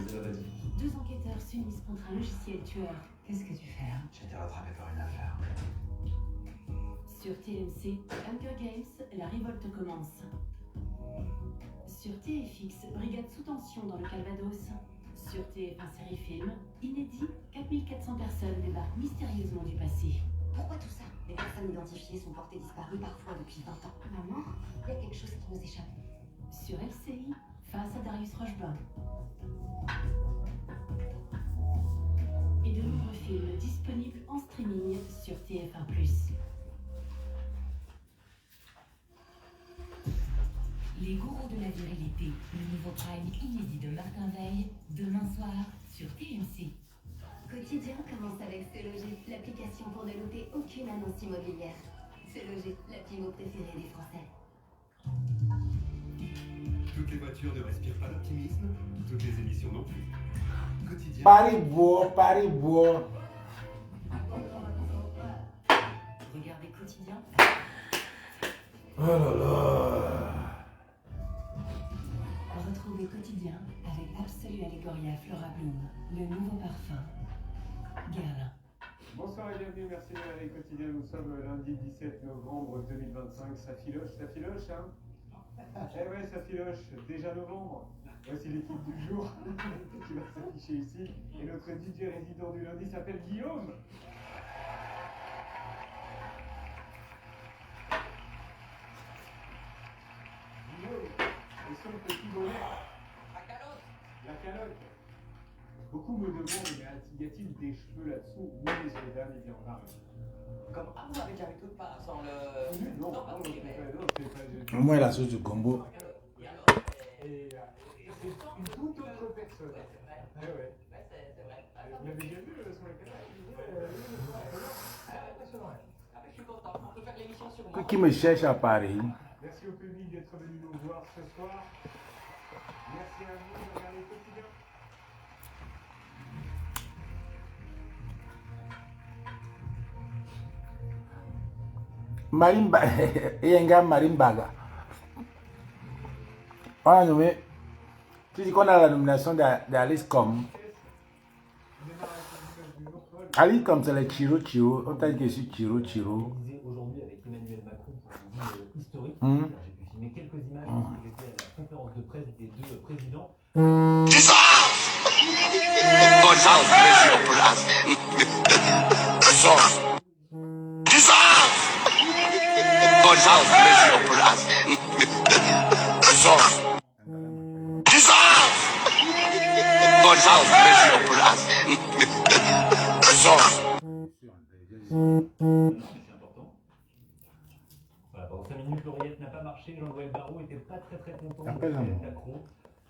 Deux enquêteurs s'unissent contre un logiciel tueur. Qu'est-ce que tu fais là? J'ai été rattrapé par une affaire. Sur TMC, Hunger Games, la révolte commence. Sur TFX, brigade sous tension dans le Calvados. Sur TF1 série film, inédit, 4400 personnes débarquent mystérieusement du passé. Pourquoi tout ça? Les personnes identifiées sont portées disparues parfois depuis 20 ans. Maman, il y a quelque chose qui nous échappe. Sur LCI, face à Darius Rochebain. Et de nombreux films disponibles en streaming sur TF1+. Les gourous de la virilité, le nouveau prime inédit de Martin Veil, demain soir sur TMC. Quotidien commence avec Se Loger, l'application pour ne louper aucune annonce immobilière. Se Loger, la primo préférée des Français. Toutes les voitures ne respirent pas l'optimisme, toutes les émissions non plus. Quotidien. Paris bois, Paris bois. Regardez Quotidien. Oh là là. Retrouvez Quotidien avec Absolue Allegoria Flora Bloom, le nouveau parfum. Guerlain. Bonsoir et bienvenue, merci de regarder Quotidien. Nous sommes le lundi 17 novembre 2025. Ça filoche, hein? Eh ouais, ça filoche, déjà novembre. Voici l'équipe du jour qui va s'afficher ici. Et notre DJ résident du lundi s'appelle Guillaume. Guillaume, et son petit bonnet. La calotte. Beaucoup me demandent, mais y a-t-il des cheveux là-dessous? Oui, messieurs, dames, il y en a. Comme vous avez déjà vu toute part sans le. Non, c'est pas. Moi, la sauce du combo. Et c'est une toute autre personne. C'est Ouais, ouais. c'est vrai. Vous l'avez déjà vu sur les canaux? Impressionnant. Je suis content. On peut faire l'émission sur moi. Qui me cherche à Paris? Merci au public d'être venu nous voir ce soir. Merci à vous de regarder le quotidien. Marimba, Yenga Marimbaga. On a nommé, tu dis qu'on a la nomination d'Alice Com. Alice Com, c'est le Chiro Chiro. On t'a dit que c'est Chiro Chiro. Aujourd'hui avec Emmanuel Macron pour une visite historique. J'ai pu filmer quelques images qui étaient à la conférence de presse des deux présidents. C'est important. Voilà, pendant 5 minutes, l'oreillette n'a pas marché. Jean-Noël Barrot n'était pas très content de cet accro.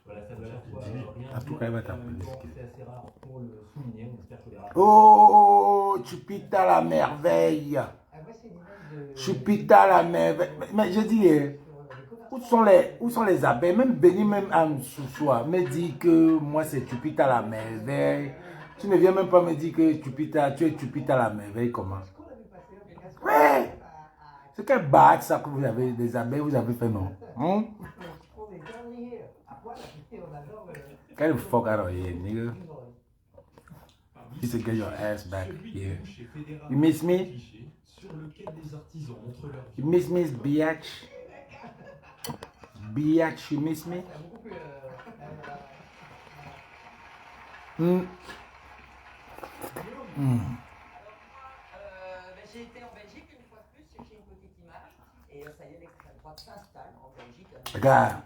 Voilà, ça doit à la fois rien dire, mais en même temps, c'est assez rare pour le souligner. On espère que les rapports... Oh, Chupita la merveille. Chupita la merveille. Mais je dis, où sont les abeilles? Même Béni, même Anne Souchoua, me dit que moi c'est Chupita la merveille. Tu ne viens même pas me dire que tu es Chupita la merveille, comment? Ouais. C'est quel bac ça que vous avez, des abeilles, vous avez fait, non? Get the fuck out of here, nigga. You should get your ass back here. You miss me? You miss me, biatch? Biatch, you miss me? J'ai été en Belgique une fois de plus, j'ai une petite image. Et ça y est, l'extrême droite s'installe en Belgique. Regarde.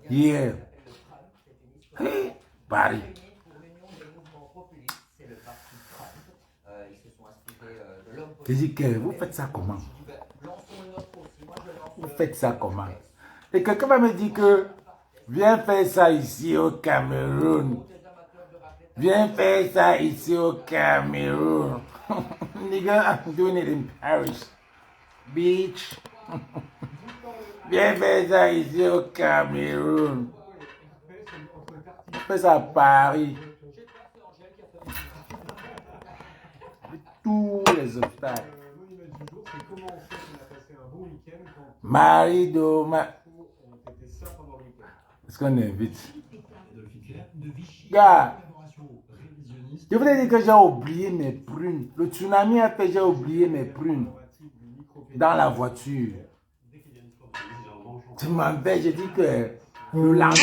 Yeah. Hey, Paris. Je dis que vous faites ça comment? Vous faites ça comment? Et quelqu'un va me dire que viens faire ça ici au Cameroun. Viens faire ça ici au Cameroun. Nigga, I'm doing it in Paris. Bitch. Viens faire ça ici au Cameroun. Fais ça à Paris. Tous les obstacles. Marie Doma. Est-ce qu'on invite? Gars, je voulais dire que j'ai oublié mes prunes. Le tsunami a fait que j'ai oublié mes prunes dans la voiture. Tu m'en vais, je dis que le lendemain.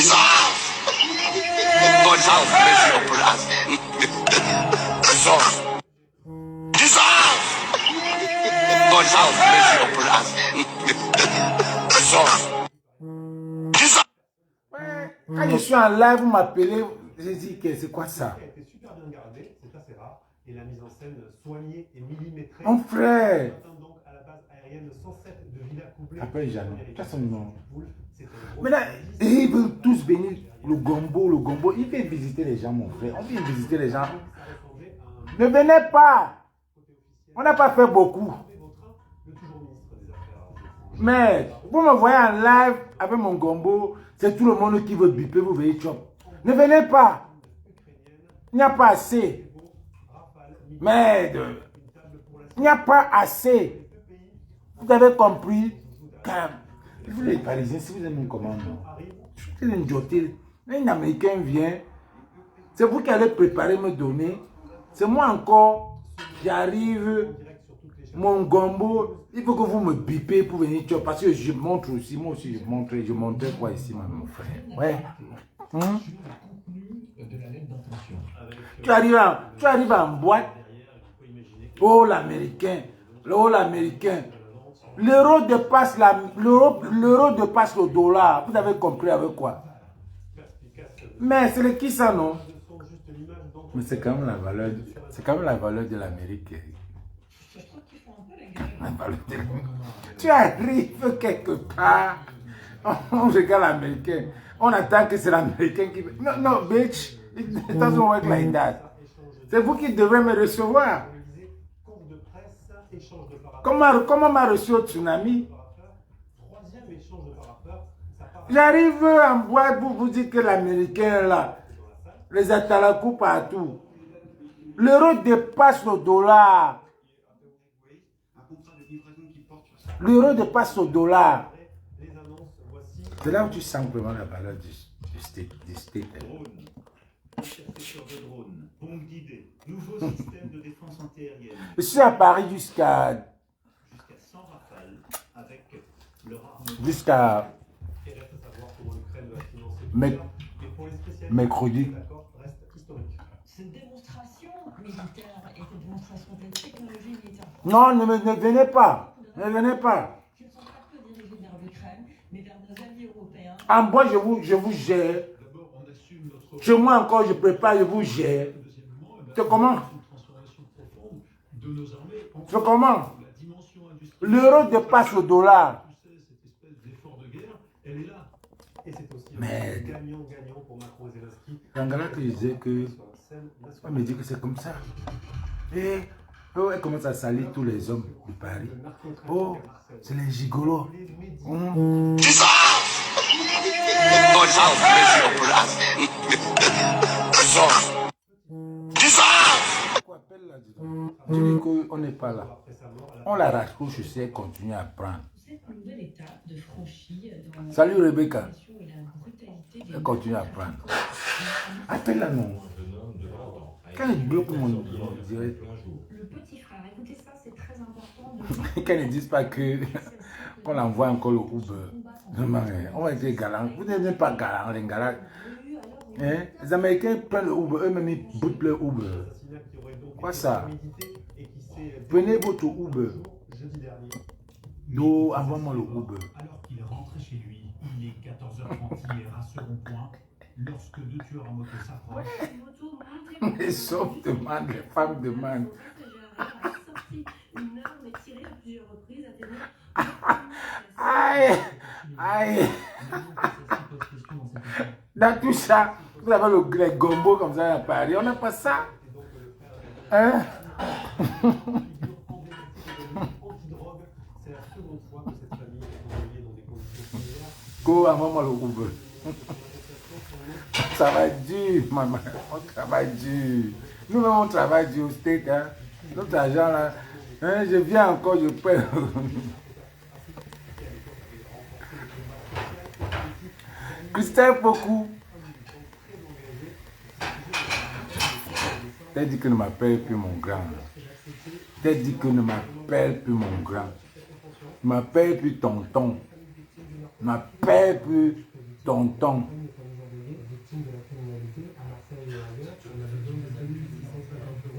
Quand je suis en live, vous m'appelez, je dis que c'est quoi ça? Elle était super bien gardée, c'est assez rare, et la mise en scène soignée et millimétrée. Mon frère. Donc à la base aérienne 107 de Villa Couplé. Appelle Jeannot. Tu as son numéro. Maintenant, ils veulent tous venir. Le gombo. Ils viennent visiter les gens, mon frère. On vient visiter les gens. Ne venez pas. On n'a pas fait beaucoup. Mais vous me voyez en live avec mon gombo. C'est tout le monde qui veut biper, vous voyez, chop. Ne venez pas. Il n'y a pas assez. Merde. Il n'y a pas assez. Vous avez compris? Vous les Parisiens, si vous aimez une commande, c'est une jotie. Un Américain vient. C'est vous qui allez préparer, me donner. C'est moi encore. J'arrive. Mon gombo, il faut que vous me bipez pour venir chop. Parce que je montre aussi. Moi aussi, je montrais quoi ici, mon frère. Ouais. Tu arrives en boîte. Oh, l'américain. Oh, l'américain. L'euro dépasse le dollar. Vous avez compris avec quoi? Mais c'est le qui ça, non? Mais c'est quand même la valeur. C'est quand même la valeur de l'Amérique. Tu arrives quelque part. On regarde l'américain. On attend que c'est l'américain qui... Non, bitch. It doesn't work like that. C'est vous qui devez me recevoir. Comment m'a reçu au tsunami? J'arrive en boîte pour vous dire que l'américain là, les atalakou partout. L'euro dépasse le dollar. L'euro dépasse le dollar. C'est là où tu sens vraiment la valeur du state. Je suis à Paris jusqu'à 100 rafales avec leur arme. Jusqu'à mercredi. Cette démonstration militaire et cette démonstration de technologie militaire. Non, ne venez pas. Ne venez pas. Je ne sont pas que dirigés vers l'Ukraine, mais vers nos alliés européens. En bois, je vous gère. Chez moi encore, je prépare, je vous gère. C'est comment? C'est comment? L'euro dépasse le dollar. Mais Rangala qui disait que on me dit que c'est comme ça. Et oh, elle commence à salir tous les hommes de Paris. Oh, c'est les gigolos. Je dis qu'on n'est pas là. On la raccroche, je sais, continue à prendre. Cette nouvelle étape de franchie dans Salut Rebecca. et la brutalité Elle continue à prendre. Appelle-la non. Quand elle bloque mon direct. Le petit frère, écoutez ça, c'est très important. Quand ils ne disent pas que qu'on envoie encore le Uber. On va être galant. Vous n'êtes pas galant, les galants. Hein? Les Américains prennent le Uber, eux-mêmes ils boutent leur Uber. Quoi ça? Prenez votre Uber. Non, envoie-moi le Uber. Alors qu'il est rentré chez lui, il est 14h30 hier à ce rond-point, lorsque deux tueurs en moto s'approchent. Les hommes demandent, les femmes demandent. Aïe, aïe. Dans tout ça, vous avez le gombo comme ça à Paris. On n'a pas ça. Hein? Go, envoie-moi le Uber. Ça va être dur, maman. On travaille dur. Nous-mêmes, on travaille dur au steak. Hein? Notre argent là, hein? Je viens encore, je paie. Christelle Pokou. T'as dit que ne m'appelle plus mon grand. T'as dit que ne m'appelle plus mon grand. Ne m'appelle plus tonton. Ne m'appelle plus tonton.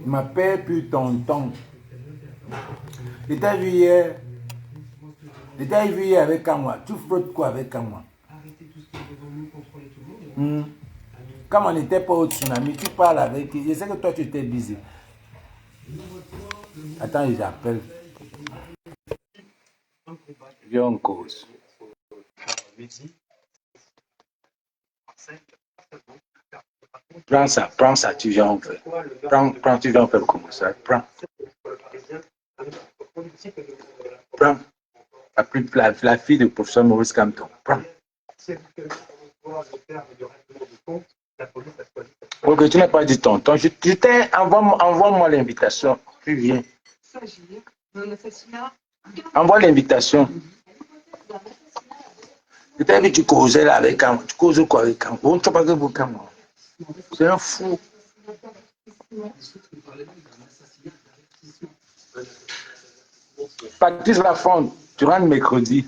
Ne m'appelle plus tonton. Je t'ai vu hier. Je t'ai vu hier avec moi. Tu frottes quoi avec moi? Comme on n'était pas au tsunami, tu parles avec qui? Je sais que toi tu étais busy. Attends, j'appelle. Viens en cause. Prends ça, tu viens en fait. Prends, tu viens en fait comme ça. Prends. Prends. La fille du professeur Maurice Campton. Prends. Ok, tu n'as pas dit tonton. Envoie-moi l'invitation. Tu viens. Envoie l'invitation. Je t'ai vu, tu causais là avec un. Tu causes quoi avec un? On ne sait pas que vous causez. C'est un fou. Patrice Lafont, tu rentres mercredi.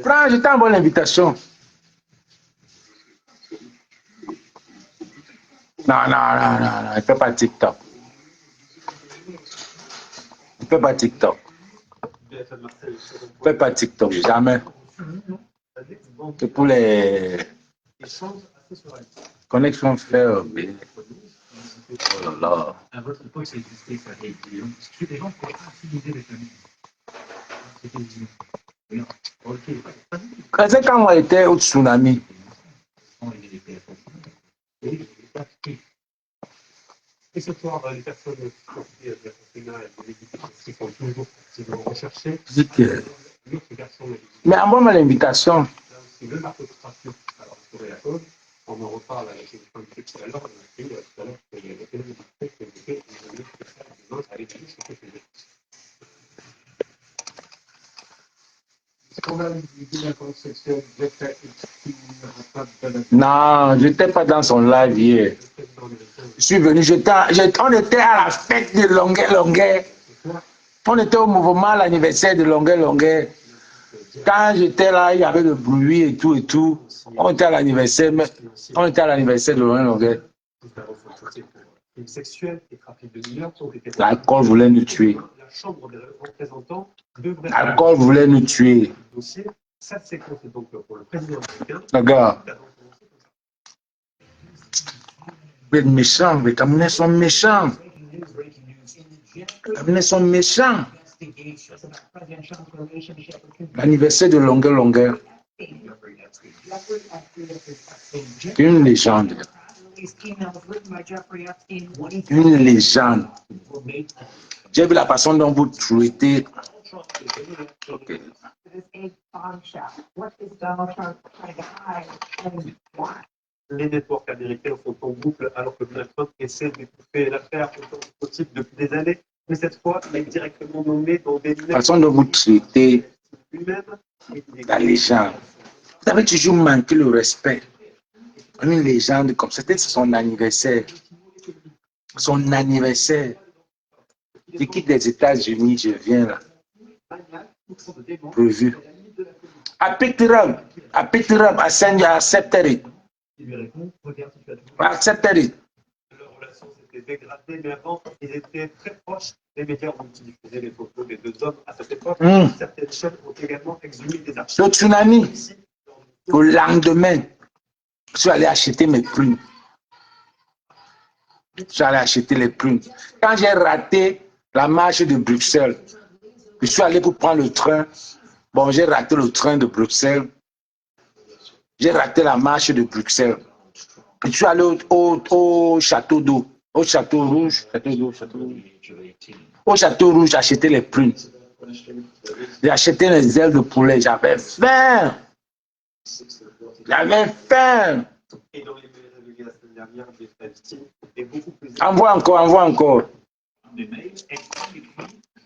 Prends, je t'envoie l'invitation. Non, il ne fait pas TikTok. Il ne fait pas TikTok. Il ne fait pas TikTok, jamais. C'est pour les connexions fermées. Oh là là. À votre époque, ça existait, ça. Et des gens pourraient affilier les familles. C'est quand on était au tsunami. Et ce soir, les personnes qui sont toujours recherchées. Mais envoie-moi l'invitation. Le narcotrafic, alors je pourrais la cause. On en reparle avec une femme tout à l'heure. On a fait tout à l'heure qu'il y avait non, je n'étais pas dans son live hier. Je suis venu, on était à la fête de Longueuil. On était au mouvement à l'anniversaire de Longueuil. Quand j'étais là, il y avait le bruit et tout. On était à l'anniversaire de Longueuil. L'alcool voulait nous tuer. L'alcool voulait nous tuer. Regarde. Les méchants, les Camerounais sont méchants. Les Camerounais sont méchants. L'anniversaire de Longueuil. Une légende. Une légende. J'ai vu la façon dont vous traitez. Okay. Les networks américains sont en boucle alors que Donald Trump essaie d'étouffer l'affaire autant que possible depuis des années. Mais cette fois, il est directement nommé dans des... La façon dont vous traitez la légende. Vous avez toujours manqué le respect. Une légende comme c'était son anniversaire. Son anniversaire. Je quitte les États-Unis, je viens là. Prévu. À Peterham, à Saint-Acceptery. Acceptery. Leur relation s'était dégradée, mais avant, ils étaient très proches. Les médias ont diffusé les photos des deux hommes à cette époque. Certaines chaînes ont également exhumé des archives. Le tsunami, au lendemain, je suis allé acheter mes plumes. Je suis allé acheter les plumes. Quand j'ai raté la marche de Bruxelles, je suis allé pour prendre le train. Bon, j'ai raté le train de Bruxelles. J'ai raté la marche de Bruxelles. Je suis allé au château d'eau. Au château rouge. Au château rouge, j'ai acheté les plumes. J'ai acheté les ailes de poulet. J'avais faim. Envoie encore.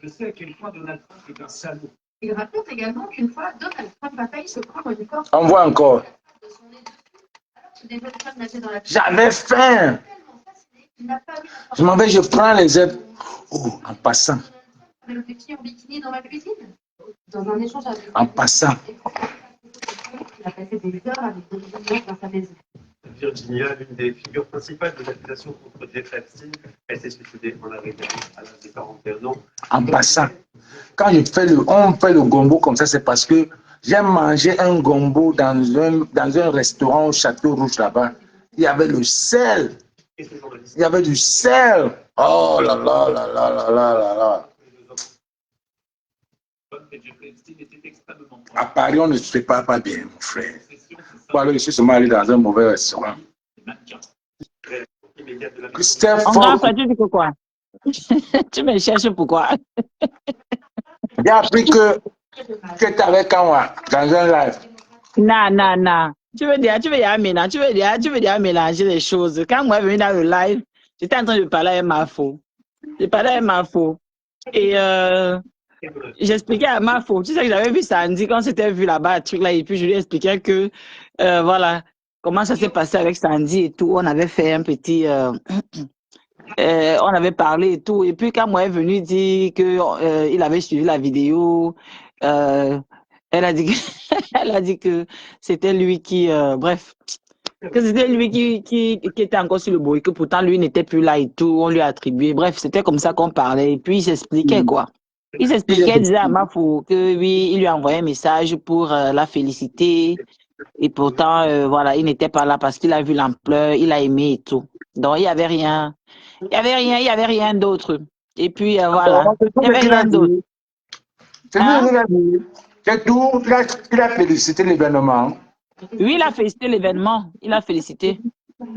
Je sais à quel point Donald Trump est un salaud. Il raconte également qu'une fois, Donald Trump a failli se prendre du corps. Envoie encore. J'avais faim. Je m'en vais, je prends les œufs. Oh, en passant. Le petit en bikini dans ma cuisine. Dans un échange avec... En passant. Il a passé des heures avec des gens dans sa maison. Virginia, l'une des figures principales de l'accusation contre Jeffrey Epstein, elle s'est suicidée en avril dernier à l'âge de 41 ans. En passant. Quand on fait le gombo comme ça, c'est parce que j'ai mangé un gombo dans un restaurant au Château Rouge là-bas. Il y avait le sel. Il y avait du sel. Oh là là là là là là là là. À Paris, on ne se prépare pas bien, mon frère. Voilà, je suis seulement allé dans un mauvais restaurant. Christophe, En grand frère, tu dis que quoi? Tu me cherches pourquoi? j'ai appris que tu es avec Kanwa dans un live. Non. Tu veux dire mélanger les choses. Quand moi, je suis venu dans le live, j'étais en train de parler avec Mafo. J'ai parlé avec Mafo. Et j'expliquais à Mafo. Tu sais que j'avais vu Sandy quand on s'était vu là-bas, truc là, et puis je lui expliquais que, voilà, comment ça s'est passé avec Sandy et tout. On avait fait un petit... on avait parlé et tout. Et puis quand moi est venu dire qu'il avait suivi la vidéo, elle a dit que c'était lui qui, bref, que c'était lui qui était encore sur le bout et que pourtant lui n'était plus là et tout. On lui a attribué. Bref, c'était comme ça qu'on parlait. Et puis il s'expliquait quoi. Il s'expliquait, disait à Mafo que oui, il lui a envoyé un message pour la féliciter. Et pourtant, voilà, il n'était pas là parce qu'il a vu l'ampleur, il a aimé et tout. Donc il n'y avait rien. Il n'y avait rien d'autre. Et puis, voilà. Il n'y avait rien d'autre. C'est tout. Il a félicité l'événement. Oui, il a félicité l'événement. Il a félicité.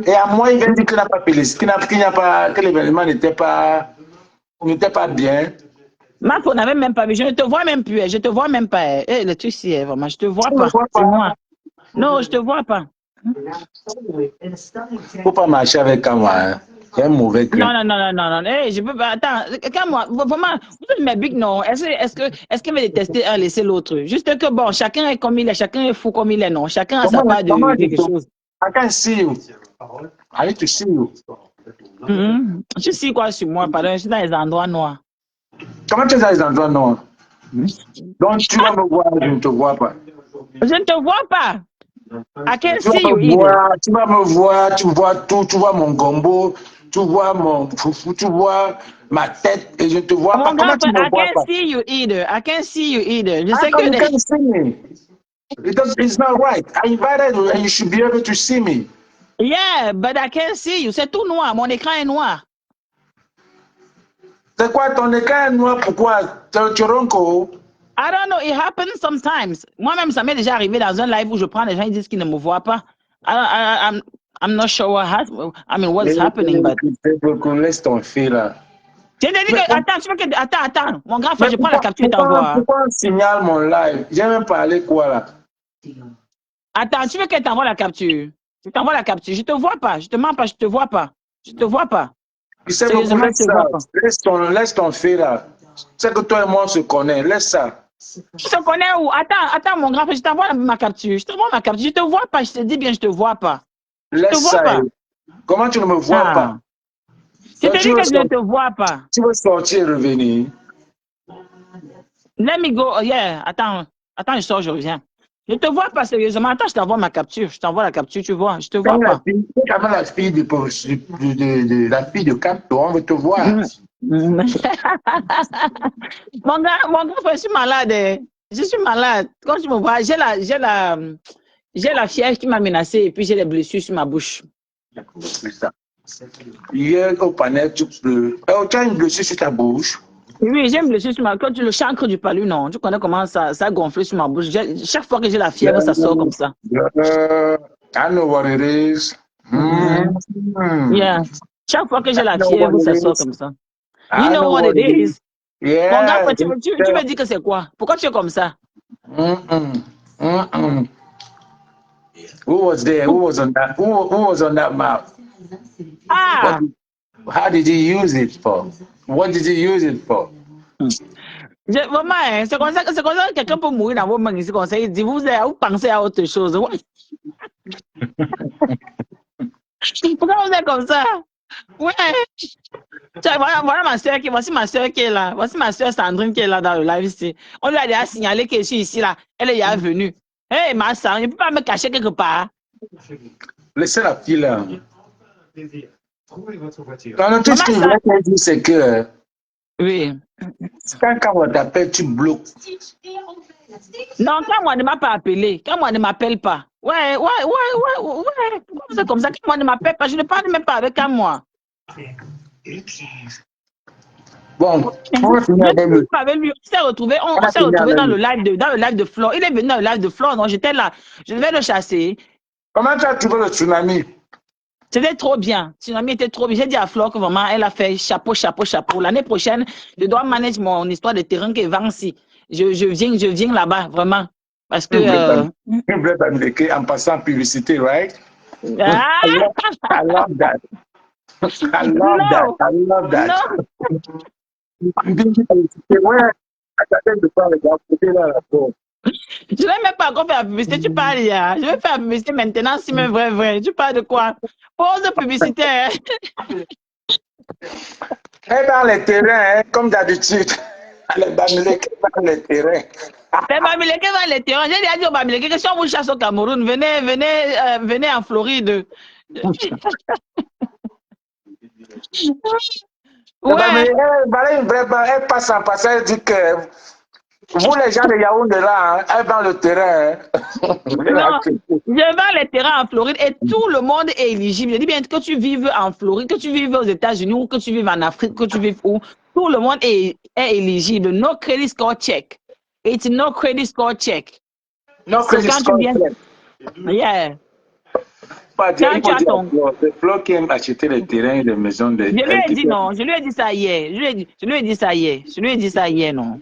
Et à moi, il vient dire qu'il n'a pas félicité, que l'événement n'était pas bien. Marc, on n'avait même pas vu. Je ne te vois même plus. Je ne te vois même pas. Le truc, c'est vraiment, je ne te vois pas. C'est moi. Non, je ne te vois pas. Il ne faut pas marcher avec moi. C'est un mauvais cœur. Non. Hey, je peux pas. Attends, quand moi, vraiment, vous êtes mes bigs, non. Est-ce qu'il va détester un, laisser l'autre? Juste que bon, chacun est comme il est, chacun est fou comme il est, non. Chacun a sa part de quelque chose. I can see you. I need to see you. Tu sais quoi sur moi, pardon, je suis dans les endroits noirs. Comment tu es dans les endroits noirs? Donc tu vas me voir, je ne te vois pas. Je ne te vois pas. I can't see you Tu vas me voir, tu vois tout, tu vois mon gombo, tu vois mon foufou, tu vois ma tête et je ne te vois pas. Comment tu me vois pas? I can't see you either. Je sais que you can't see me. It's not right. I invited you and you should be able to see me. Yeah, but I can't see you. C'est tout noir. Mon écran est noir. C'est quoi ton écran est noir? Pourquoi? Tu ronco? I don't know. It happens sometimes. Moi-même, ça m'est déjà arrivé dans un live où je prends les gens, ils disent qu'ils ne me voient pas. I'm not sure what's happening, but... Laisse ton fil là. Attends, tu veux que... Attends. Mon grand frère, je prends la capture et t'envoie. Pourquoi on signale mon live? J'ai même parlé quoi là? Attends, tu veux qu'elle t'envoie la capture? Je t'envoie la capture. Je te vois pas. Je te mens pas, je te vois pas. Je te vois pas. Sérieusement, laisse ton fil là. C'est que toi et moi on se connaît. Laisse ça. Je te connais où? Attends, mon grand frère, je t'envoie ma capture. Je te vois pas. Je te dis bien, je te vois pas. Laisse ça. Pas. Comment tu ne me vois pas? Je te dis que je ne te vois pas. Tu veux sortir et revenir? Let me go. Yeah, attends, je sors, je reviens. Je te vois pas sérieusement. Attends, je t'envoie ma capture. Je t'envoie la capture, tu vois. Je te vois pas. La fille de Capto, on veut te voir. Mon grand frère, je suis malade. Je suis malade. Quand tu me vois, j'ai la fièvre qui m'a menacée et puis j'ai les blessures sur ma bouche. Hier au panel, tu as une blessure sur ta bouche? Oui, j'ai une blessure sur ma bouche. Le chancre du palu, non. Tu connais comment ça gonfle sur ma bouche. Chaque fois que j'ai la fièvre, ça sort comme ça. I know what it is. Yeah. Chaque fois que j'ai la fièvre, ça sort comme ça. You know what it is. Yeah. Mon gars, tu me dis que c'est quoi? Pourquoi tu es comme ça? Who was there? Who was on that map? Ah! How did he use it for? What did he use it for? Vraiment, c'est comme ça que quelqu'un peut mourir dans vos mains ici, comme ça. Il dit, vous pensez à autre chose. Pourquoi vous êtes comme ça? Ouais. Tiens, voilà voici ma soeur qui est là. Voici ma soeur Sandrine qui est là dans le live ici. On lui a déjà signalé que je suis ici là. Elle est déjà venue. Hé, ma soeur, il ne peut pas me cacher quelque part. Laissez la fille là. Trouvez votre voiture. Non, tout ce que je voulais te dire, c'est que oui. Quand on t'appelle, tu bloques. Non, quand moi ne m'a pas appelé, quand moi ne m'appelle pas. Ouais. Pourquoi c'est comme ça? Quand moi ne m'appelle pas, je ne parle même pas avec moi. Bon, on s'est retrouvé dans le live de Flo. Il est venu dans le live de Flo, non, j'étais là. Je devais le chasser. Comment tu as trouvé le tsunami? C'était trop bien. Le tsunami était trop bien. J'ai dit à Flo que vraiment, elle a fait chapeau. L'année prochaine, je dois manager mon histoire de terrain qui est Vinci. Je viens là-bas, vraiment. Parce que. En passant en publicité, right? Ah! I love that. I love that. Je n'ai même pas encore fait la publicité, tu parles là. Je vais faire la publicité maintenant, si même vrai. Tu parles de quoi? Pause de publicité. Elle est dans les terrains, comme d'habitude. Les Bamileke dans les terrains. Les Bamileke dans les terrains. J'ai déjà dit aux Bamileke que si on vous chasse au Cameroun, venez en Floride. Ouais. Elle passe en passant, elle dit que vous, les gens de Yaoundé là, elle va le terrain. Non, je vends les terrains en Floride et tout le monde est éligible. Je dis bien que tu vives en Floride, que tu vives aux États-Unis ou que tu vives en Afrique, que tu vives où, tout le monde est éligible. No credit score check. It's no credit score check. No credit score check. Yeah. C'est Flo qui aime acheter les terrains et les maisons. Je lui ai dit non, je lui ai dit ça hier. Je lui ai dit ça hier, non.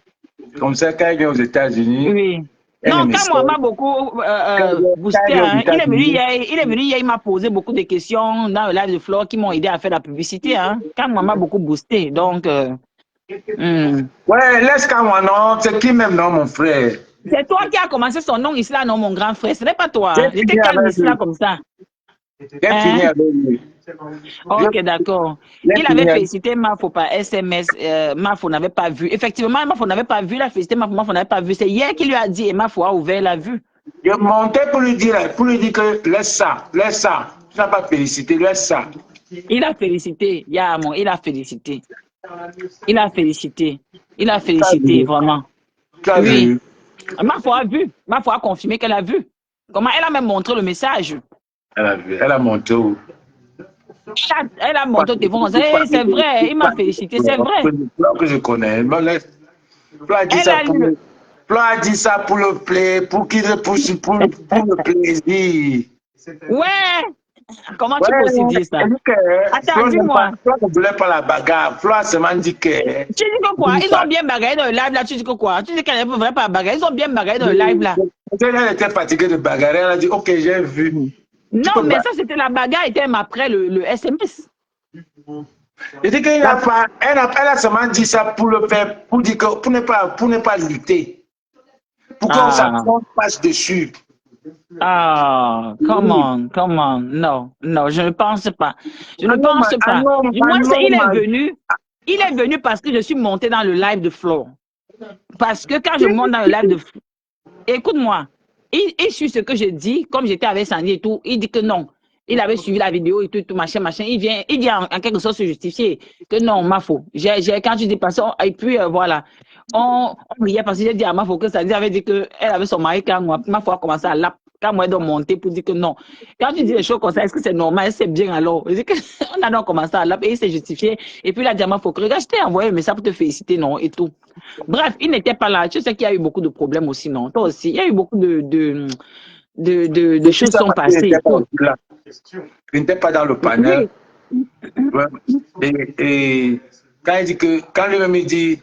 Comme ça, quand il vient aux États-Unis. Oui. Non, quand moi m'a beaucoup boosté, hein, il est venu hier, il m'a posé beaucoup de questions dans le live de Flo qui m'ont aidé à faire la publicité. Hein. Quand moi m'a beaucoup boosté, donc. Ouais, laisse quand moi non, c'est qui même non, mon frère? C'est toi qui as commencé son nom ici là, non, mon grand frère. Ce n'est pas toi. Hein. J'étais calme ici là comme ça. Fini avec lui. Ok, d'accord. Il avait félicité Mafo par SMS. Mafo n'avait pas vu. Effectivement, Mafo n'avait pas vu la félicité. Mafo n'avait pas vu. C'est hier qu'il lui a dit et Mafo a ouvert la vue. Je montais pour lui dire que laisse ça. Tu n'as pas félicité, laisse ça. Il a félicité. Yamon, il a félicité. Il a félicité, vraiment. Oui. Mafo a vu. Mafo a confirmé qu'elle a vu. Comment elle a même montré le message. Elle a monté où? Elle a monté au téléphone. C'est vrai, il m'a félicité, c'est vrai. Que je connais. Flo a dit ça pour le plaisir, pour le plaisir. Ouais. Comment tu peux aussi dire ça? Attends, dis-moi. Flo ne voulait pas la bagarre. Flo a seulement dit que. Tu dis que quoi? Ils ont bien bagarré dans le live là. Tu dis que quoi? Tu dis qu'elle ne voulait pas bagarrer. Ils ont bien bagarré dans le live là. Elle était fatiguée de bagarrer. Elle a dit, ok, j'ai vu. Non, mais ça, c'était la bagarre, et même après le SMS. Je dis qu'elle a seulement dit ça pour le faire, pour ne pas lutter. Pour qu'on s'en passe dessus. Ah, come on. Non, je ne pense pas. Du moins, il est venu parce que je suis monté dans le live de Flo. Parce que quand je monte dans le live de Flo, écoute-moi. Il suit ce que je dis, comme j'étais avec Sandy et tout, il dit que non. Il avait suivi la vidéo et tout, machin. Il vient en quelque sorte se justifier que non, Mafo. Quand tu dis passé, et puis voilà. On riait parce que j'ai dit à Mafo que Sandy avait dit qu'elle avait son mari quand Mafo a commencé à l'appeler. Quand moi, elle doit monter pour dire que non. Quand tu dis des choses comme ça, est-ce que c'est normal? Est-ce que c'est bien alors? On a donc commencé à l'appeler et il s'est justifié. Et puis il a dit à Mafo que regarde, je t'ai envoyé un message pour te féliciter, non? Et tout. Bref, il n'était pas là. Tu sais qu'il y a eu beaucoup de problèmes aussi, non? Toi aussi. Il y a eu beaucoup de choses qui sont passées. Il n'était pas dans le panel. Et quand lui-même dit,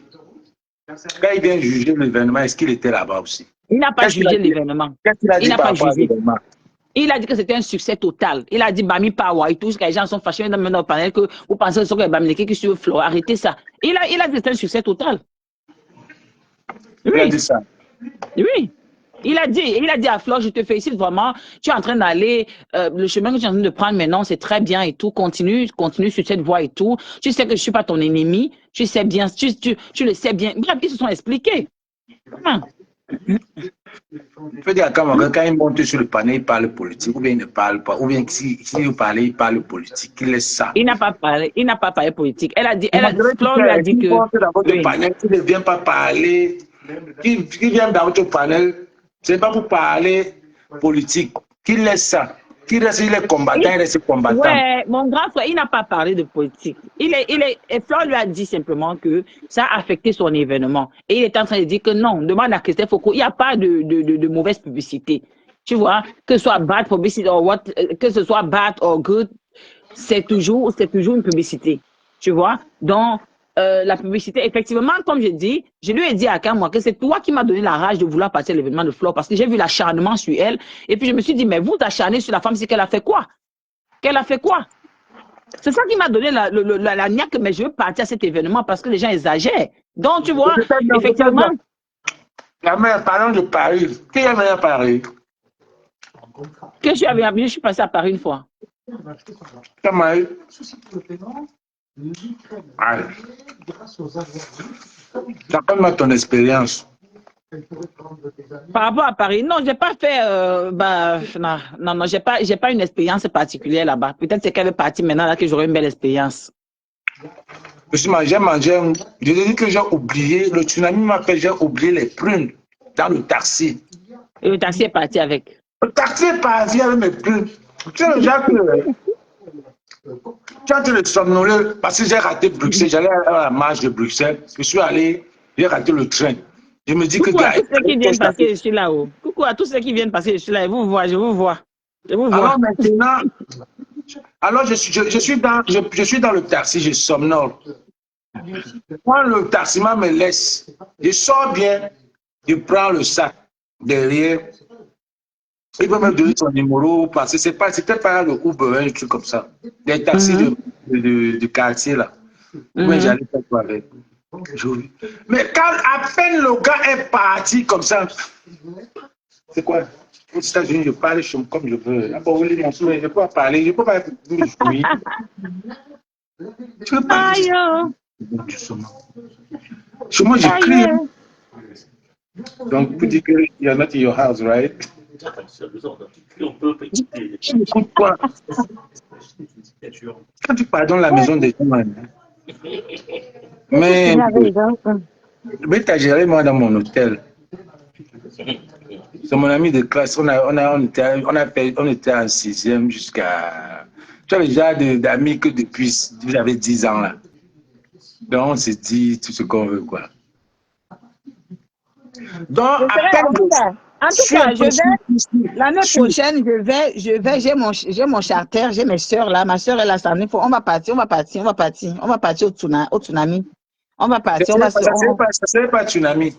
quand il vient juger l'événement, est-ce qu'il était là-bas aussi? Il n'a pas jugé l'événement. Il n'a pas jugé. Il a dit que c'était un succès total. Il a dit Bami Power et tout, que les gens sont fâchés dans le panel, que vous pensez que c'est Bami qui suit Flo. Arrêtez ça. Il a dit que c'était un succès total. Il a dit ça. Oui. Il a dit à Flore, je te félicite vraiment. Tu es en train d'aller, le chemin que tu es en train de prendre maintenant, c'est très bien et tout. Continue sur cette voie et tout. Tu sais que je suis pas ton ennemi. Tu sais bien, tu le sais bien. Bref, ils se sont expliqués. Il faut dire à Kamara, quand il monte sur le panel, il parle politique, ou bien il ne parle pas, ou bien si il parle, il parle politique. Il laisse ça. Il n'a pas parlé politique. Flore lui a dit que. Dans votre panel, tu ne viens pas parler. Qui vient dans votre panel, ce n'est pas pour parler politique. Qui laisse ça? Qui reste, il est combattant, il reste combattant. Ouais, mon grand frère, il n'a pas parlé de politique. Et Flore lui a dit simplement que ça a affecté son événement. Et il est en train de dire que non, demande à Christophe Foucault, il n'y a pas de mauvaise publicité. Tu vois, que ce soit bad publicity que ce soit bad or good, c'est toujours une publicité. Tu vois, donc, la publicité, effectivement, comme je dis, je lui ai dit à Kamwa que c'est toi qui m'as donné la rage de vouloir passer l'événement de Flore parce que j'ai vu l'acharnement sur elle. Et puis je me suis dit, mais vous acharnez sur la femme, c'est qu'elle a fait quoi? Qu'elle a fait quoi? C'est ça qui m'a donné la niaque, mais je veux partir à cet événement parce que les gens exagèrent. Donc, tu vois, effectivement. La mère, parlons de Paris. Qui est venu à Paris? Que je suis passé à Paris une fois. Comment? Raconte-moi ton expérience. Par rapport à Paris, non, j'ai pas fait, non, j'ai pas une expérience particulière là-bas. Peut-être c'est qu'elle est partie maintenant là que j'aurai une belle expérience. J'ai mangé, je dis que j'ai oublié, le tsunami m'a fait, j'ai oublié les prunes dans le taxi. Et le taxi est parti avec? Le taxi est parti avec mes prunes. Tu sais, Jacques, tu as le somnoler parce que j'ai raté Bruxelles. J'allais à la marche de Bruxelles. Je suis allé, j'ai raté le train. Je me dis coucou à tous ceux qui viennent passer, je suis là-haut. Coucou à tous ceux qui viennent passer, je suis là. Je vous vois, je vous vois. Alors maintenant, je suis dans le taxi, je somnole. Quand le taximan me laisse, je sors bien, je prends le sac derrière. Il peut me donner son numéro parce que c'était pas le Uber, un truc comme ça. Des taxis du quartier là. Mais j'allais pas quoi avec. Mais quand à peine le gars est parti comme ça, c'est quoi? Aux États-Unis, je parle comme je veux. D'abord, je ne peux pas parler, je ne peux pas être oui. Tu veux pas dire? Chez moi, j'écris. Donc, pour dire que you're not in your house, right? Pourquoi? Quand tu pardonnes la maison des gens, mais tu as géré moi dans mon hôtel. C'est mon ami de classe. On était en 6e jusqu'à. Tu as déjà d'amis que depuis j'avais 10 ans là. Donc on s'est dit tout ce qu'on veut quoi. Donc en tout cas, l'année prochaine, j'ai mon charter, j'ai mes soeurs là, ma soeur est là, on va partir au tsunami. On va partir, ça serait pas tsunami.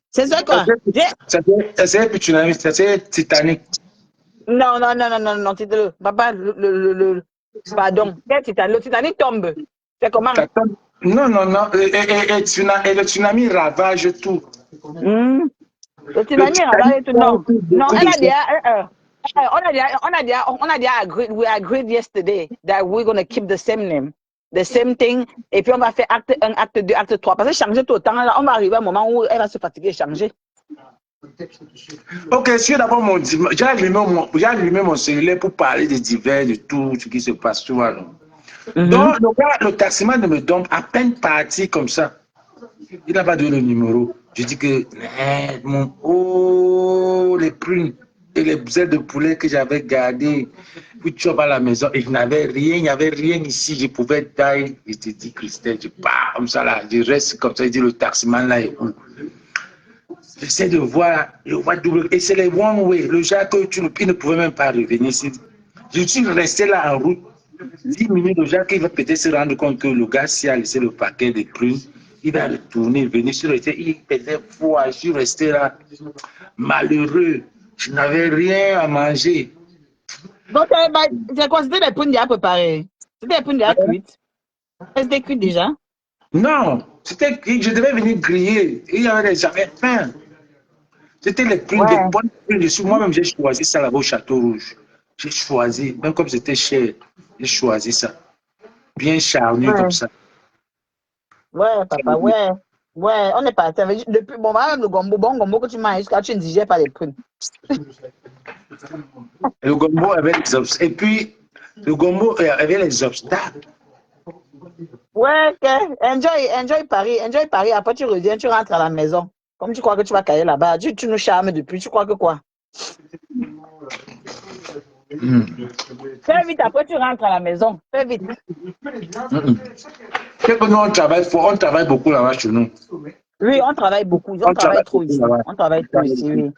C'est ça quoi? Ça serait pas tsunami, ça serait Titanic. Non, papa, pardon, le Titanic tombe. C'est comment? Non, et le tsunami ravage tout. Le tsunami ravage tout, non. Non, on a dit we agreed yesterday that we're going to keep the same name, the same thing, et puis on va faire acte 1, acte 2, acte 3. Parce que changer tout le temps, là, on va arriver à un moment où elle va se fatiguer et changer. Ok, si d'abord j'ai allumé mon cellulaire pour parler des divers, de tout ce qui se passe, tu vois. Donc, le taximan me donne à peine parti comme ça. Il n'a pas donné le numéro. Je dis que, les prunes et les ailes de poulet que j'avais gardées, puis tu vas à la maison et il n'y avait rien ici. Je pouvais tailler. Je te dis, Christelle, je pars comme ça là. Je reste comme ça. Il dit, le taximan là est où? J'essaie de voir, double. Et c'est les one way. Le genre que il ne pouvait même pas revenir. Je suis resté là en route. 10 minutes, le genre qu'il va peut-être se rendre compte que le gars, s'il a laissé le paquet de prunes, il va retourner, venir sur le terrain. Il faisait froid. Je suis resté là, malheureux. Je n'avais rien à manger. Donc, c'est quoi? C'était des prunes déjà préparées? C'était des prunes déjà cuites? C'était cuit déjà? Non, je devais venir griller. J'avais faim. C'était les prunes de bonnes prunes dessus. Moi-même, j'ai choisi ça là-bas au Château Rouge. J'ai choisi, même comme c'était cher, j'ai choisi ça. Bien charnu comme ça. Ouais, papa, ouais. Ouais, on est parti avec. Depuis, bon, même le gombo que tu manges jusqu'à tu ne digères pas les prunes. Le gombo avait les obstacles. Et puis, le gombo avait les obstacles. Ouais, ok. Enjoy Paris. Enjoy Paris. Après, tu reviens, tu rentres à la maison. Comme tu crois que tu vas cailler là-bas. Tu nous charmes depuis. Tu crois que quoi? Fais vite, après tu rentres à la maison. Fais vite. C'est que nous, on travaille beaucoup là-bas chez nous. Oui, on travaille beaucoup. On travaille trop ici. On travaille trop ici, oui.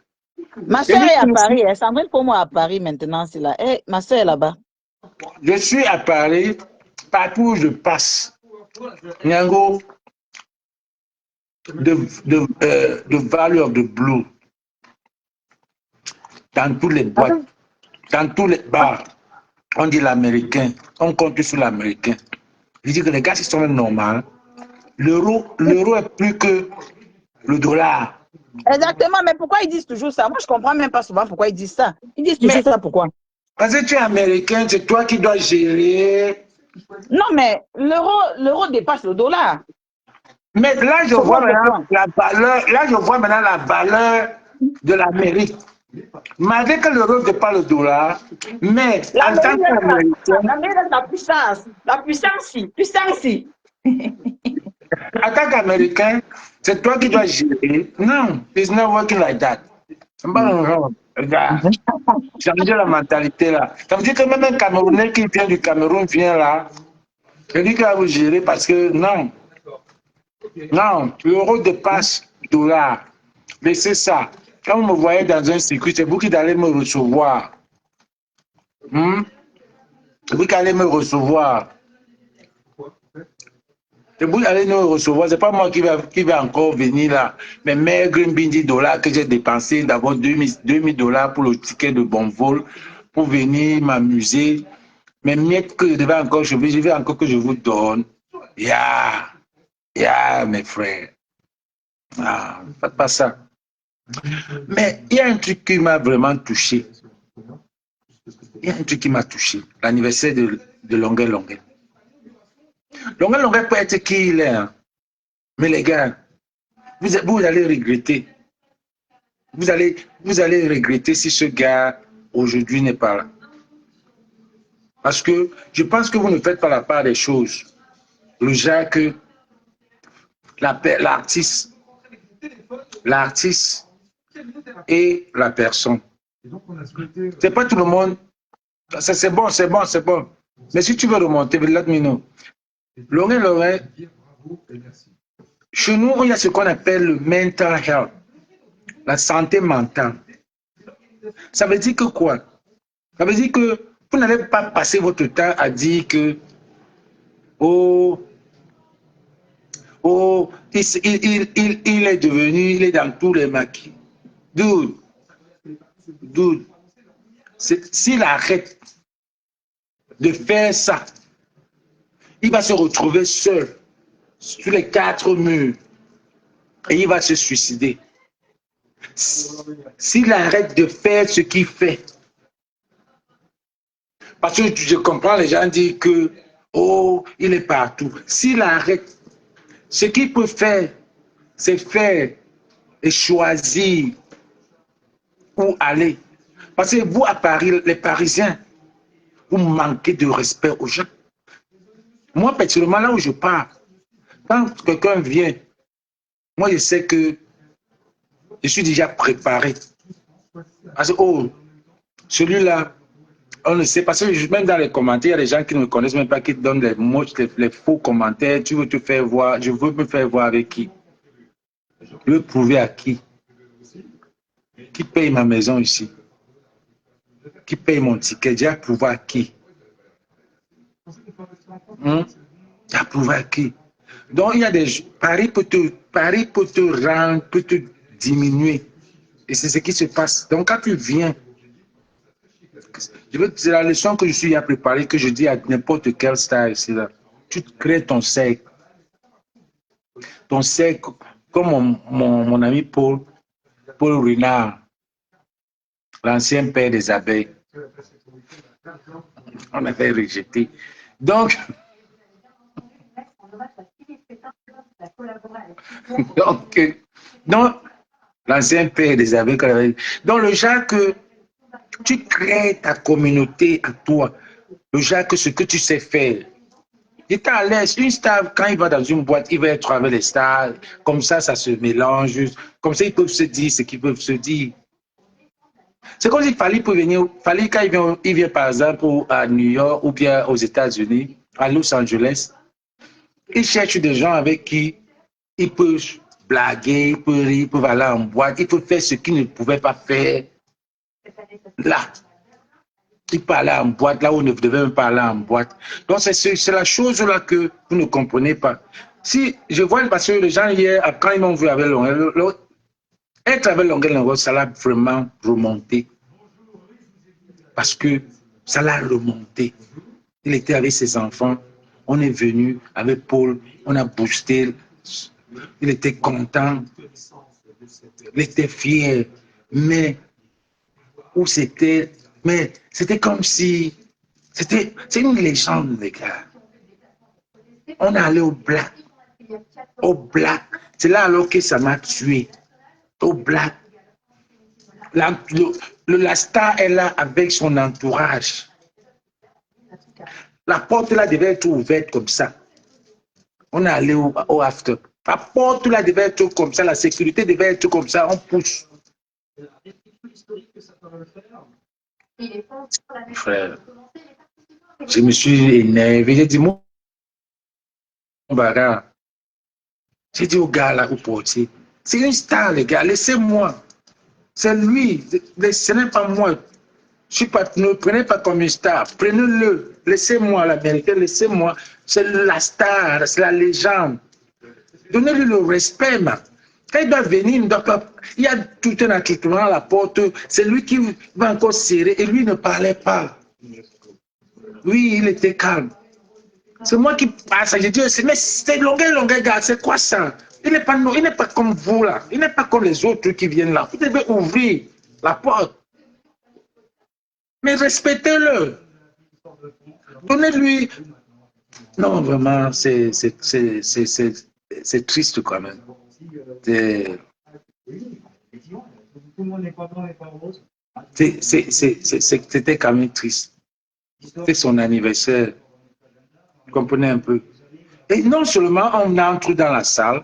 Ma soeur est à Paris. Elle s'entraîne pour moi à Paris maintenant. C'est là. Eh, ma soeur est là-bas. Je suis à Paris. Partout où je passe. Nyango, the value of the blue. Dans toutes les boîtes, dans tous les bars, on dit l'américain. On compte sur l'américain. Je dis que les gars, ils sont même normaux. L'euro est plus que le dollar. Exactement, mais pourquoi ils disent toujours ça? Moi, je ne comprends même pas souvent pourquoi ils disent ça. Ils disent toujours ça, pourquoi? Parce que tu es américain, c'est toi qui dois gérer. Non, mais l'euro dépasse le dollar. Mais là, je vois maintenant la valeur de l'Amérique. Malgré que l'euro dépasse le dollar, mais en tant qu'Américain, l'Amérique a la puissance. La puissance. En tant qu'Américain, c'est toi qui dois gérer. Non, it's not working like that. Changer la mentalité là. Ça veut dire que même un Camerounais qui vient du Cameroun vient là, je dis qu'il va vous gérer parce que non. Non, l'euro dépasse le dollar. Mais c'est ça. Quand vous me voyez dans un circuit, c'est vous qui allez me recevoir. C'est vous qui allez me recevoir. C'est vous qui allez nous recevoir. C'est pas moi qui vais encore venir là. Mais maigre bindi dollars que j'ai dépensé, d'abord 2000 dollars pour le ticket de bon vol, pour venir m'amuser. Mais miettes que je devais encore, je vais encore que je vous donne. Mes frères. Ah, faites pas ça. Mais il y a un truc qui m'a vraiment touché. Il y a un truc qui m'a touché. L'anniversaire de Longuet. Longuet peut être qui il est. Hein. Mais les gars, vous allez regretter. Vous allez regretter si ce gars aujourd'hui n'est pas là. Parce que je pense que vous ne faites pas la part des choses. Le genre que l'artiste et la personne. C'est pas tout le monde. C'est bon. Mais si tu veux remonter, let me know. Longuet, chez nous, il y a ce qu'on appelle le mental health, la santé mentale. Ça veut dire que quoi? Ça veut dire que vous n'allez pas passer votre temps à dire que il est devenu, il est dans tous les maquis. Dude, s'il arrête de faire ça, il va se retrouver seul sur les 4 murs et il va se suicider. S'il arrête de faire ce qu'il fait, parce que je comprends, les gens disent que il est partout. S'il arrête, ce qu'il peut faire, c'est faire et choisir où aller. Parce que vous, à Paris, les Parisiens, vous manquez de respect aux gens. Moi, personnellement, là où je pars, quand quelqu'un vient, moi, je sais que je suis déjà préparé. Parce que, celui-là, on ne sait pas. Parce que même dans les commentaires, il y a des gens qui ne me connaissent même pas, qui donnent les faux commentaires. Tu veux te faire voir, je veux me faire voir avec qui? Je veux prouver à qui? Qui paye ma maison ici? Qui paye mon ticket? J'ai à prouver à qui? À prouver à qui? Donc, il y a des... Paris peut te rendre, peut te diminuer. Et c'est ce qui se passe. Donc, quand tu viens, c'est la leçon que je suis à préparer, que je dis à n'importe quel star ici, là. Tu crées ton cercle. Ton cercle, comme mon ami Paul, Paul Renard, l'ancien père des abeilles. On avait rejeté. Donc, l'ancien père des abeilles. Donc, le genre que tu crées ta communauté à toi, le genre que ce que tu sais faire. Il est à l'aise. Une star, quand il va dans une boîte, il va être avec les stars. Comme ça se mélange. Comme ça, ils peuvent se dire ce qu'ils peuvent se dire. C'est comme s'il fallait pour venir, fallait quand il vient par exemple à New York ou bien aux États-Unis, à Los Angeles, il cherche des gens avec qui il peut blaguer, il peut rire, il peut aller en boîte, il peut faire ce qu'il ne pouvait pas faire là. Il peut aller en boîte là où on ne devait même pas aller en boîte. Donc c'est la chose là que vous ne comprenez pas. Si je vois parce que les gens hier, quand ils m'ont vu avec Longueuil, être avec Longueuil, ça l'a vraiment remonté. Parce que ça l'a remonté. Il était avec ses enfants. On est venu avec Paul. On a boosté. Il était content. Il était fier. Mais où c'était? Mais c'était comme si... C'est une légende, les gars. On est allé au Black. Au Black. C'est là alors que ça m'a tué. Au Black. La star est là avec son entourage. La porte là devait être ouverte comme ça. On est allé au after. La porte là devait être comme ça, la sécurité devait être comme ça, on pousse. Frère, je me suis énervé, j'ai dit, mon bagarre. J'ai dit au gars là, au portier, c'est une star les gars, laissez-moi. C'est lui, ce n'est pas moi. Ne le prenez pas comme une star, prenez-le, laissez-moi l'Américain, laissez-moi. C'est la star, c'est la légende. Donnez-lui le respect, man. Quand il doit venir, il ne doit pas... Il y a tout un attroupement à la porte. C'est lui qui va encore serrer et lui ne parlait pas. Oui, il était calme. C'est moi qui passe. Je dis, mais c'est longueur, gars, c'est quoi ça? Il n'est pas comme vous là. Il n'est pas comme les autres qui viennent là. Vous devez ouvrir la porte. Mais respectez-le. Donnez-lui... Non, vraiment, c'est triste quand même. C'était quand même triste. C'était son anniversaire. Vous comprenez un peu. Et non seulement on entre dans la salle,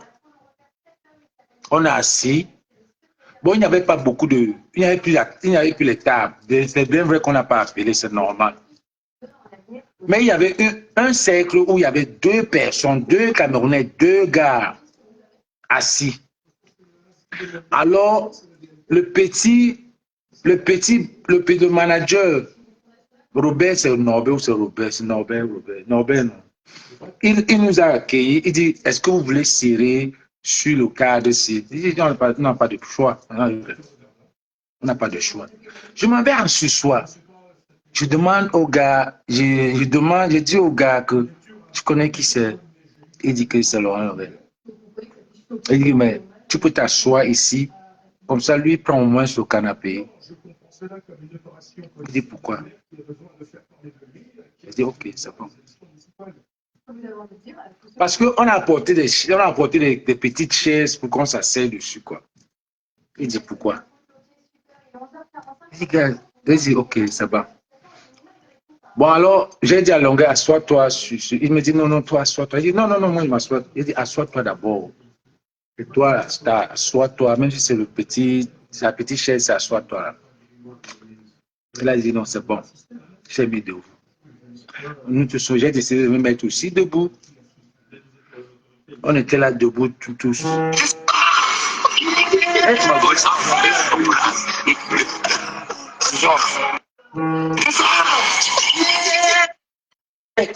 on est assis. Bon, il n'y avait pas beaucoup de... Il n'y avait plus les tables. C'est bien vrai qu'on n'a pas appelé, c'est normal. Mais il y avait eu un cercle où il y avait deux personnes, deux Camerounais, deux gars assis. Alors, le petit manager, Robert, c'est Norbert ou c'est Robert? C'est Norbert, Norbert, non. Il nous a accueillis, il dit, est-ce que vous voulez serrer sur le cadre ici? Il dit, on n'a pas de choix. On n'a pas de choix. Je m'en vais en sursoir. Je demande au gars, je dis au gars que je connais qui c'est. Il dit que c'est Laurent Robert. Il dit, mais tu peux t'asseoir ici, comme ça, lui prend au moins ce canapé. Il dit, pourquoi? Je dis, ok, c'est bon. Parce qu'on a apporté des petites chaises pour qu'on s'asseye dessus, quoi. Il dit, pourquoi? Il dit, ok, ça va. Bon, alors, j'ai dit à Longueuil, assois-toi. Il me dit, non, toi, assois-toi. Il dit, non, moi, je m'assois. Il dit, assois-toi d'abord. Et toi, la star, assois-toi. Même si c'est la petite chaise, assois-toi. Et là, il dit, non, c'est bon. J'ai mis debout. J'ai décidé de me mettre aussi debout. On était là debout tous.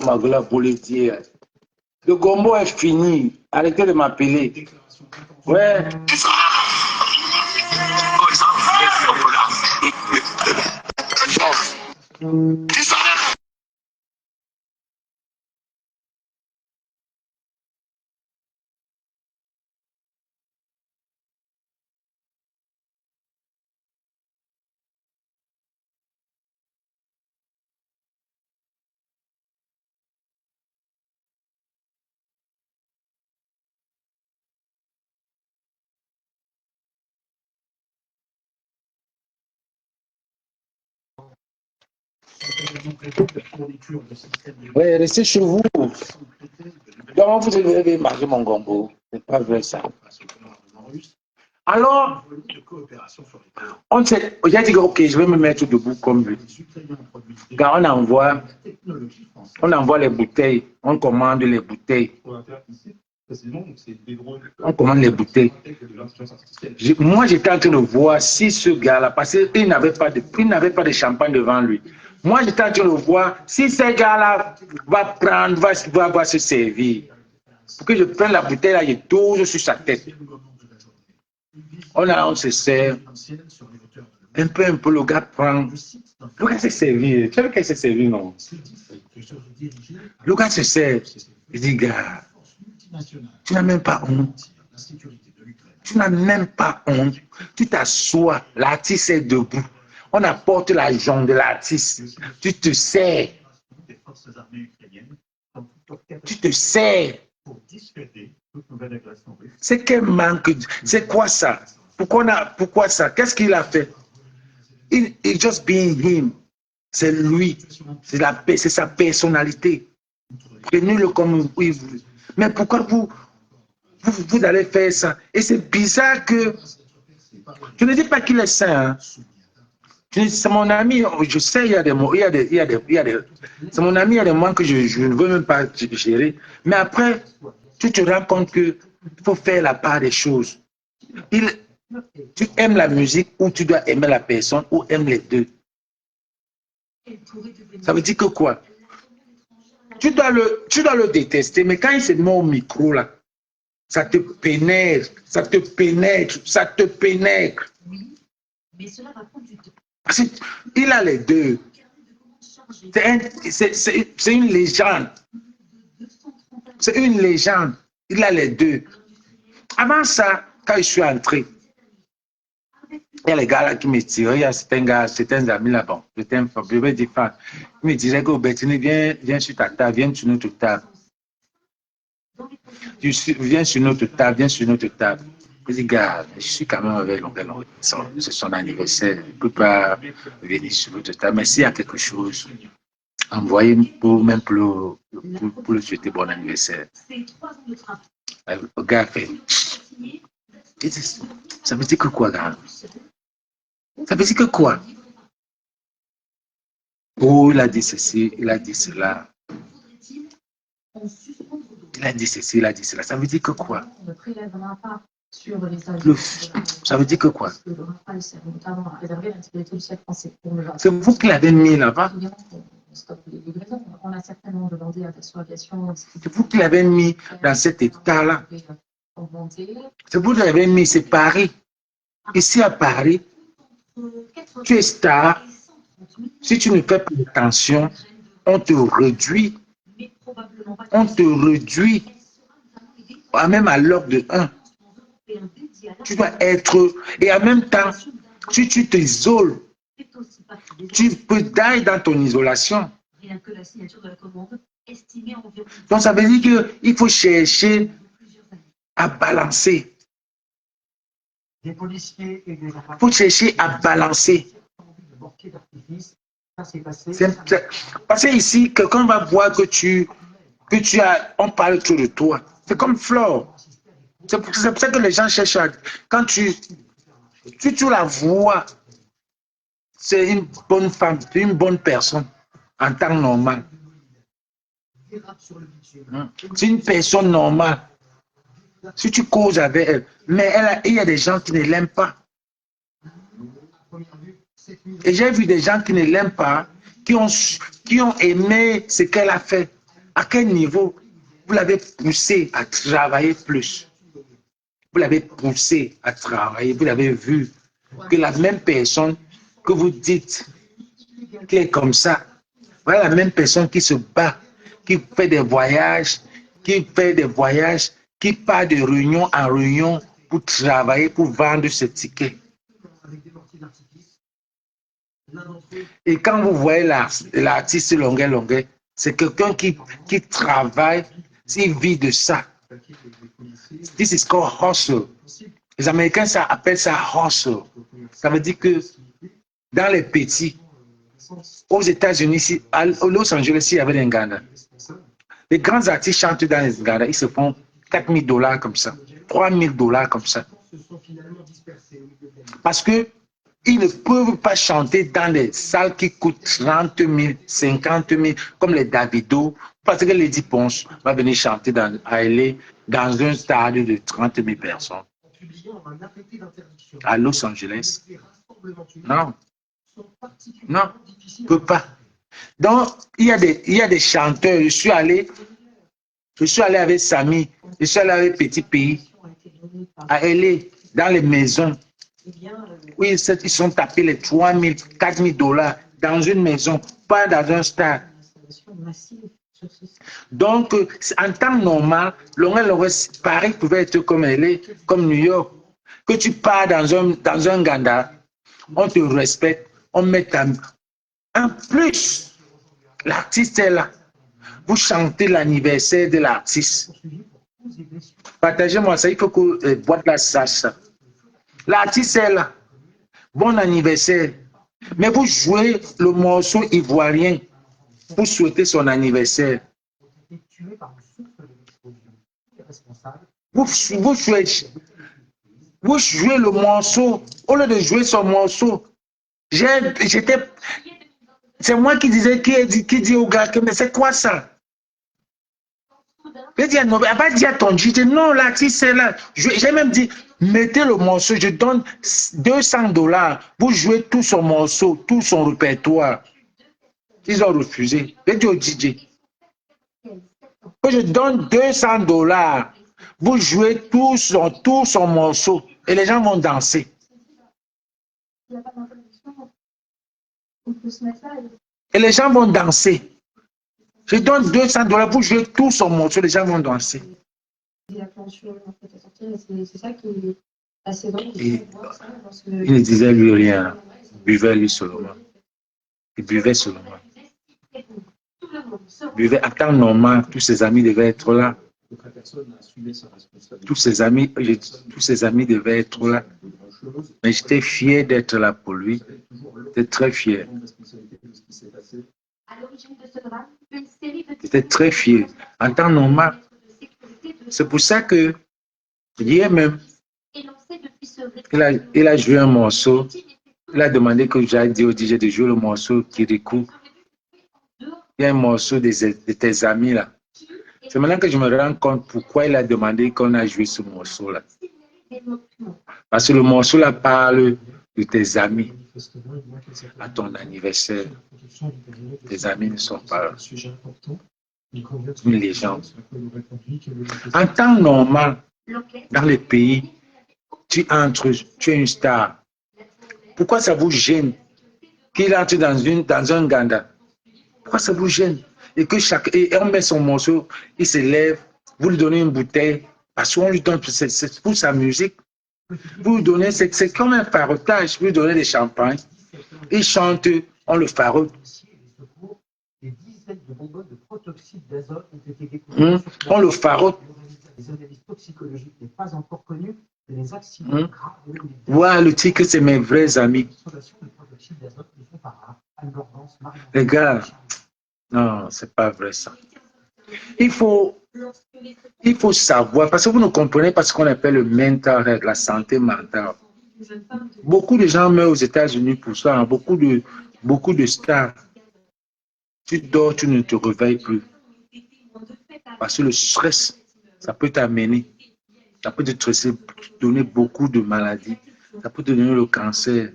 Ma gueule pour le dire. Le gombo est fini. Arrêtez de m'appeler. Ouais. Oui, restez chez vous. Donc, vous devez manger mon gombo. C'est pas vrai ça. Alors, on sait, j'ai dit que ok, je vais me mettre debout comme lui. Quand on envoie les bouteilles, on commande les bouteilles. On commande les bouteilles. Moi, j'étais en train de voir si ce gars-là, parce qu'il n'avait pas de champagne devant lui. Moi, j'étais en train de voir si ce gars-là va se servir. Pour que je prenne la bouteille, là, je tourne sur sa tête. On se sert. Un peu, le gars prend. Le gars s'est servi. Tu as vu qu'il s'est servi, non? Le gars se sert. Il dit, gars, tu n'as même pas honte. Tu n'as même pas honte. Tu t'assois, l'artiste est debout. On apporte la jambe de l'artiste. Tu te sers. Tu te sers. C'est quel manque. C'est quoi ça? Pourquoi ça? Qu'est-ce qu'il a fait? Il just being him. C'est lui. C'est sa personnalité. Prenez-le comme il veut. Mais pourquoi vous allez faire ça? Et c'est bizarre que... Je ne dis pas qu'il est saint. Hein. C'est mon ami, je sais, il y a des mots, c'est mon ami, il y a des moments que je ne veux même pas gérer. Mais après, tu te rends compte qu'il faut faire la part des choses. Tu aimes la musique ou tu dois aimer la personne ou aimes les deux. Ça veut dire que quoi? Tu dois le détester, mais quand il se met au micro, là, ça te pénètre, ça te pénètre, ça te pénètre. Oui, mais cela va prendre du temps. Parce qu'il a les deux. C'est une légende. C'est une légende. Il a les deux. Avant ça, quand je suis entré, il y a les gars là qui me tiraient. Il y a certains amis là-bas. Je vais dire, ils me disaient que Bettini, viens sur ta table, viens sur notre table. Viens sur notre table. Je dis, gars, je suis quand même avec l'oncle. C'est son anniversaire. Je ne peux pas venir sur notre table. Mais s'il y a quelque chose, envoyez-moi pour le souhaiter bon anniversaire. Le gars fait. Ça veut dire que quoi, gars? Ça veut dire que quoi? Oh, il a dit ceci, il a dit cela. Il a dit ceci, il a dit cela. Ça veut dire que quoi? Ça veut dire que quoi? C'est vous qui l'avez mis là-bas? C'est vous qui l'avez mis dans cet état-là. C'est vous qui l'avez mis, c'est Paris. Ici à Paris, tu es star. Si tu ne fais pas attention, on te réduit. On te réduit. Même à l'heure de 1. Tu dois être... Et en même temps, si tu t'isoles, tu peux die dans ton isolation. Donc ça veut dire qu'il faut chercher à balancer. Il faut chercher à balancer. Parce que ici, quelqu'un va voir que tu as... On parle trop de toi. C'est comme Flore. C'est pour ça que les gens cherchent à... Quand tu la vois, c'est une bonne femme, une bonne personne en temps normal. C'est une personne normale. Si tu causes avec elle, mais il y a des gens qui ne l'aiment pas. Et j'ai vu des gens qui ne l'aiment pas, qui ont aimé ce qu'elle a fait. À quel niveau vous l'avez poussé à travailler plus? Vous l'avez poussé à travailler. Vous l'avez vu que la même personne que vous dites qui est comme ça, voilà la même personne qui se bat, qui fait des voyages, qui part de réunion en réunion pour travailler, pour vendre ses tickets. Et quand vous voyez l'artiste longuet, c'est quelqu'un qui travaille, il vit de ça. This is called hustle. Les Américains appellent ça hustle. Ça veut dire que dans les petits, aux États-Unis, ici, à Los Angeles, il y avait des Nganda. Les grands artistes chantent dans les Nganda, ils se font $4,000 comme ça, $3,000 comme ça. Parce que ils ne peuvent pas chanter dans des salles qui coûtent 30 000, 50 000, comme les Davido, parce que Lady Ponce va venir chanter dans un stade de 30 000 personnes. À Los Angeles. Non. Non, ne peut pas. Donc, il y a des chanteurs. Je suis allé avec Samy, je suis allé avec Petit Pays, à LA, dans les maisons. Oui, ils sont tapés les 3 000, 4 000 $ dans une maison, pas dans un stade. Donc, en temps normal, Paris pouvait être comme LA, comme New York. Que tu pars dans un Nganda, on te respecte, on met ta... En plus, l'artiste est là. Vous chantez l'anniversaire de l'artiste. Partagez-moi ça, il faut que boîte la sache ça. L'artiste est là. Bon anniversaire. Mais vous jouez le morceau ivoirien pour souhaiter son anniversaire. Vous jouez le morceau. Au lieu de jouer son morceau, c'est moi qui disais, qui dit au gars, mais c'est quoi ça? Je dis, non, elle va dire à ton DJ, non, l'artiste c'est là. J'ai même dit, mettez le morceau, je donne $200. Vous jouez tout son morceau, tout son répertoire. Ils ont refusé. J'ai dit au DJ, que je donne $200. Vous jouez tout son morceau et les gens vont danser. Et les gens vont danser. Je donne $200 pour jouer tout son morceau, les gens vont danser. C'est ça qui est assez drôle. Il ne disait lui rien. Il buvait lui seulement. Il buvait seulement. Il buvait à temps normal. Tous ses amis devaient être là. Tous ses amis devaient être là. Mais j'étais fier d'être là pour lui. J'étais très fier. J'étais très fier. En temps normal. C'est pour ça que hier même, il a joué un morceau. Il a demandé que j'aille dire au DJ de jouer le morceau Kirikou. Il y a un morceau de tes amis là. C'est maintenant que je me rends compte pourquoi il a demandé qu'on a joué ce morceau-là. Parce que le morceau-là parle de tes amis à ton anniversaire. Tes amis ne sont pas là. Une légende. En temps normal, dans les pays, tu entres, tu es une star. Pourquoi ça vous gêne qu'il entre dans un Nganda? Pourquoi ça vous gêne? Et on met son morceau, il se lève, vous lui donnez une bouteille, parce qu'on lui donne, c'est pour sa musique. Vous lui donnez, c'est comme un farotage, vous lui donnez des champagnes, il chante, on le farote. On le farote. Voilà, le titre, c'est mes vrais amis. Les gars, non, c'est pas vrai ça. Il faut savoir, parce que vous ne comprenez pas ce qu'on appelle le mental health, la santé mentale. Beaucoup de gens meurent aux États-Unis pour ça, hein, beaucoup de stars. Tu dors, tu ne te réveilles plus. Parce que le stress, ça peut t'amener, ça peut te donner beaucoup de maladies, ça peut te donner le cancer.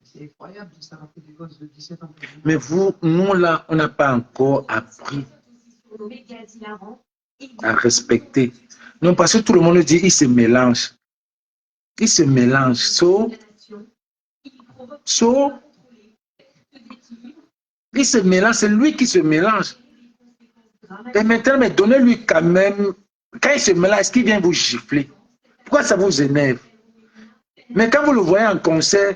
C'est effroyable de s'arrêter des gosses de 17 ans. Mais nous là, on n'a pas encore appris à respecter. Non, parce que tout le monde dit, il se mélange. Il se mélange. Il se mélange, c'est lui qui se mélange. Et maintenant, mais donnez-lui quand même, quand il se mélange, est-ce qu'il vient vous gifler? Pourquoi ça vous énerve? Mais quand vous le voyez en concert,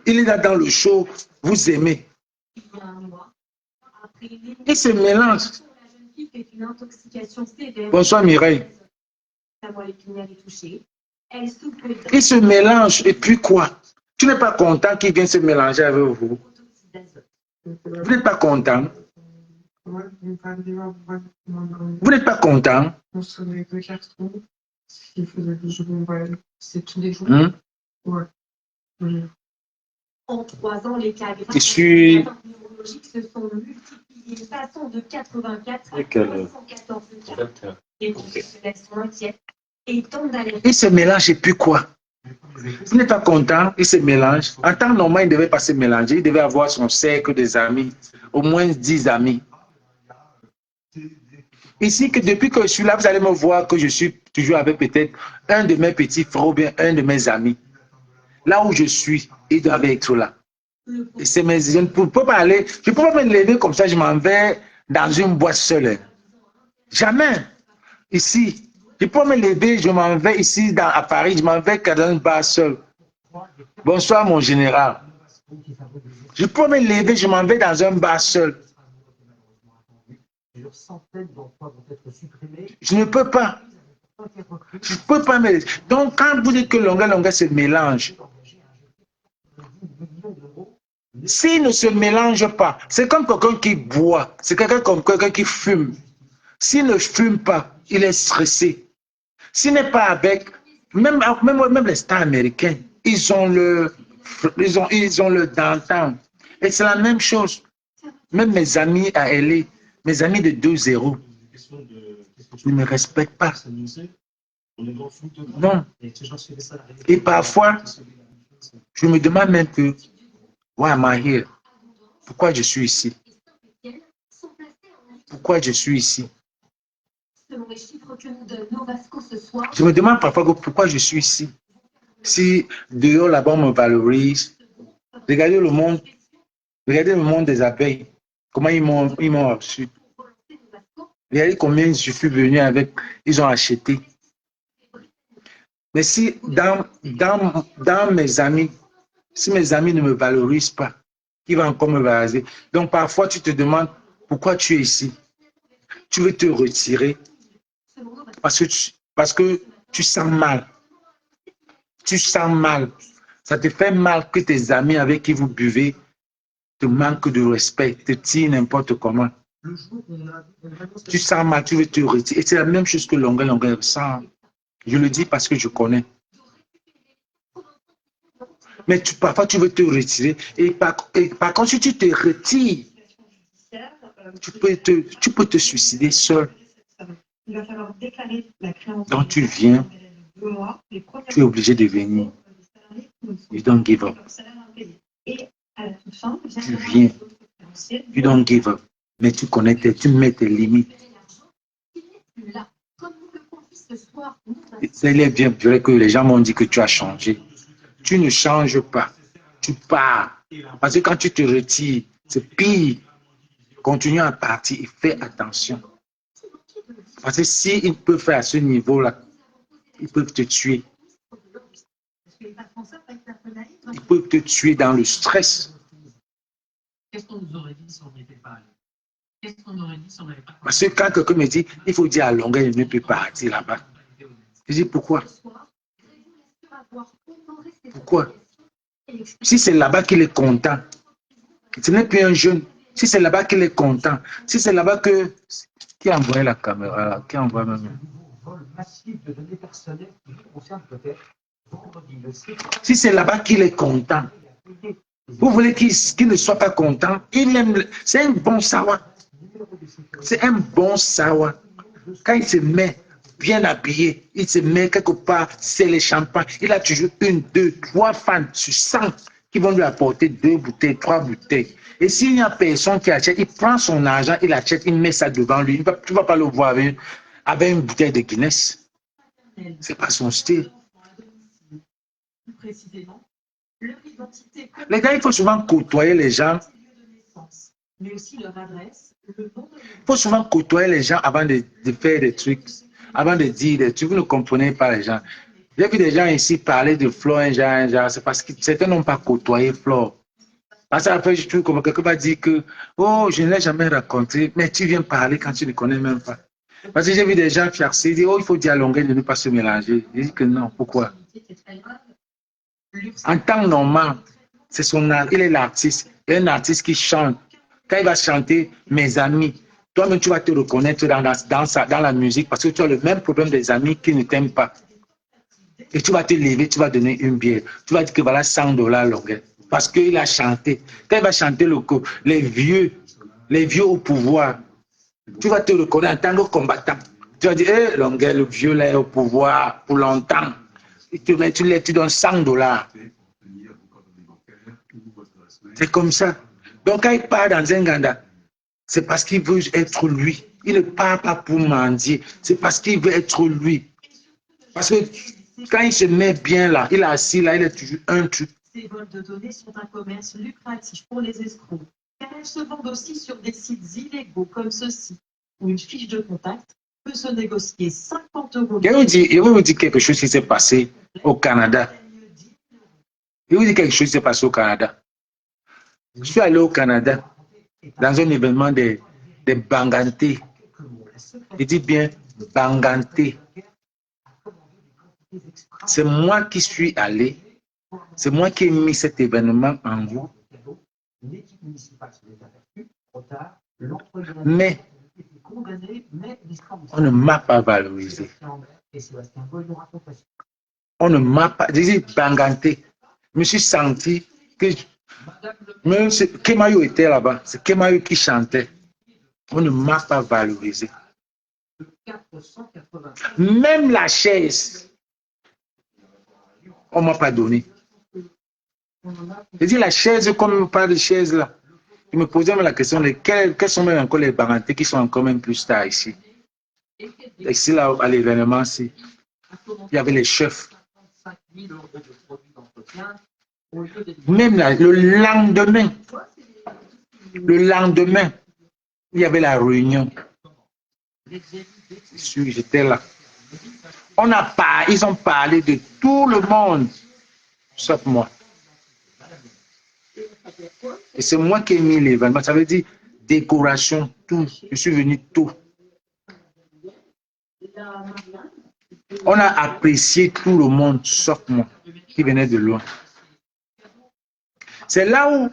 il est là dans le show, vous aimez. Il se mélange. Bonsoir Mireille. Il se mélange et puis quoi? Tu n'es pas content qu'il vienne se mélanger avec vous? Vous n'êtes pas content? Ouais, il va dire, Vous n'êtes pas content? on se met deux cartons. Il faisait des jeux de c'est tous les jours. Ouais. En 3 ans, les cas graves Je suis... neurologiques se sont multipliés, passant de 84 à Et 314 cas. Les professionnels sont inquiets et tentent d'alerter. Il se mélange et puis quoi? Vous n'êtes pas content, il se mélange. En temps normal, il ne devait pas se mélanger. Il devait avoir son cercle des amis, au moins 10 amis. Ici, que depuis que je suis là, vous allez me voir que je suis toujours avec peut-être un de mes petits frères ou bien un de mes amis. Là où je suis, ils doivent être là. Et je ne peux pas aller, je ne peux pas me lever comme ça, je m'en vais dans une boîte seule. Jamais. Ici, je peux me lever, je m'en vais ici à Paris, je m'en vais dans une bar seul. Bonsoir mon général. Je peux me lever, je m'en vais dans un bar seul. Je ne peux pas. Je ne peux pas me... Donc, quand vous dites que longueur se mélange, s'il ne se mélange pas, c'est comme quelqu'un qui boit, c'est comme quelqu'un qui fume. S'il ne fume pas, il est stressé. S'il n'est pas avec, même les stars américains, ils ont le downtown. Et c'est la même chose. Même mes amis à LA, mes amis de 2-0, ne me respectent pas. Non. Et parfois, je me demande même que, why am I here? Pourquoi je suis ici? Pourquoi je suis ici? Je me demande parfois pourquoi je suis ici. Si dehors là-bas on me valorise, regardez le monde des abeilles, comment ils m'ont reçu. Regardez combien je suis venu avec, ils ont acheté. Mais si dans mes amis, si mes amis ne me valorisent pas, ils vont encore me valoriser. Donc parfois tu te demandes pourquoi tu es ici. Tu veux te retirer parce que tu sens mal. Tu sens mal. Ça te fait mal que tes amis avec qui vous buvez te manquent de respect, te tirent n'importe comment. Tu sens mal, tu veux te retirer. Et c'est la même chose que longueur ressent. Je le dis parce que je connais. Mais parfois, tu veux te retirer. Et par contre, si tu te retires, tu peux te suicider seul. Donc, tu viens. Tu es obligé de venir. You don't give up. Tu viens. You don't give up. Mais tu connais, tu mets tes limites. Il est bien vrai que les gens m'ont dit que tu as changé. Tu ne changes pas. Tu pars. Parce que quand tu te retires, c'est pire. Continue à partir et fais attention. Parce que s'ils peuvent faire à ce niveau-là, ils peuvent te tuer. Ils peuvent te tuer dans le stress. Qu'est-ce qu'on nous aurait dit si on n'était pas allé? Qu'est-ce qu'on aurait dit si on n'avait pas... Parce que quand quelqu'un me dit, il faut dire à longueur, il ne peut pas partir là-bas. Je dis pourquoi? Pourquoi? Si c'est là-bas qu'il est content, ce n'est plus un jeune. Si c'est là-bas qu'il est content, si c'est là-bas que... Qui a envoyé la caméra là? Qui a envoyé même? Si c'est là-bas qu'il est content, vous voulez qu'il ne soit pas content? Il aime. C'est un bon sawa. C'est un bon sawa. Quand il se met bien habillé, il se met quelque part, c'est le champagne. Il a toujours 1, 2, 3 fans sur 100 qui vont lui apporter 2 bouteilles, 3 bouteilles. Et s'il n'y a personne qui achète, il prend son argent, il achète, il met ça devant lui. Tu ne vas pas le voir avec une bouteille de Guinness. Ce n'est pas son style. Les gars, il faut souvent côtoyer les gens. Il faut souvent côtoyer les gens avant de faire des trucs, avant de dire des trucs. Vous ne comprenez pas les gens. J'ai vu des gens ici parler de Flo, un genre, c'est parce que certains n'ont pas côtoyé Flo. Parce que après, je trouve comme quelqu'un va dire que, oh, je ne l'ai jamais rencontré, mais tu viens parler quand tu ne connais même pas. Parce que j'ai vu des gens fiaxés dire, oh, il faut dialoguer, de ne pas se mélanger. Je dis que non, pourquoi? En temps normal, c'est son art, il est l'artiste. Et un artiste qui chante, Quand il va chanter Mes amis, toi-même, tu vas te reconnaître dans la musique parce que tu as le même problème des amis qui ne t'aiment pas. Et tu vas te lever, tu vas donner une bière. Tu vas dire que voilà $100 longueur. Parce qu'il a chanté. Quand il va chanter les vieux au pouvoir, tu vas te reconnaître en tant que combattant. Tu vas dire, hé, longueur, le vieux là est au pouvoir pour longtemps. Et tu donnes $100. C'est comme ça. Donc quand il part dans un ganda, c'est parce qu'il veut être lui. Il ne part pas pour mendier. C'est parce qu'il veut être lui. Parce que quand il se met bien là, il est assis là, il est toujours un truc. Ces vols de données sont un commerce lucratif pour les escrocs, car elles se vendent aussi sur des sites illégaux comme ceci, où une fiche de contact peut se négocier 50 €. Je vais vous dire quelque chose qui s'est passé au Canada. Je vais vous dire quelque chose qui s'est passé au Canada. Je suis allé au Canada dans un événement des Banganté. Je dis bien Banganté. C'est moi qui suis allé. C'est moi qui ai mis cet événement en route. Mais on ne m'a pas valorisé. On ne m'a pas... Je dis Banganté. Je me suis senti que... Même Kemayo était là-bas. C'est Kemayo qui chantait. On ne m'a pas valorisé. Même la chaise, on ne m'a pas donné. Je dis la chaise, comme on parle de chaise là, il me posait la question de quels sont même encore les Bangantés qui sont encore même plus tard ici. Ici là, à l'événement, il y avait les chefs. Même là, le lendemain, il y avait la réunion. J'étais là. Ils ont parlé de tout le monde, sauf moi. Et c'est moi qui ai mis l'événement. Ça veut dire décoration, tout. Je suis venu tôt. On a apprécié tout le monde, sauf moi, qui venait de loin. C'est là où,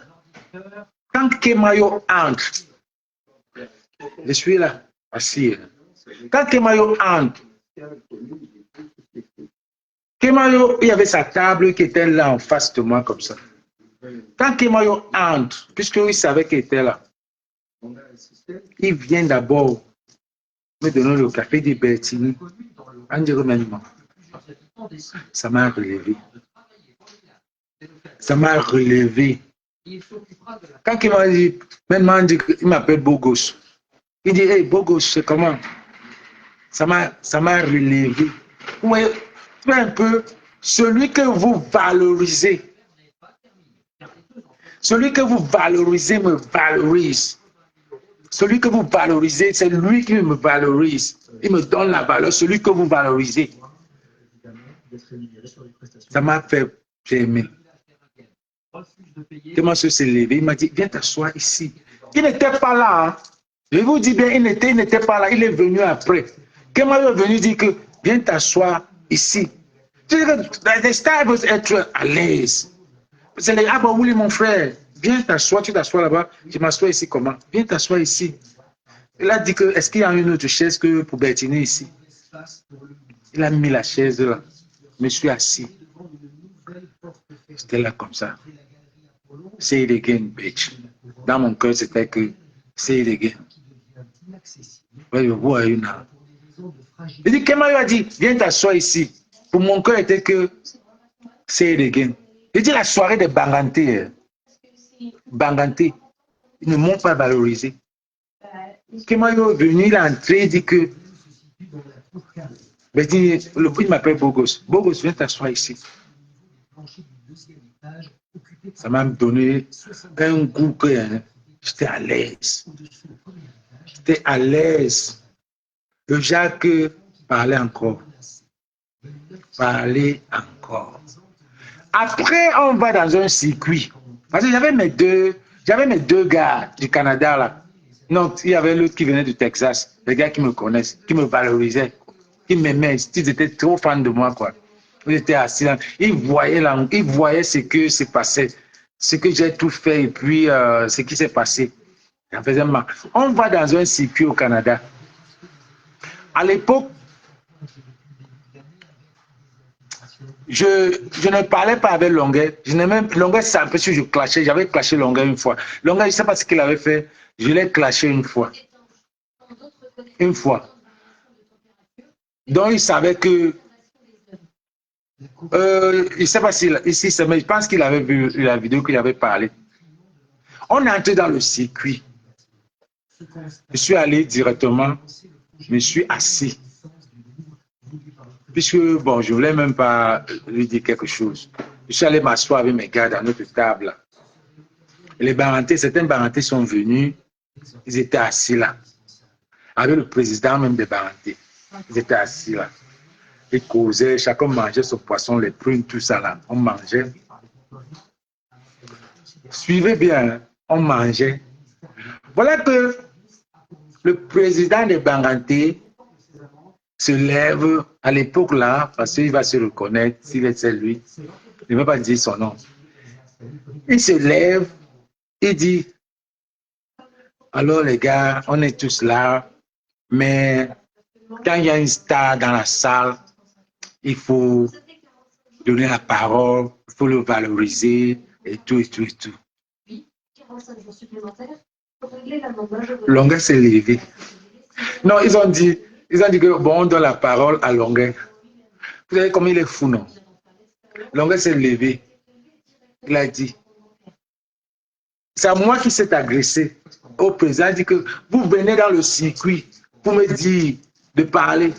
quand Kemayo entre, je suis là, assis. Quand Kemayo entre, Kemayo, il y avait sa table qui était là en face de moi comme ça. Quand Kemayo entre, puisqu'il savait qu'il était là, il vient d'abord me donner le café de Bertini. Ça m'a relevé. Ça m'a relevé. Quand il m'a dit, maintenant il m'appelle Bogos. Il dit, hey Bogos, c'est comment? Ça m'a relevé. Vous voyez, un peu, celui que vous valorisez. Celui que vous valorisez me valorise. Celui que vous valorisez, c'est lui qui me valorise. Il me donne la valeur, celui que vous valorisez. Ça m'a fait aimer. Comment se s'est levé? Il m'a dit, viens t'asseoir ici. Il n'était pas là. Hein. Je vous dis bien, il n'était pas là. Il est venu après. Comment il est venu dire que, viens t'asseoir ici. Les stars veulent être à l'aise. C'est les ah bah oui mon frère, viens t'asseoir, tu t'assois là-bas, je m'assois ici comment? Viens t'asseoir ici. Il a dit que est-ce qu'il y a une autre chaise que pour Bertini ici? Il a mis la chaise là. Je me suis assis. J'étais là comme ça. Say it again, bitch. Dans mon cœur, c'était que say it again. Where are you now? Il dit, Kemayo a dit, viens t'asseoir ici. Pour mon cœur, était que say it again. Il dit la soirée des Banganté. Banganté. Ils ne m'ont pas valorisé. Kemayo est venu, il est entré, il dit que. Il m'appelle Bogos. Bogos, viens t'asseoir ici. Ça m'a donné un goût que j'étais à l'aise. J'étais à l'aise. Le Jacques parlait encore. Parlait encore. Après, on va dans un circuit. Parce que j'avais mes deux gars du Canada là. Non, il y avait l'autre qui venait du Texas. Les gars qui me connaissent, qui me valorisaient, qui m'aimaient. Ils étaient trop fans de moi, quoi. Ils étaient assis là. Ils voyaient ce que s'est passé. Ce que j'ai tout fait et puis ce qui s'est passé. Ça faisait mal. On va dans un circuit au Canada. À l'époque, je ne parlais pas avec Longuet. Longuet, c'est un peu si je clashais. J'avais clashé Longuet une fois. Longuet, je ne sais pas ce qu'il avait fait. Je l'ai clashé une fois. Une fois. Donc, il savait que... je ne sais pas si mais je pense qu'il avait vu la vidéo qu'il avait parlé. On est entré dans le circuit. Je suis allé directement, je me suis assis. Puisque, bon, je ne voulais même pas lui dire quelque chose. Je suis allé m'asseoir avec mes gars dans notre table. Et les Barantais, certains Barantais sont venus, ils étaient assis là. Avec le président même des Barantais. Ils étaient assis là. Ils causaient, chacun mangeait son poisson, les prunes, tout ça là. On mangeait. Suivez bien, hein? On mangeait. Voilà que le président des Barantais se lève à l'époque là, parce qu'il va se reconnaître s'il est lui. Il ne va pas dire son nom. Il se lève, il dit, alors les gars, on est tous là, mais quand il y a une star dans la salle, il faut donner la parole, il faut le valoriser et tout, et tout, et tout. 45 jours supplémentaires pour régler la longueur. Longueur s'est levé. Non, ils ont dit que bon, on donne la parole à Longueur. Vous savez comme il est fou, non? Longueur s'est levé. Il a dit, c'est à moi qui s'est agressé au président. Il dit que vous venez dans le circuit pour me dire de parler.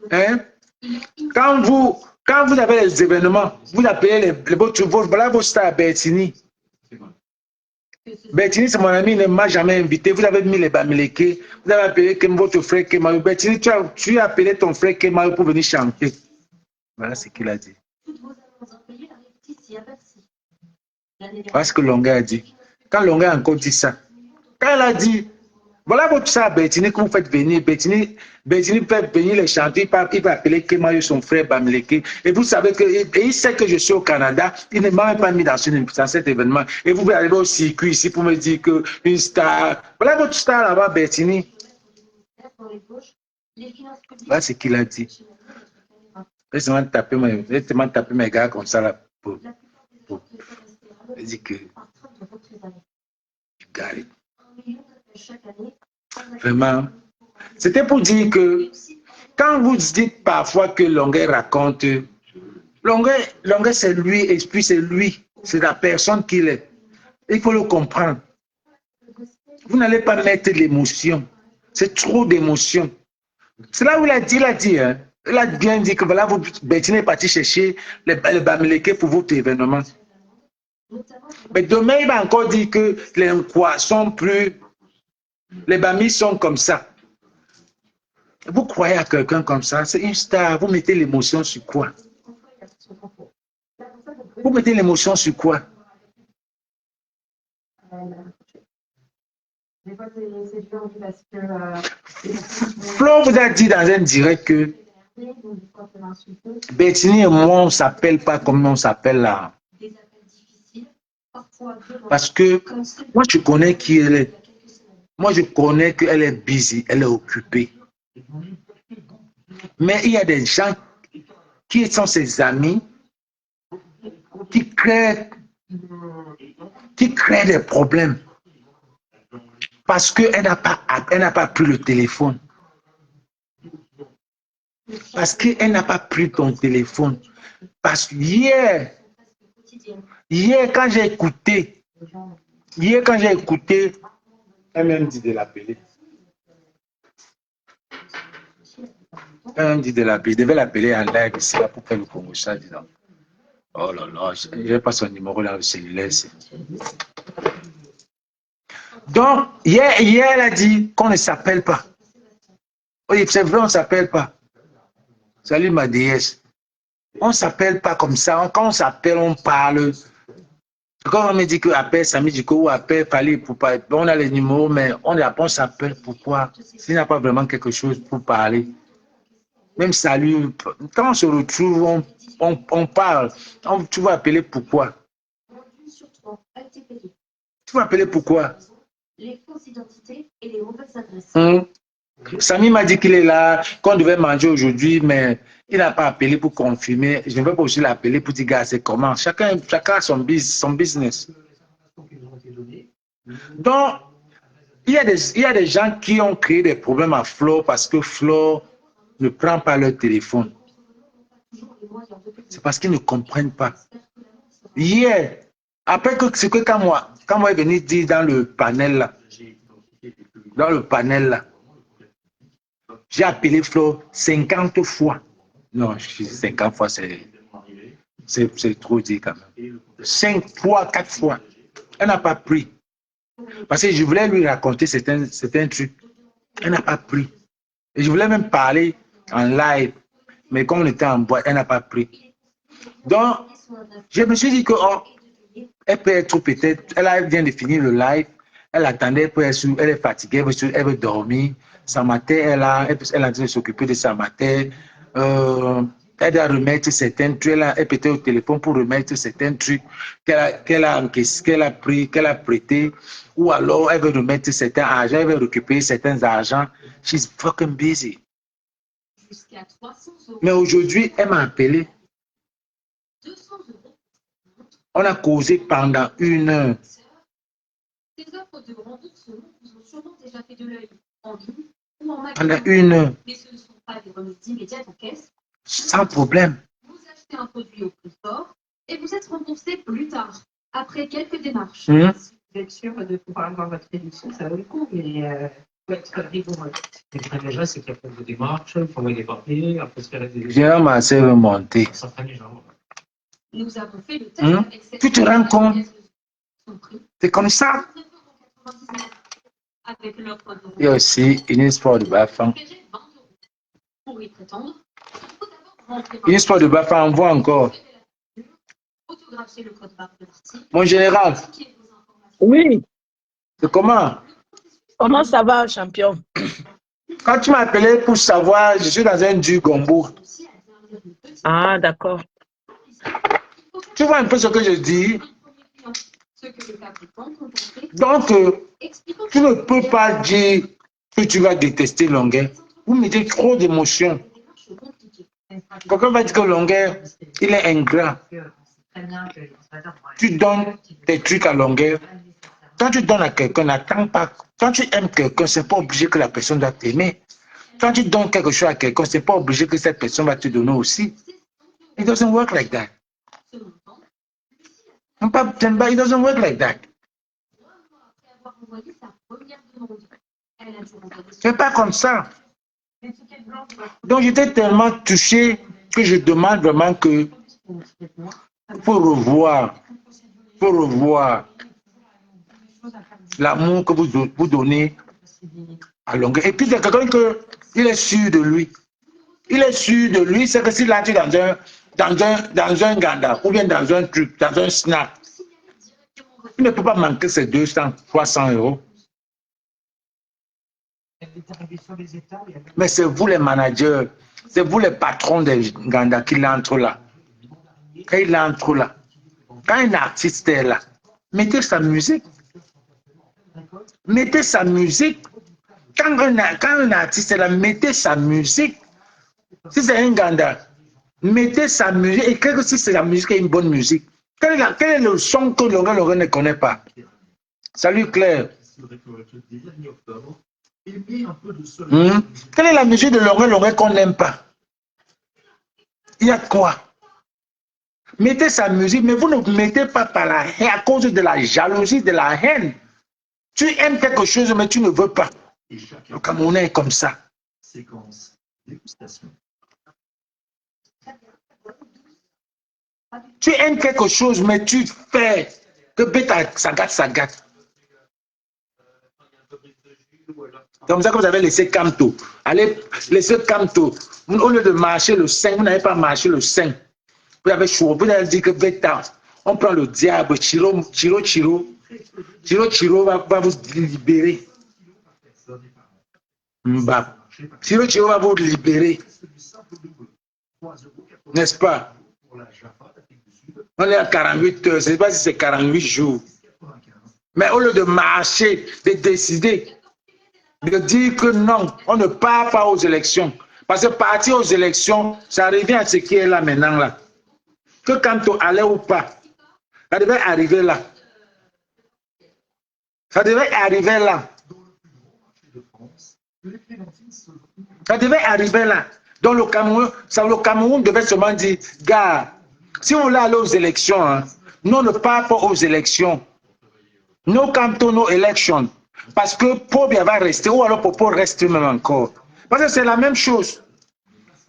Hein? Quand vous avez les événements, vous appelez voilà vos stars Bertini. Bertini, c'est mon ami, il ne m'a jamais invité. Vous avez mis les Bamileke, vous avez appelé votre frère Kemaru. Bertini, tu as appelé ton frère Kemaru pour venir chanter. Voilà ce qu'il a dit. Voilà ce que Longueur a dit. Quand Longueur a encore dit ça, quand il a dit, voilà votre star Bertini que vous faites venir, Bertini peut venir les chanter, il va appeler Kemaru, son frère Bamileke. Et vous savez que, et il sait que je suis au Canada, il ne m'a même pas mis dans cet événement. Et vous pouvez arriver au circuit ici pour me dire qu'une star, voilà votre star là-bas, Bertini. Voilà ce qu'il a dit. Laissez-moi taper mes gars comme ça là. Il dit que, you vraiment, c'était pour dire que quand vous dites parfois que Longueur raconte, Longueur c'est lui, esprit c'est lui, c'est la personne qu'il est. Il faut le comprendre. Vous n'allez pas mettre l'émotion. C'est trop d'émotion. C'est là où il a dit, hein. Il a bien dit que voilà, Bertini est parti chercher les Bamileke pour votre événement. Mais demain, il va encore dire que les Nkwa sont plus... Les Bamis sont comme ça. Vous croyez à quelqu'un comme ça, c'est une star. Vous mettez l'émotion sur quoi? Vous mettez l'émotion sur quoi? Flo vous a dit dans un direct que Bertini et moi, on ne s'appelle pas comme on s'appelle là. Parce que moi, je connais qui elle est. Moi, je connais qu'elle est busy, elle est occupée. Mais il y a des gens qui sont ses amis, qui créent des problèmes. Parce qu'elle n'a pas pris le téléphone. Parce qu'elle n'a pas pris ton téléphone. Parce que hier quand j'ai écouté, elle m'a dit de l'appeler. Elle m'a dit de l'appeler. Je devais l'appeler en live ici là pour faire le promotion. Disant, oh là là, je n'ai pas son numéro dans le cellulaire. Donc, hier, elle a dit qu'on ne s'appelle pas. Oui, c'est vrai, on ne s'appelle pas. Salut ma déesse. On ne s'appelle pas comme ça. Quand on s'appelle, on parle. Quand on me dit que appelle Samy Diko ou appelle Pali pour parler, on a les numéros, mais on s'appelle pourquoi? S'il n'y a pas vraiment quelque chose pour parler. Même salut, quand on se retrouve, on parle. Tu vas appeler pourquoi? Tu vas appeler pourquoi? les fausses identités et les mauvaises adresses. Samy m'a dit qu'il est là, qu'on devait manger aujourd'hui, mais il n'a pas appelé pour confirmer. Je ne vais pas aussi l'appeler pour dire, gars, c'est comment. Chacun a son business. Donc, il y a des gens qui ont créé des problèmes à Flo parce que Flo ne prend pas leur téléphone. C'est parce qu'ils ne comprennent pas. Hier, après que c'est que quand moi est venu dire dans le panel là, j'ai appelé Flo 50 fois. Non, je dis 50 fois, c'est trop dit quand même. 5 fois, 4 fois. Elle n'a pas pris. Parce que je voulais lui raconter certains trucs. Elle n'a pas pris. Et je voulais même parler en live. Mais comme on était en boîte, elle n'a pas pris. Donc, je me suis dit que elle peut être peut-être, elle vient de finir le live, elle attendait, elle est fatiguée, elle veut dormir. Sa matin, elle a train de s'occuper de sa matin. Elle doit remettre certains trucs, elle peut être au téléphone pour remettre certains trucs qu'elle a pris, qu'elle a prêté, ou alors elle veut remettre certains argent, elle veut récupérer certains argents. She's fucking busy. Mais aujourd'hui, elle m'a appelé. On a causé pendant 1 heure. Ces offres de remboursement vous ont sûrement déjà fait de l'œil en ligne ou en magasin. Pendant 1 heure. Mais ce ne sont pas des remises immédiates en caisse. Sans problème. Vous achetez un produit au prix fort et vous êtes remboursé plus tard, après quelques démarches. Si vous êtes sûr de pouvoir avoir votre réduction, ça vaut le coup, mais il faut être rigoureux. Et déjà, c'est qu'il y a des démarches, il faut envoyer des papiers, après se faire des... J'ai ma sœur remontée. Nous avons fait le test avec cette... Tu te rends compte? C'est comme ça. Avec l'offre de... Il y a aussi une histoire de Bafan. Pour y prétendre, il faut d'abord rentrer... Une histoire de Bafan, on voit encore. Photographier le code barre de l'article. Mon général. Oui. C'est comment? Comment ça va, champion? Quand tu m'as appelé pour savoir, je suis dans un du gombo. Ah, d'accord. Tu vois un peu ce que je dis? Donc, tu ne peux pas dire que tu vas détester Longueur. Vous mettez trop d'émotions. Quelqu'un va dire que Longueur, il est ingrat. Tu donnes tes trucs à Longueur. Quand tu donnes à quelqu'un, n'attends pas. Quand tu aimes quelqu'un, ce n'est pas obligé que la personne doit t'aimer. Quand tu donnes quelque chose à quelqu'un, ce n'est pas obligé que cette personne va te donner aussi. It doesn't work like that. It doesn't work like that. C'est pas comme ça. Donc j'étais tellement touché que je demande vraiment que faut revoir l'amour que vous donnez à Longueur. Et puis c'est quelqu'un qu'il est sûr de lui. Il est sûr de lui, c'est que s'il a été dans un ganda ou bien dans un truc, dans un snack, il ne peut pas manquer ces 200, 300 euros. Mais c'est vous les managers, c'est vous les patrons des ganda qui entrent là. Quand il entre là, quand un artiste est là, mettez sa musique. Mettez sa musique. Quand un artiste est là, mettez sa musique. Si c'est un ganda, mettez sa musique. Et que si c'est la musique est une bonne musique. Quel est le son que Longueur ne connaît pas? Salut Claire. Quelle est la musique de Longueur qu'on n'aime pas? Il y a quoi? Mettez sa musique, mais vous ne mettez pas par la haine, à cause de la jalousie, de la haine. Tu aimes quelque chose, mais tu ne veux pas. Le Camerounais est comme ça. Séquence dégustation. Tu aimes quelque chose, mais tu fais que bêta, ça gâte. C'est comme ça que vous avez laissé Camto. Allez, laissez Camto. Au lieu de marcher le 5, vous n'avez pas marché le 5. Vous avez dit que bêta, on prend le diable, Chiro va vous libérer. Chiro va vous libérer. N'est-ce pas? On est à 48 heures, je ne sais pas si c'est 48 jours. Mais au lieu de marcher, de décider, de dire que non, on ne part pas aux élections. Parce que partir aux élections, ça revient à ce qui est là maintenant. Là. Que quand on allait ou pas, ça devait arriver là. Ça devait arriver là. Ça devait arriver là. Donc le Cameroun devait seulement dire, gars, si on voulait aller aux élections, hein, nous on ne part pas aux élections. No come to no election. Parce que Pobia va rester, ou alors Popo reste même encore. Parce que c'est la même chose.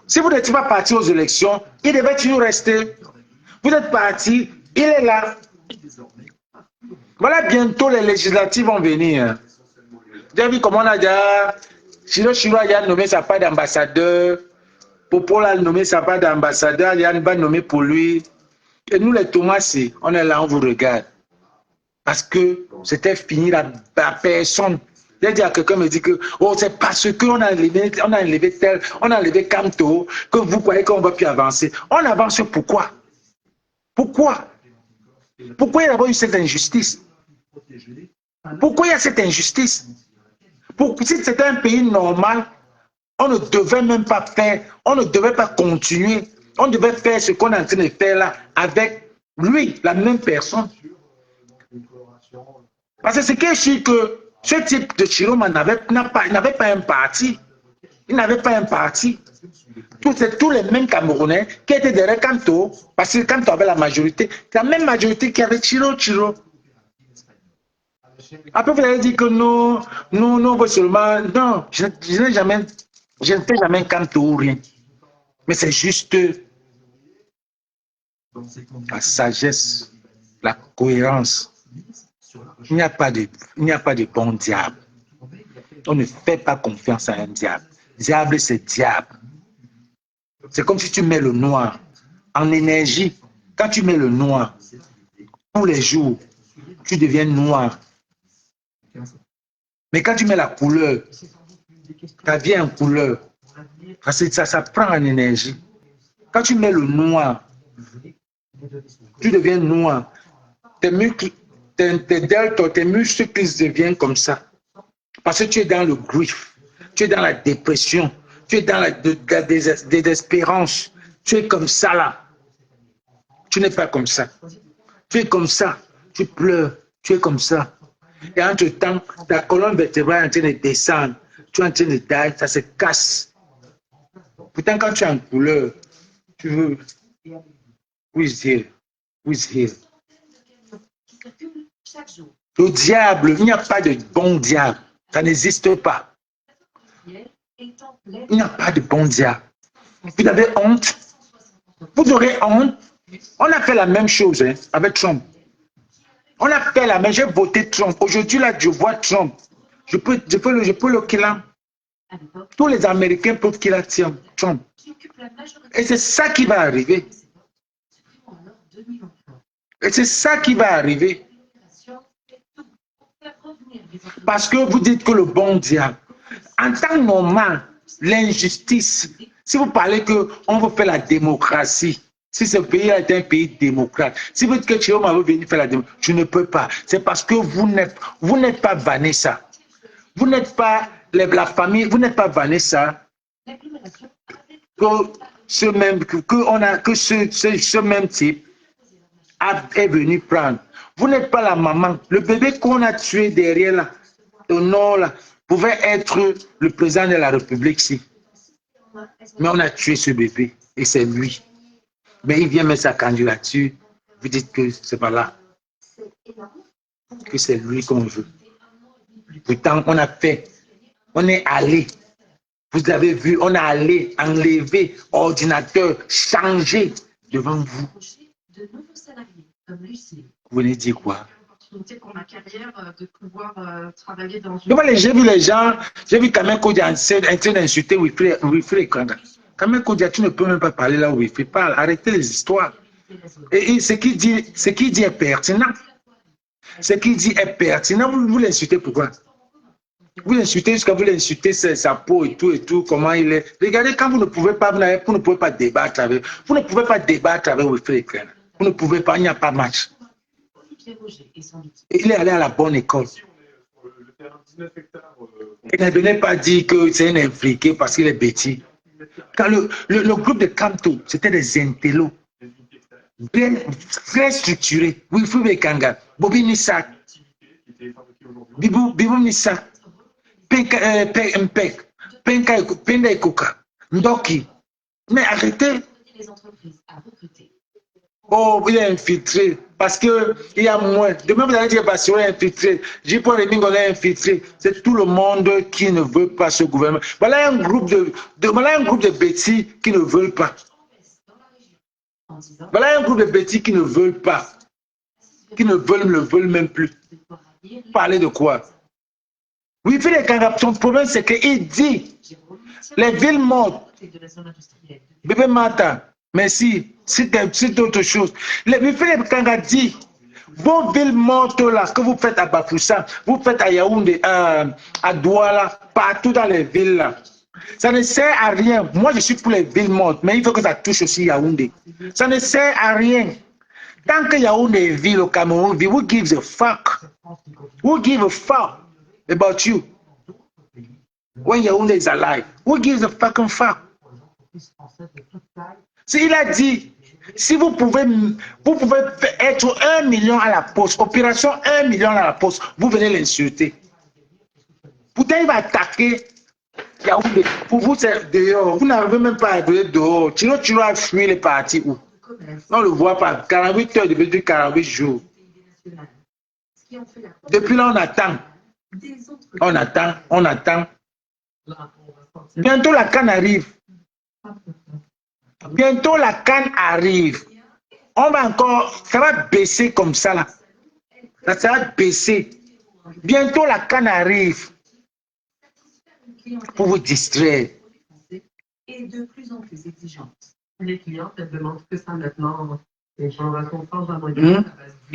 Si vous n'êtes pas parti aux élections, il devait toujours rester. Vous êtes parti, il est là. Voilà, bientôt les législatives vont venir. J'ai vu comment on a déjà... Chiro a nommé sa part d'ambassadeur. Popo a nommé sa part d'ambassadeur. Yann va nommer pour lui. Et nous les Thomas, on est là, on vous regarde. Parce que c'était fini la personne. J'ai dit à quelqu'un, me dit que oh, c'est parce qu'on a enlevé tel, on a enlevé Camto, que vous croyez qu'on va plus avancer. On avance pourquoi? Pourquoi? Pourquoi il y a eu cette injustice? Pourquoi il y a cette injustice? Si c'était un pays normal, on ne devait même pas faire, on ne devait pas continuer, on devait faire ce qu'on est en train de faire là avec lui, la même personne. Parce que c'est quelque chose que ce type de Chiroma n'avait pas un parti. Il n'avait pas un parti. C'est tous les mêmes Camerounais qui étaient derrière Camto, parce que Camto avait la majorité, la même majorité qui avait Chiro. Après, vous allez dire que non, seulement, non, je n'étais jamais Camto ou rien. Mais c'est juste la sagesse, la cohérence. Il n'y a pas de bon diable. On ne fait pas confiance à un diable. Diable, c'est diable. C'est comme si tu mets le noir en énergie. Quand tu mets le noir, tous les jours, tu deviens noir. Mais quand tu mets la couleur, ta vie en couleur, ça prend en énergie. Quand tu mets le noir, tu deviens noir. Tes muscles deviennent comme ça. Parce que tu es dans le grief, tu es dans la dépression, tu es dans la désespérance. Tu es comme ça là. Tu n'es pas comme ça. Tu es comme ça. Tu pleures. Tu es comme ça. Et entre-temps, ta colonne vertébrale est en train de descendre. Tu es en train de tailler, ça se casse. Pourtant, quand tu es en couleur, tu veux. Who is here? Who is here? Le diable, il n'y a pas de bon diable. Ça n'existe pas. Il n'y a pas de bon diable. Vous avez honte. Vous aurez honte. On a fait la même chose hein, avec Trump. On a fait la même. J'ai voté Trump. Aujourd'hui, là, je vois Trump. Je peux le killer. Tous les Américains peuvent killer Trump. Et c'est ça qui va arriver. Et c'est ça qui va arriver. Parce que vous dites que le bon diable, en temps normal, l'injustice, si vous parlez qu'on veut faire la démocratie, si ce pays est un pays démocrate, si vous dites que Chioma veut venir faire la démocratie, je ne peux pas. C'est parce que vous n'êtes pas Vanessa. Vous n'êtes pas la famille, vous n'êtes pas Vanessa. Que ce même type est venu prendre. Vous n'êtes pas la maman. Le bébé qu'on a tué derrière là, au nord là, pouvait être le président de la République ici. Mais on a tué ce bébé et c'est lui. Mais il vient mettre sa candidature. Vous dites que c'est pas là. Que c'est lui qu'on veut. Pourtant, on a fait. On est allé. Vous avez vu, on a allé enlever ordinateur, changer devant vous. Vous venez dire quoi? Pour ma carrière, de pouvoir travailler dans une... J'ai vu les gens, j'ai vu Kamel Kodia en train d'insulter Wilfried Kanda. Kamel Kodia, tu ne peux même pas parler là où Wilfried parle. Arrêtez les histoires. Et ce qu'il dit est pertinent. Ce qu'il dit est pertinent. Vous l'insultez pourquoi? Vous l'insultez jusqu'à vous l'insulter sa peau et tout, comment il est. Regardez, quand vous ne pouvez pas, vous ne pouvez pas débattre avec. Vous ne pouvez pas débattre avec Wilfried Kanda. Vous ne pouvez pas, il n'y a pas de match. Roger et son équipe. Il est allé à la bonne école. Le terrain 19 hectares. Il ne venait pas dire que c'est un impliqué parce qu'il est bêtis. Quand le groupe de Camto, c'était des intellos. Bien, très structurés. Wilfried Bekanga, Bobby Nissak, Bibou Nissak, Penda Ekoka, Ndoki. Mais arrêtez. Les entreprises à recruter. Oh, il est infiltré. Parce qu'il y a moins. Demain, vous allez dire, parce qu'il est infiltré. J'ai pas les on est infiltré. C'est tout le monde qui ne veut pas ce gouvernement. Voilà un groupe de bêtis qui ne veulent pas. Voilà un groupe de bêtis qui ne veulent pas. Qui ne veulent même plus. Parler de quoi? Oui, son problème, c'est qu'il dit les villes mortes. Bébé Mata, merci. C'est autre chose. Philippe Kanga dit, vos villes mortes là, que vous faites à Bafoussa, vous faites à Yaoundé, à Douala, partout dans les villes là. Ça ne sert à rien. Moi, je suis pour les villes mortes, mais il faut que ça touche aussi Yaoundé. Ça ne sert à rien. Tant que Yaoundé est ville au Cameroun, who gives a fuck? Who gives a fuck about you? When Yaoundé is alive, who gives a fucking fuck? Il a dit, si vous pouvez être 1 million à la poste, opération 1 million à la poste, vous venez l'insulter. Pourtant, il va attaquer Yaoundé. Pour vous, c'est dehors. Vous n'arrivez même pas à aller dehors. Tu a fui les partis où? On ne le voit pas. 48 heures depuis 48 jours. Depuis là, on attend. On attend. Bientôt, la canne arrive. Bientôt, la canne arrive. On va encore, ça va baisser comme ça là. Ça va baisser. Bientôt, la canne arrive. Pour vous distraire. Et de plus en plus exigeante. Les clients ne demandent que ça maintenant.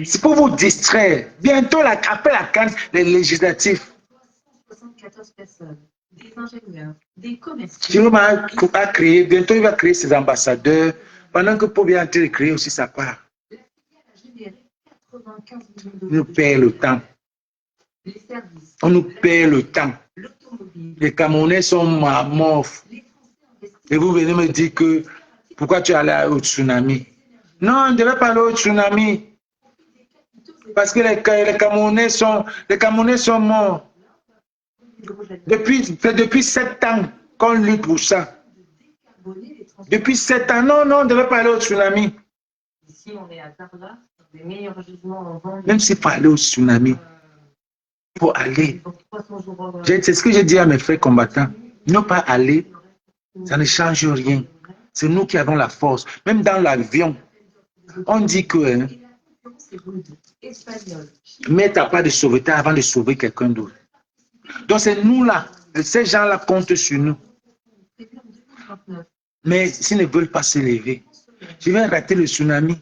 C'est pour vous distraire. Bientôt, après la canne, les législatifs. 74 personnes. Des ingénieurs, des commerçants. Jérôme a créé, bientôt il va créer ses ambassadeurs, pendant que Pobi est en train de créer aussi sa part. On nous perd le temps. On nous perd le temps. Les Camerounais sont morts. Et vous venez me dire que pourquoi tu es allé au tsunami? Non, on ne devait pas aller au tsunami. Parce que les Camerounais sont morts. Depuis 7 ans qu'on lutte pour ça. Depuis 7 ans, non, on ne devait pas aller au tsunami. Ici, on est à Darla, des meilleurs gisements en vente. Même s'il faut aller au tsunami, il faut aller. C'est ce que j'ai dit à mes frères combattants. Ne pas aller, ça ne change rien. C'est nous qui avons la force. Même dans l'avion, on dit que mais tu n'as pas de sauvetage avant de sauver quelqu'un d'autre. Donc c'est nous là, ces gens-là comptent sur nous. Mais s'ils ne veulent pas se lever, je vais rater le tsunami.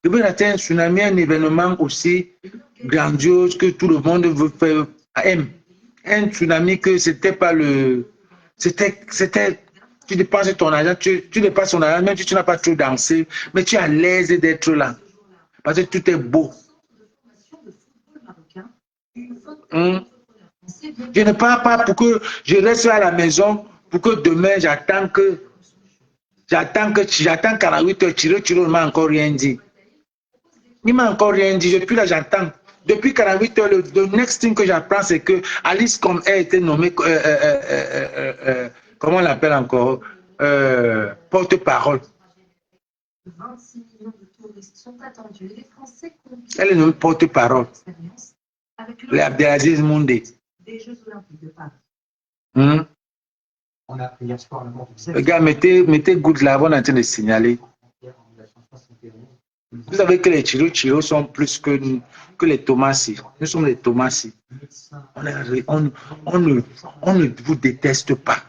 Je vais rater un tsunami, un événement aussi grandiose que tout le monde veut faire. Un tsunami que c'était pas le... C'était... Tu dépenses ton argent, tu dépenses ton argent, même si tu n'as pas trop dansé, mais tu es à l'aise d'être là. Parce que tout est beau. Je ne pars pas pour que je reste à la maison, pour que demain j'attends 48 heures, Chiro ne m'a encore rien dit. Il m'a encore rien dit, depuis là j'attends. Depuis 48 heures, le next thing que j'apprends, c'est que Alice comme elle a été nommée, comment on l'appelle encore, porte-parole. 26 millions de touristes sont attendus. Les Français elle est nommée porte-parole. Les Abdelaziz Moundé. Des Jeux Olympiques de Paris. On a appris hier soir le monde. Les gars, mettez good là, on est en train de signaler. Vous savez que les Chiro sont plus que les Thomassi. Nous sommes les Thomassi. On ne vous déteste pas.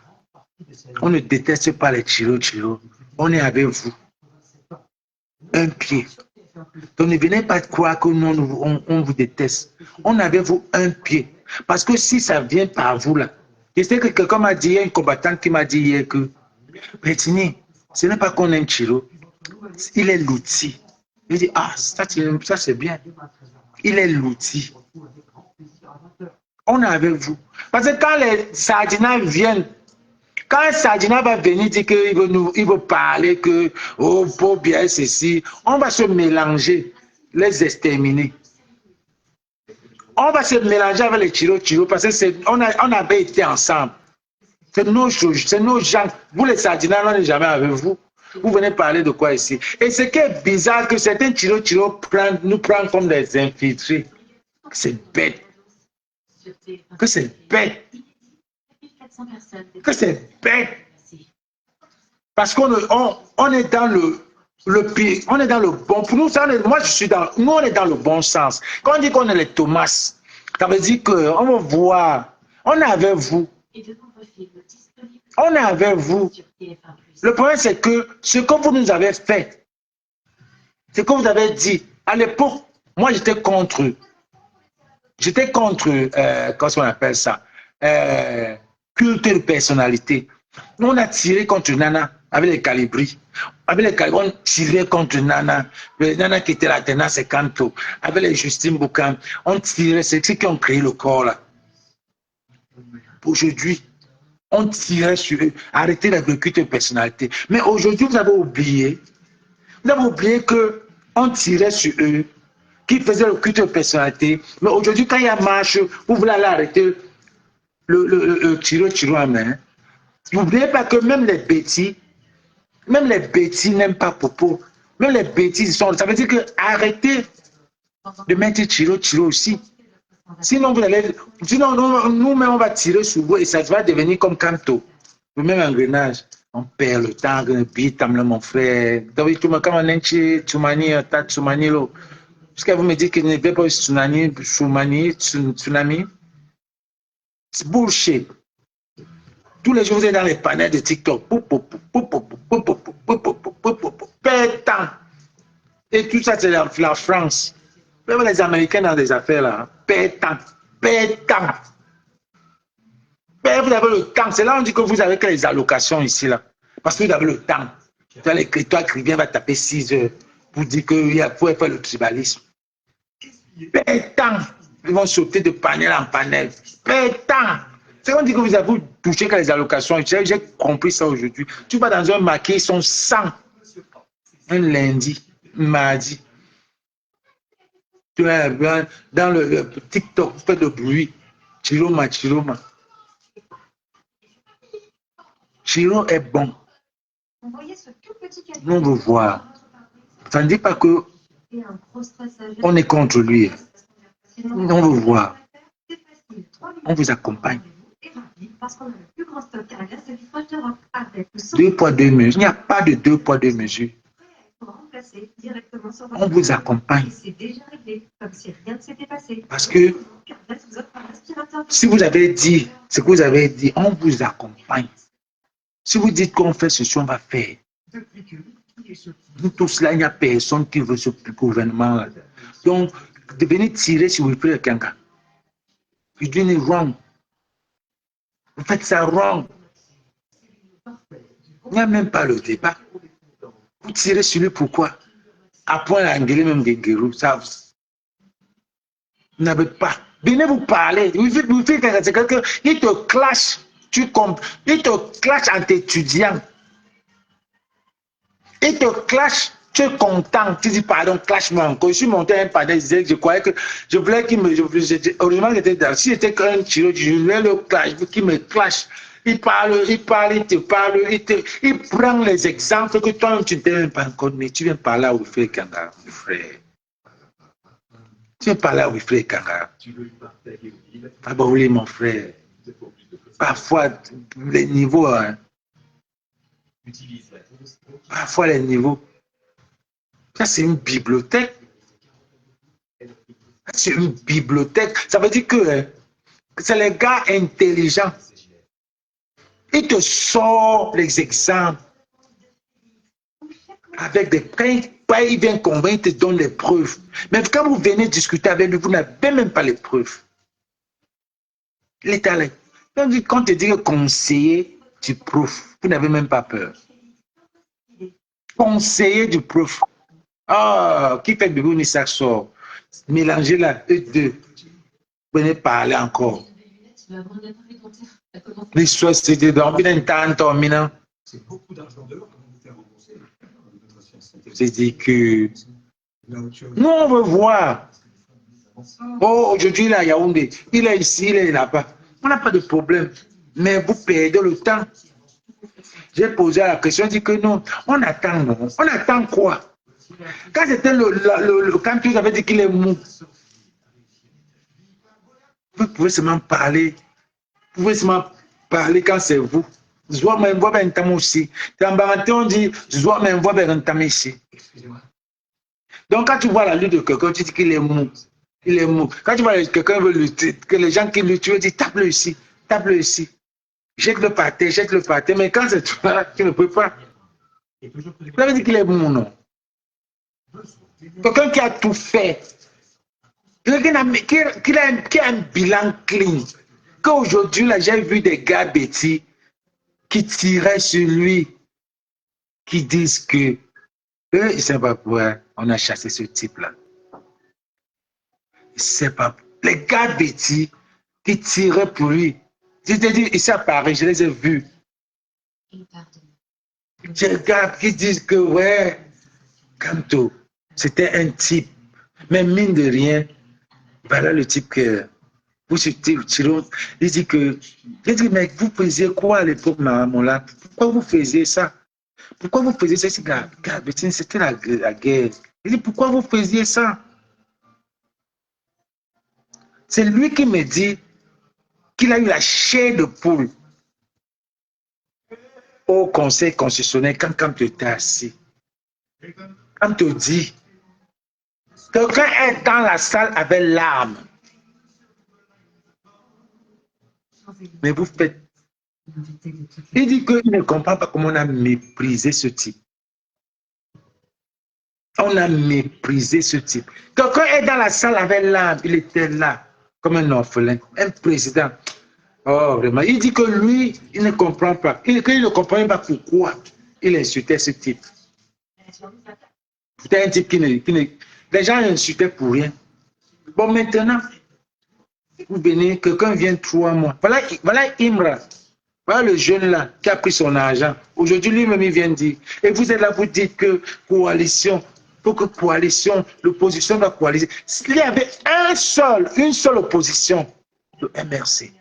On ne déteste pas les Chiro. On est avec vous. Un pied. Donc ne venez pas croire que nous, on vous déteste. On est avec vous un pied. Parce que si ça vient par vous là, je sais que quelqu'un m'a dit, il y a une combattante qui m'a dit hier que Pétini, ce n'est pas qu'on aime Chiro, il est l'outil. Il dit, ah, ça c'est bien. Il est l'outil. On est avec vous. Parce que quand les Sardinats viennent, quand un Sardinat va venir dire qu'il veut parler que, oh, pour bien ceci, on va se mélanger, les exterminer. On va se mélanger avec les Chiro parce qu'on avait été ensemble. C'est nos gens. Vous les Sardinats, on n'est jamais avec vous. Vous venez parler de quoi ici? Et ce qui est bizarre, que certains Chiro nous prennent comme des infiltrés. C'est bête. Que c'est bête. Que c'est bête. Parce qu'on est dans le pire, on est dans le bon. Pour nous, moi je suis dans, nous on est dans le bon sens. Quand on dit qu'on est les Thomas, ça veut dire qu'on va voir, on est avec vous. On est avec vous. Le problème c'est que ce que vous nous avez fait, ce que vous avez dit, à l'époque, moi j'étais contre eux. J'étais contre, comment on appelle ça, culte de personnalité. On a tiré contre Nana avec les calibris. Avec les calibris, on tirait contre Nana. Nana qui était là, Tena Sekanto. Avec les Justine Boucan, on tirait, c'est ceux qui ont créé le corps là. Aujourd'hui, on tirait sur eux. Arrêtez le culte de personnalité. Mais aujourd'hui, vous avez oublié qu'on tirait sur eux, qui faisaient le culte de personnalité. Mais aujourd'hui, quand il y a marche, vous voulez aller arrêter le tiro à main. N'oubliez pas que même les bêtis n'aiment pas Popo. Même les bêtis, ça veut dire que arrêtez de mettre tiro aussi. Sinon, nous-mêmes, on va tirer sur vous et ça va devenir comme Kanto. Le même engrenage. On perd le temps, mon frère. Parce que vous me dites qu'il n'y avait pas de tsunami. C'est bullshit. Tous les jours, vous êtes dans les panels de TikTok. Pétant. Et tout ça, c'est la France. Même les Américains dans des affaires là. Pétant. Pétant. Vous avez le temps. C'est là on dit que vous avez que les allocations ici là. Parce que vous avez le temps. L'écritoire écrivain va taper 6 heures pour dire qu'il faut faire le tribalisme. Pétant. Ils vont sauter de panel en panel. Pétant. C'est on dit que vous avez touché que les allocations. J'ai compris ça aujourd'hui. Tu vas dans un marqué, ils sont 100. Un lundi, mardi. Tu vas dans le TikTok, tu fais de bruit. Chiroma. Chiro est bon. Nous, on veut voir. Ça ne dit pas que on est contre lui. On veut voir. On vous accompagne. 2 poids 2 mesures. Il n'y a pas de 2 poids 2 mesures. On vous accompagne. Parce que si vous avez dit ce que vous avez dit, on vous accompagne. Si vous dites qu'on fait ceci, on va faire. Nous tous là, il n'y a personne qui veut ce gouvernement là. Donc, de venir tirer sur le frère Kanga. You're doing it wrong. Vous faites ça wrong. Il n'y a même pas le débat. Vous tirez sur lui pourquoi? À point l'anglais même Gengeru, ça vous n'avez pas. Venez vous parler. Il te clash. Il te clash entre étudiants. Il te clash. Tu es content. Tu dis pardon, clash-moi encore. Je suis monté à un panel. Je croyais que je voulais qu'il me. Heureusement, j'étais dans. Si j'étais qu'un tiro, je voulais le clash, qu'il me clash. Il parle, il te parle, il prend les exemples que toi-même tu ne t'es même pas encore, mais tu viens parler à Wilfred Kanga, mon frère. Tu viens parler à Wilfred Kanga. Ah bon, oui, mon frère. Parfois, les niveaux, hein. Parfois, les niveaux. Ça, c'est une bibliothèque. C'est une bibliothèque. Ça veut dire que c'est les gars intelligents. Il te sort les exemples avec des preuves. Il vient convaincre, il te donne les preuves. Mais quand vous venez discuter avec lui, vous n'avez même pas les preuves. Il est allé. Quand on te dit que conseiller du prof, vous n'avez même pas peur. Conseiller du prof. Ah, qui fait Bibouni ça sort. Mélangez là, eux deux. Venez parler encore. L'histoire, c'est de dormir un temps, dormir. C'est beaucoup d'argent dehors qu'on vous fait rembourser. J'ai dit que nous, on veut voir. Oh, aujourd'hui, là, Yaoundé, il est ici, il est là-bas. On n'a pas de problème. Mais vous perdez le temps. J'ai posé la question, j'ai dit que non, on attend, non. On attend quoi? Quand c'était quand tu avais dit qu'il est mou, vous pouvez seulement parler. Vous pouvez seulement parler quand c'est vous. Zoua m'envoie un tam aussi. Dans Baranté, on dit Zoua m'envoie un tam ici. Donc, quand tu vois la lutte de quelqu'un, tu dis qu'il est mou. Il est mou. Quand tu vois quelqu'un veut lutter, que les gens qui luttent, tu veux dire tape-le ici, tape-le ici. Jette-le par terre, jette-le par terre. Mais quand c'est toi, tu ne peux pas. Vous avez dit qu'il est mou, non? Quelqu'un qui a tout fait. Quelqu'un qui a un bilan clean. Qu'aujourd'hui, là, j'ai vu des gars bêtis qui tiraient sur lui, qui disent que eux, ils ne savent pas pourquoi on a chassé ce type-là. Ils ne savent pas. Les gars bêtis qui tiraient pour lui. Je te dis, ici à Paris, je les ai vus. J'ai des gars qui disent que, ouais, Kanto, c'était un type. Mais mine de rien, voilà le type que. Vous tirez, il dit que. Il dit, mais vous faisiez quoi à l'époque, maman là? Pourquoi vous faisiez ça? Pourquoi vous faisiez ça? C'était la guerre. Il dit, pourquoi vous faisiez ça? C'est lui qui me dit qu'il a eu la chair de poule au Conseil constitutionnel quand tu étais assis. Quand tu dis, quelqu'un est dans la salle avec l'arme. Mais vous faites. Il dit qu'il ne comprend pas comment on a méprisé ce type. On a méprisé ce type. Quelqu'un est dans la salle avec l'arme. Il était là, comme un orphelin, un président. Oh, vraiment. Il dit que lui, il ne comprend pas. Il ne comprend pas pourquoi il insultait ce type. C'était un type qui ne. Les gens l'insultaient pour rien. Bon, maintenant, vous venez, quelqu'un vient 3 mois. Voilà Imra. Voilà le jeune là qui a pris son argent. Aujourd'hui, lui-même, il vient dire. Et vous êtes là, vous dites que coalition, pour que coalition, l'opposition doit coaliser. Il y avait une seule opposition, le MRC.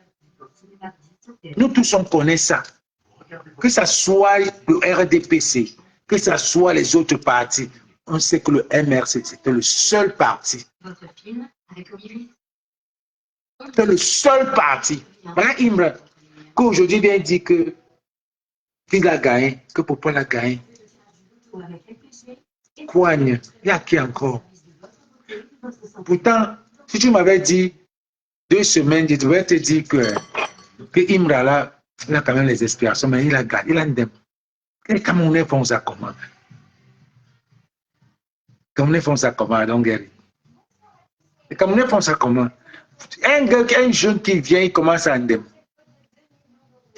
Nous tous, on connaît ça. Que ce soit le RDPC, que ce soit les autres partis, on sait que le MRC, c'était le seul parti. Votre film avec Obi. C'est le seul parti. Voilà Imra, qu'aujourd'hui vient dire que qu'il a gagné, que Popo l'a gagné. Coigne, il y a qui encore? Pourtant, si tu m'avais dit 2 semaines, je devrais te dire que Imra là, il a quand même les aspirations, mais il a gagné, il a une. Les Camerounais font ça comment? Les Camerounais font ça comment, donc Gary? Les Camerounais font ça comment? Un jeune qui vient, il commence à andem.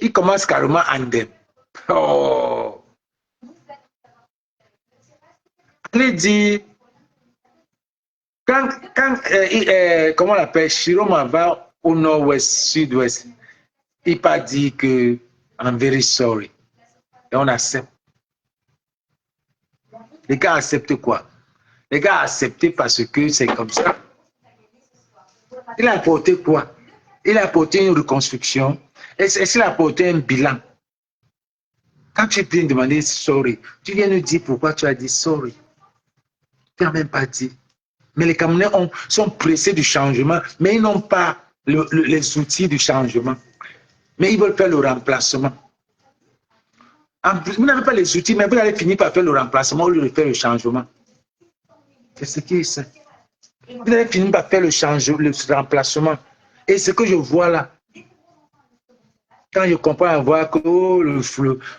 Il commence carrément à andem. Oh! Il dit, quand comment on l'appelle, Chiroma va au nord-ouest, sud-ouest, il pas dit que I'm very sorry. Et on accepte. Les gars acceptent quoi? Les gars acceptent parce que c'est comme ça. Il a apporté quoi? Il a apporté une reconstruction. Est-ce qu'il a apporté un bilan? Quand tu viens demander sorry, tu viens nous dire pourquoi tu as dit sorry. Tu n'as même pas dit. Mais les Camerounais sont pressés du changement, mais ils n'ont pas les outils du changement. Mais ils veulent faire le remplacement. En plus, vous n'avez pas les outils, mais vous allez finir par faire le remplacement au lieu de faire le changement. C'est ce qui est ça. Vous allez finir par faire le remplacement. Et ce que je vois là, quand je comprends à voir que oh,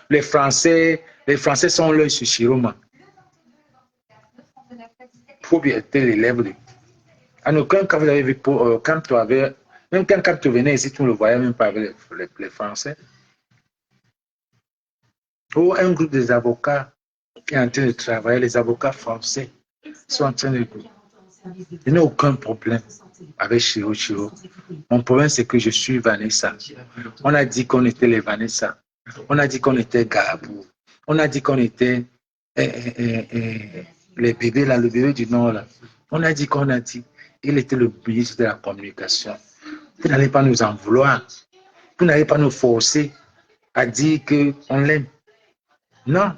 les Français sont là sur Chiroma. Il faut bien être l'élève. En aucun cas, vous avez vu, quand tu avais, même quand tu venais ici, tu ne le voyais même pas avec les Français. Oh, un groupe des avocats qui est en train de travailler, les avocats français sont en train de. Je n'ai aucun problème avec Chiro. Mon problème, c'est que je suis Vanessa. On a dit qu'on était les Vanessa. On a dit qu'on était Gabou. On a dit qu'on était les bébés, là, le bébé du Nord. Là. On a dit qu'on a dit. Il était le ministre de la communication. Vous n'allez pas nous en vouloir. Vous n'allez pas nous forcer à dire qu'on l'aime. Non.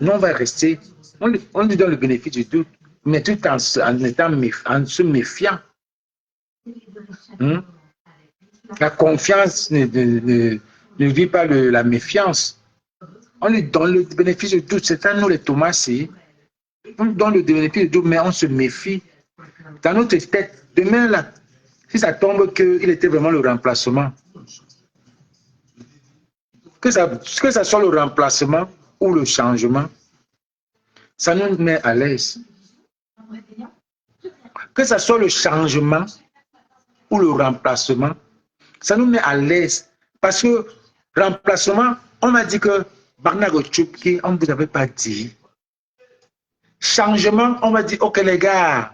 Nous, on va rester. On lui donne le bénéfice du doute, mais tout en se méfiant. La confiance ne vit pas la méfiance. On lui donne le bénéfice du doute. C'est à nous les Thomas. On lui donne le bénéfice du doute, mais on se méfie. Dans notre tête, demain, là, si ça tombe qu'il était vraiment le remplacement, que ça soit le remplacement ou le changement, ça nous met à l'aise. Que ce soit le changement ou le remplacement, ça nous met à l'aise. Parce que remplacement, on m'a dit que Barnago Tchoupki, on ne vous avait pas dit. Changement, on m'a dit, ok les gars,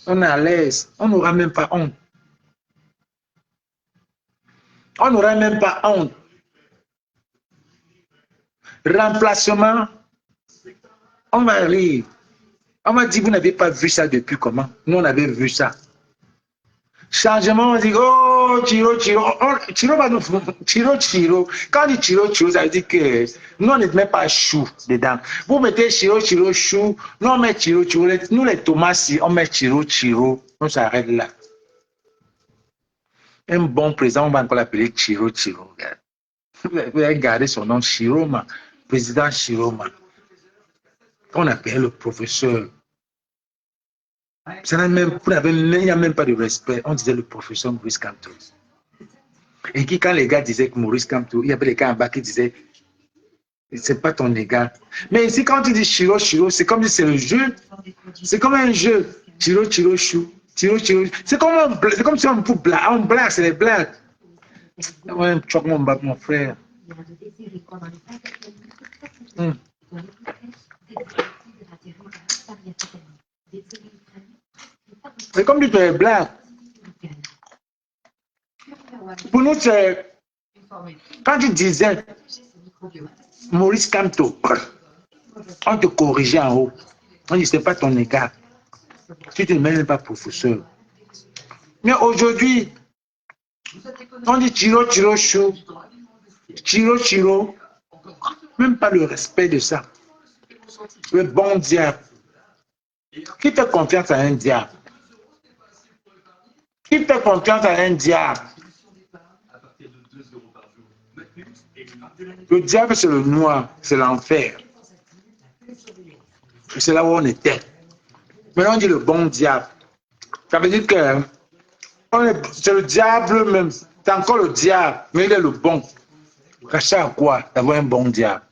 on est à l'aise, on n'aura même pas honte. On n'aura même pas honte. Remplacement, on va rire. On m'a dit, vous n'avez pas vu ça depuis comment? Nous, on avait vu ça. Changement, on dit, oh, Chiro. Chiro va nous... Chiro. Quand on dit Chiro, ça veut dire que nous, on ne met pas chou dedans. Vous mettez Chiro, chou. Nous, on met Chiro. Nous, les Thomas, on met Chiro. On s'arrête là. Un bon président, on va encore l'appeler Chiro. Vous avez gardé son nom, Chiroma. Président Chiroma. On appelle le professeur. Il n'y a même pas de respect. On disait le professeur Maurice Kamto. Et qui, quand les gars disaient que Maurice Kamto, il y avait les gars en bas qui disaient c'est pas ton égal. Mais ici, quand tu dis Chiro, c'est comme si c'est le jeu. C'est comme un jeu. Chiro, chou. C'est comme si on blague, c'est les blagues. Ouais, choque mon frère. C'est comme du blague. Pour nous, c'est... Quand tu disais Maurice Kamto, on te corrigeait en haut. On dit, c'est pas ton égal. Tu ne mets même pas professeur. Mais aujourd'hui, on dit Chiro, chou. Chiro. Même pas le respect de ça. Le bon diable. Qui fait confiance à un diable? Qui fait confiance à un diable? Le diable, c'est le noir, c'est l'enfer. C'est là où on était. Maintenant, on dit le bon diable. Ça veut dire que c'est le diable même. C'est encore le diable, mais il est le bon. Racheter à quoi? D'avoir un bon diable.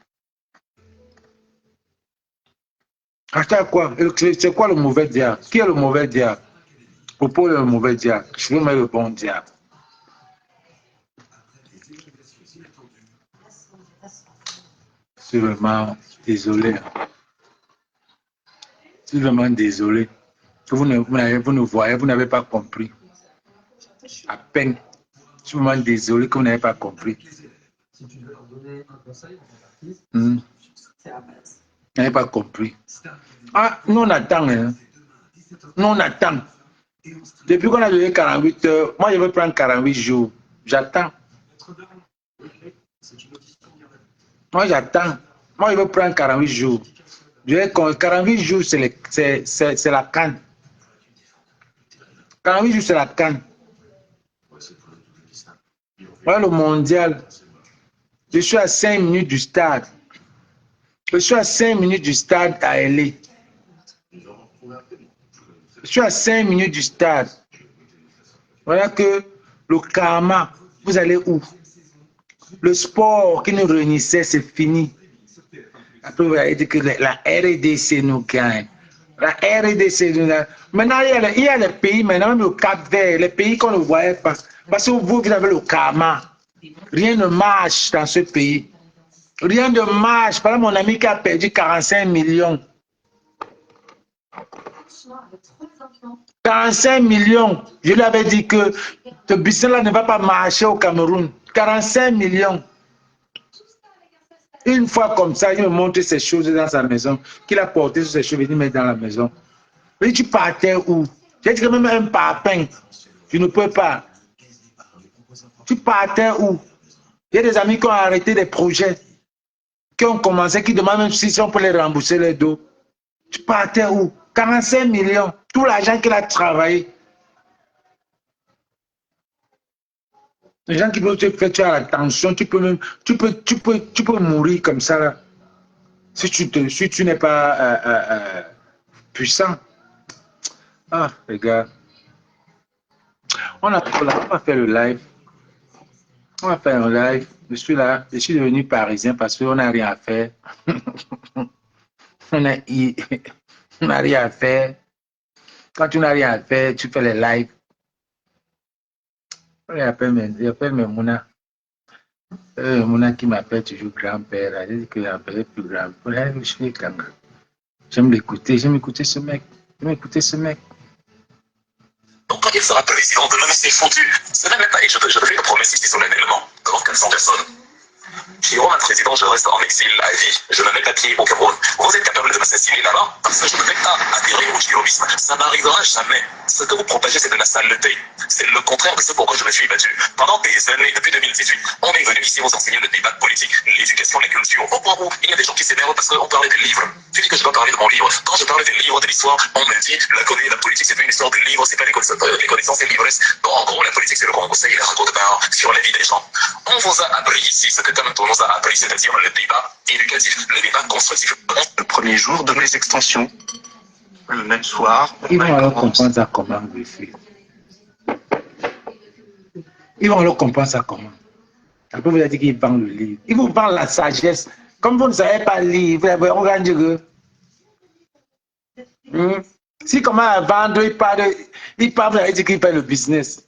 Racheter à quoi? C'est quoi le mauvais diable? Qui est le mauvais diable? Popo est le mauvais diable. Je veux mettre le bon diable. Je suis vraiment désolé. Je suis vraiment désolé. Vous ne voyez, vous n'avez pas compris. À peine. Je suis vraiment désolé que vous n'avez pas compris. Si tu veux leur donner un conseil c'est la base. Vous n'avez pas compris. Ah, nous on attend. Hein. Nous on attend. Depuis qu'on a donné 48 heures, moi je veux prendre 48 jours. J'attends. Moi j'attends. Moi je veux prendre 48 jours. 48 jours c'est la canne. 48 jours c'est la canne. Voilà le mondial. Je suis à 5 minutes du stade. Je suis à 5 minutes du stade à LA. Je suis à 5 minutes du stade. Voilà que le karma, vous allez où? Le sport qui nous réunissait, c'est fini. Après, vous allez dire que la RDC nous gagne. La RDC nous gagne. Maintenant, il y a les pays, maintenant, même le Cap-Vert, les pays qu'on ne voyait pas. Parce que vous avez le karma. Rien ne marche dans ce pays. Rien ne marche. Par exemple, mon ami qui a perdu 45 millions. franchement, avec 3 enfants. 45 millions. Je lui avais dit que ce business-là ne va pas marcher au Cameroun. 45 millions. Une fois comme ça, il me montre ces choses dans sa maison, qu'il a porté sur ses cheveux, il met dans la maison. Mais tu partais où? J'ai dit que même un parpaing, tu ne peux pas. Tu partais où? Il y a des amis qui ont arrêté des projets, qui ont commencé, qui demandent même si on peut les rembourser les dos. Tu partais où? 45 millions, tout l'argent qu'il a travaillé. Les gens qui peuvent te faire, tu as la tension, tu peux mourir comme ça là. Si tu n'es pas puissant. Ah, les gars. On va faire le live. On va faire un live. Je suis là, je suis devenu parisien parce qu'on n'a rien à faire. On n'a rien à faire. Quand tu n'as rien à faire, tu fais les lives. Il appelle Mouna. Mouna qui m'appelle toujours grand-père. Elle dit qu'il appelle plus grand-père. Je suis gamin. J'aime l'écouter. J'aime écouter ce mec. Donc quand il sera président, demain c'est foutu. Ce n'est même pas, et je te fais une promesse ici solennellement, devant 400 personnes. Jérôme, un président, je reste en exil à vie. Je ne mets pas pied au Cameroun. Vous êtes capable de m'assassiner là-bas parce que je ne vais pas adhérer au jérômisme. Ça n'arrivera jamais. Ce que vous propagez, c'est de la saleté. C'est le contraire de ce pourquoi je me suis battu. Pendant des années, depuis 2018, on est venu ici vous enseigner le débat politique, l'éducation, les cultures. Au point où il y a des gens qui s'énervent parce qu'on parlait des livres. Tu dis que je dois parler de mon livre. Quand je parlais des livres, de l'histoire, on me dit la politique, c'est pas une histoire de livres, c'est pas les connaissances et l'ivresse. En gros, la politique, c'est le conseil et la raconte-part sur la vie des gens. On vous a appris ici ce que Kamanto nous a appris, c'est-à-dire le débat éducatif, le débat constructif. Le premier jour de mes extensions, le même soir. Ils vont alors comprendre ça comment, Wifi. Ils vont alors comprendre ça comment. Après, vous avez dit qu'ils vendent le livre. Ils vous vendent la sagesse. Comme vous ne savez pas lire, vous avez regardé que. Si comment à vendre, ils parlent, vous avez dit qu'ils paient le business.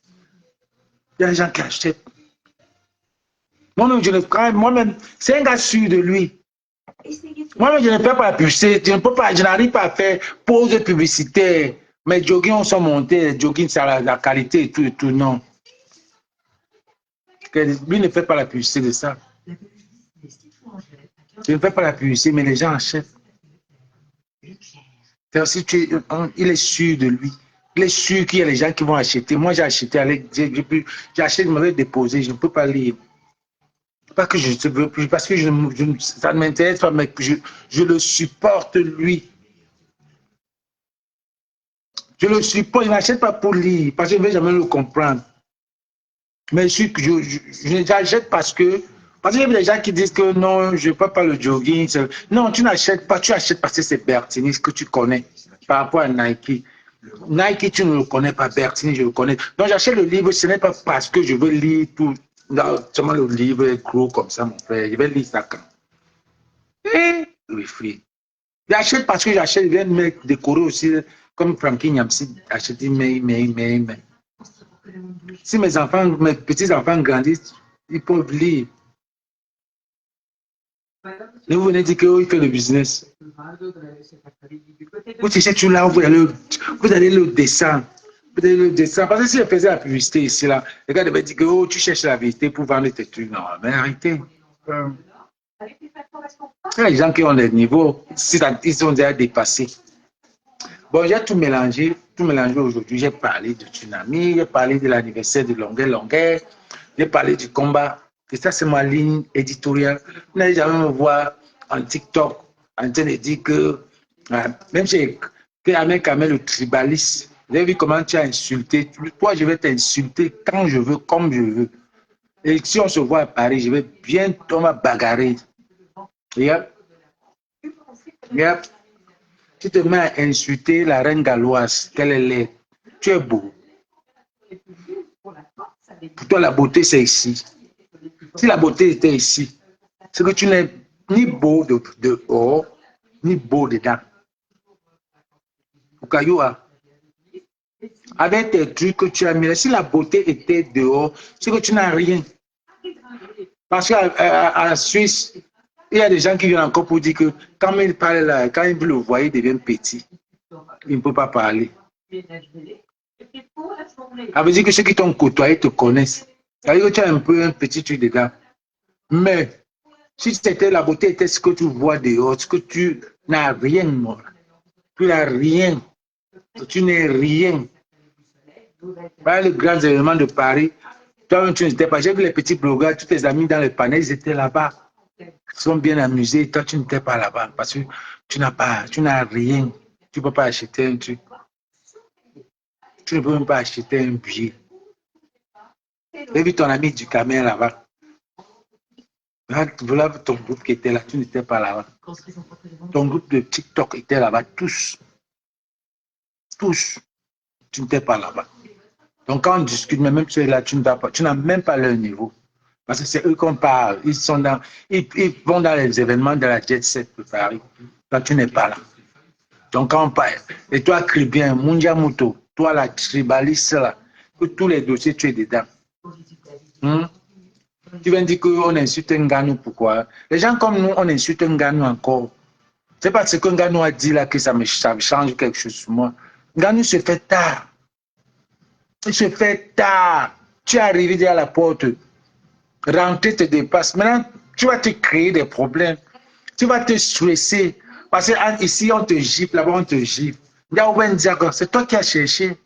Il y a des gens qui achètent. Moi-même, c'est un gars sûr de lui. Moi-même, je ne fais pas la publicité, je n'arrive pas à faire pause publicitaire. Mes joggings sont montés, les joggings, c'est la qualité et tout, non. Lui ne fait pas la publicité de ça. Je ne fais pas la publicité, mais les gens achètent. Si il est sûr de lui. Il est sûr qu'il y a les gens qui vont acheter. Moi, j'ai acheté, j'achète, je me vais déposer, je ne peux pas lire. Pas que je veux plus, parce que ça ne m'intéresse pas, mais je le supporte lui. Je le supporte, il n'achète pas pour lire, parce que je ne vais jamais le comprendre. Mais j'achète parce qu'il y a des gens qui disent que non, je ne peux pas le jogging. Non, tu n'achètes pas, tu achètes parce que c'est Bertini, ce que tu connais, par rapport à Nike. Nike, tu ne le connais pas, Bertini, je le connais. Donc j'achète le livre, ce n'est pas parce que je veux lire tout. Non, seulement le livre est gros comme ça, mon frère. Je vais lire ça quand. Oui, frère. J'achète parce que j'achète, je viens de me décorer aussi, comme Frankie Nyamsi achète, mais. Si mes petits-enfants grandissent, ils peuvent lire. Et vous venez dire qu'il fait le business. Vous cherchez tout là, vous allez le descendre. Parce que si je faisais la publicité ici, là, les gars devaient dire que oh, tu cherches la vérité pour vendre tes trucs. Non, mais arrêtez. Les gens qui ont des niveaux, ils sont déjà dépassés. Bon, j'ai tout mélangé aujourd'hui. J'ai parlé de tsunami, j'ai parlé de l'anniversaire de Longueur, j'ai parlé du combat. Et ça, c'est ma ligne éditoriale. Vous n'allez jamais me voir en TikTok en train de dire que, même si Ahmed Kamel, le tribaliste, vous avez vu comment tu as insulté. Toi, je vais t'insulter quand je veux, comme je veux. Et si on se voit à Paris, je vais bientôt me bagarrer. Yep. Tu te mets à insulter la reine galloise, qu'elle est laide. Tu es beau. Pour toi, la beauté, c'est ici. Si la beauté était ici, c'est que tu n'es ni beau dehors, ni beau dedans. Au Kayoua, avec tes trucs que tu as mis, si la beauté était dehors, c'est que tu n'as rien. Parce qu'en Suisse, il y a des gens qui viennent encore pour dire que quand il parle là, quand il le voit, il devient petit. Il ne peut pas parler. Ça veut dire que ceux qui t'ont côtoyé te connaissent. Ça veut dire que tu as un peu un petit truc dedans. Mais si c'était la beauté était ce que tu vois dehors, ce que tu n'as rien, moi. Tu n'as rien. Tu n'es rien. Voilà les grands événements de Paris. Toi, tu n'étais pas. J'ai vu les petits blogueurs, tous tes amis dans le panel, ils étaient là-bas. Ils sont bien amusés. Toi, tu n'étais pas là-bas parce que tu n'as rien. Tu ne peux pas acheter un truc. Tu ne peux même pas acheter un billet. J'ai vu ton ami du Cameroun là-bas. Voilà ton groupe qui était là. Tu n'étais pas là-bas. Ton groupe de TikTok était là-bas. Tous. Tous. Tu n'étais pas là-bas. Donc quand on discute, même tu es là, tu n'as même pas leur niveau. Parce que c'est eux qu'on parle. Ils vont dans les événements de la Jet Set de Paris. Toi, tu n'es pas là. Donc quand on parle, et toi, Cribien, Mundiamuto, toi, la tribaliste, là, que tous les dossiers, tu es dedans. Tu viens dire qu'on insulte un Nganou, pourquoi? Les gens comme nous, on insulte un Nganou encore. C'est pas ce qu'un Nganou a dit là que ça me change quelque chose sur moi. Nganou se fait tard. Il se fait tard. Tu es arrivé derrière la porte. Rentrer te dépasse. Maintenant, tu vas te créer des problèmes. Tu vas te stresser. Parce que ici, on te gifle, là-bas, on te gifle. C'est toi qui as cherché.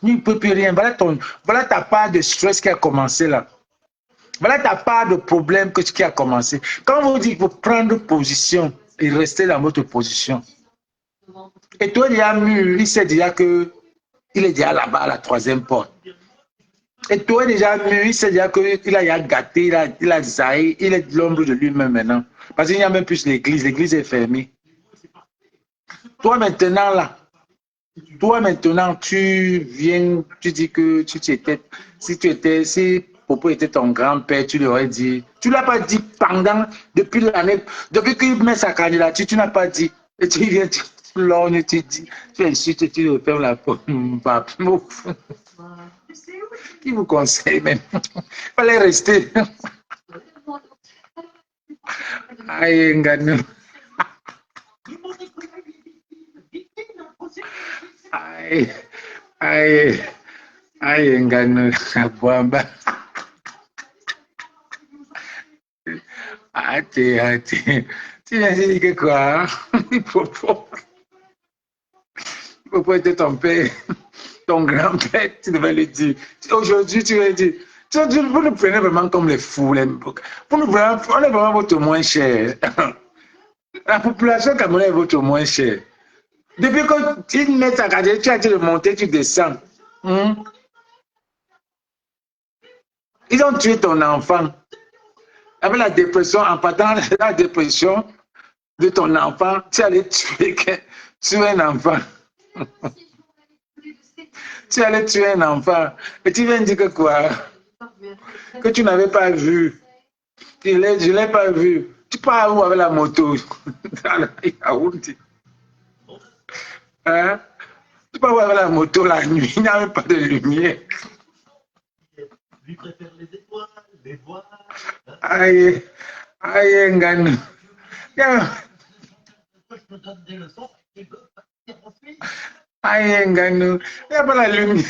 Tu ne peux plus rien. Voilà ta part de stress qui a commencé là. Voilà ta part de problème qui a commencé. Quand vous dites qu'il faut prendre position et rester dans votre position. Et toi, il sait déjà qu'il est déjà là-bas à la troisième porte. Et toi, déjà, il sait déjà qu'il a gâté, il a zaï, il est l'ombre de lui-même maintenant. Parce qu'il n'y a même plus l'église. L'église est fermée. Toi, maintenant, là, tu viens, tu dis que si Popo était ton grand-père, tu lui aurais dit. Tu ne l'as pas dit depuis l'année, depuis qu'il met sa candidature, tu n'as pas dit. Et tu viens, tu dis, tu insultes, tu refermes la porte. Qui vous conseille même? Il fallait rester. Aïe, Nganou. Aïe, Nganou. Abouamba. Hâte. Tu viens de dire que quoi? Popo était ton père, ton grand-père, tu devais le dire. Aujourd'hui, tu vas dire. Vous nous prenez vraiment comme les fous. On est vraiment votre moins cher. La population camerounaise est votre moins cher. Depuis qu'ils mettent sa carrière, tu as dit de monter, tu descends. Ils ont tué ton enfant. Avec la dépression, en partant de la dépression de ton enfant, tu allais tuer un enfant. Tu allais tuer un enfant. Et tu viens dire que quoi? Que tu n'avais pas vu. Je ne l'ai pas vu. Tu pars où avec la moto? Hein? Tu pars où avec la moto la nuit? Il n'y a même pas de lumière. Lui préfère les étoiles, les voiles. Aïe, Nganou. Aïe, Nganou. Il n'y a pas la lumière.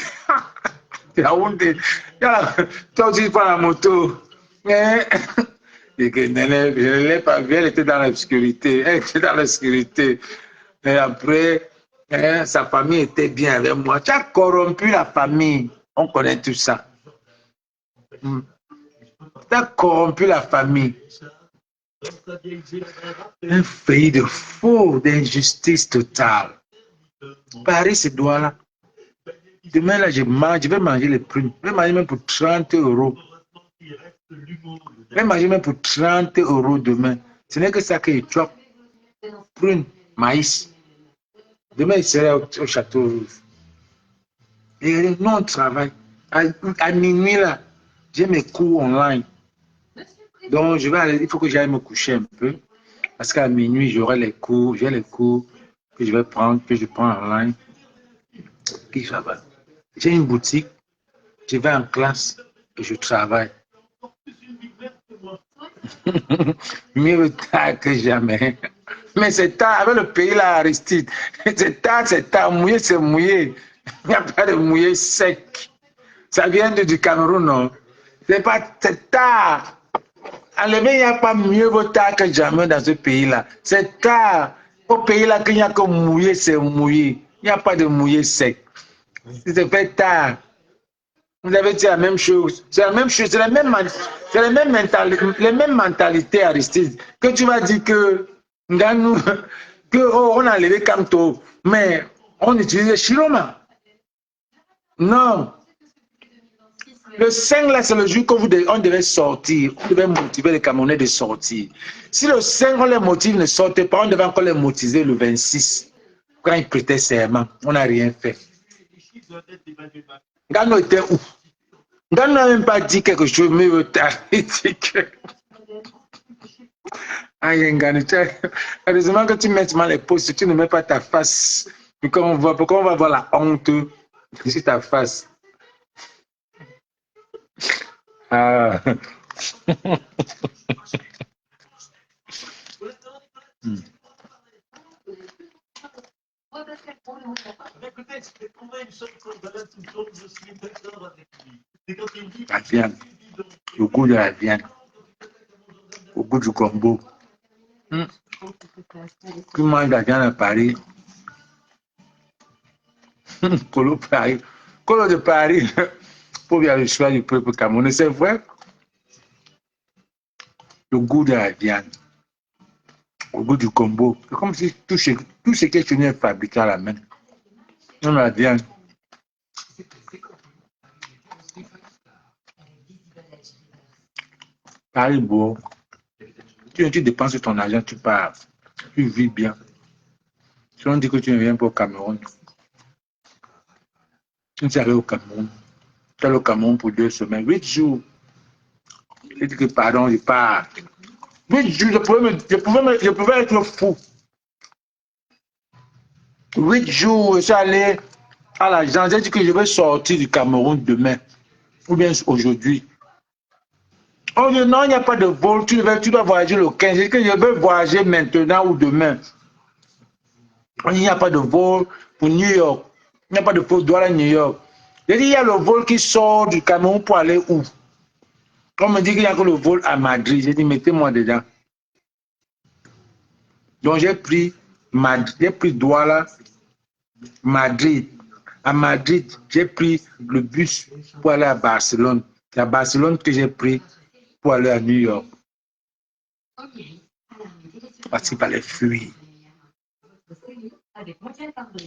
Toi aussi, tu prends la moto. Et que je ne l'ai pas vu, elle était dans l'obscurité. Et après, sa famille était bien avec moi. Tu as corrompu la famille. On connaît tout ça. Tu as corrompu la famille. Un pays de faux, d'injustice totale. Paris, ce doigt-là. Demain, là, je vais manger les prunes. Je vais manger même pour 30 €. Je vais manger même pour 30 € demain. Ce n'est que ça que je chope. Prunes, maïs. Demain, il serait au château rouge. Et nous, on travaille. À minuit, là, j'ai mes cours online. Donc, il faut que j'aille me coucher un peu. Parce qu'à minuit, j'aurai les cours. J'ai les cours que je vais prendre, que je prends online. Puis, ça va. J'ai une boutique. Je vais en classe et je travaille. Mieux tard que jamais. Mais c'est tard, avec le pays là, Aristide. C'est tard, mouillé, c'est mouillé. Il n'y a pas de mouillé sec. Ça vient du Cameroun, non? C'est tard. Enlever, il n'y a pas mieux vaut tard que jamais dans ce pays-là. C'est tard. Au pays là, qu'il n'y a que mouillé, c'est mouillé. Il n'y a pas de mouillé sec. C'est fait tard. Vous avez dit la même chose. C'est la même chose. C'est la même mentalité, Aristide. Que tu vas dire que on a enlevé Kamto, mais on utilise Chiroma. Non. Le 5 là, c'est le jour qu'on devait sortir. On devait motiver les Camerounais de sortir. Si le 5, on les motive ne sortait pas, on devait encore les motiver le 26. Quand ils prêtaient serment, on n'a rien fait. Gano était où? Gano n'a même pas dit quelque chose, mais il dit que... Heureusement que tu mets mal les postes, tu ne mets pas ta face. Pourquoi on va voir la honte sur ta face? Ah. La viande, au goût de la viande, au goût du combo. Qui mange la viande à Paris? Colo Paris. Colo de Paris. Pour bien le choix du peuple camerounais, c'est vrai. Le goût de la viande, au goût du combo. C'est comme si tout ce qui est fini est fabriqué à la main. Même la viande. Paris beau. Tu dépenses ton argent, tu pars. Tu vis bien. Si on dit que tu ne viens pas au Cameroun, tu es allé au Cameroun. Tu es allé au Cameroun pour 2 semaines, 8 jours. Je dis que pardon, je pars. 8 jours, je pouvais être fou. 8 jours, je suis allé à l'agence. J'ai dit que je vais sortir du Cameroun demain. Ou bien aujourd'hui. Oh non, il n'y a pas de vol. Tu dois voyager le 15. J'ai dit que je vais voyager maintenant ou demain. Il n'y a pas de vol pour New York. Il n'y a pas de vol Douala New York. J'ai dit, il y a le vol qui sort du Cameroun pour aller où? On me dit qu'il n'y a que le vol à Madrid. J'ai dit, mettez-moi dedans. Donc j'ai pris Douala, Madrid. À Madrid, j'ai pris le bus pour aller à Barcelone. C'est à Barcelone que j'ai pris pour aller à New York. Parce qu'il fallait fuir.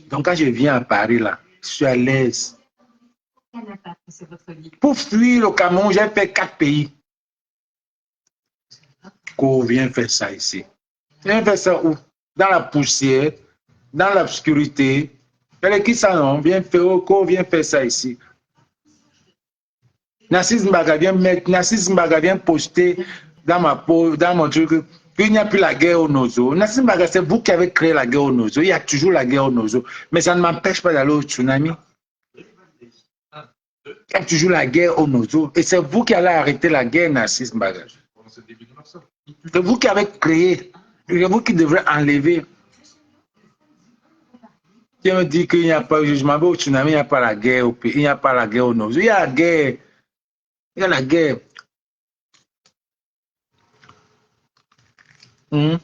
Donc quand je viens à Paris, là, je suis à l'aise. Pour fuir le Cameroun, j'ai fait 4 pays. Qu'on vient faire ça ici. Viens faire ça où? Dans la poussière, dans l'obscurité. Qui ça non? Viens faire ça ici. Narcisse Mbaga vient poster dans mon truc qu'il n'y a plus la guerre au Nozo. Narcisse Mbaga, c'est vous qui avez créé la guerre au Nozo. Il y a toujours la guerre au Nozo. Mais ça ne m'empêche pas d'aller au tsunami. Il y a toujours la guerre au Nozo. Et c'est vous qui allez arrêter la guerre, Narcisse Mbaga. C'est vous qui avez créé. C'est vous qui devrez enlever. Qui me dit qu'il n'y a pas de jugement au tsunami, il n'y a pas la guerre au pays, il n'y a pas la guerre au Nozo. Il y a la guerre. Il y a la guerre. Un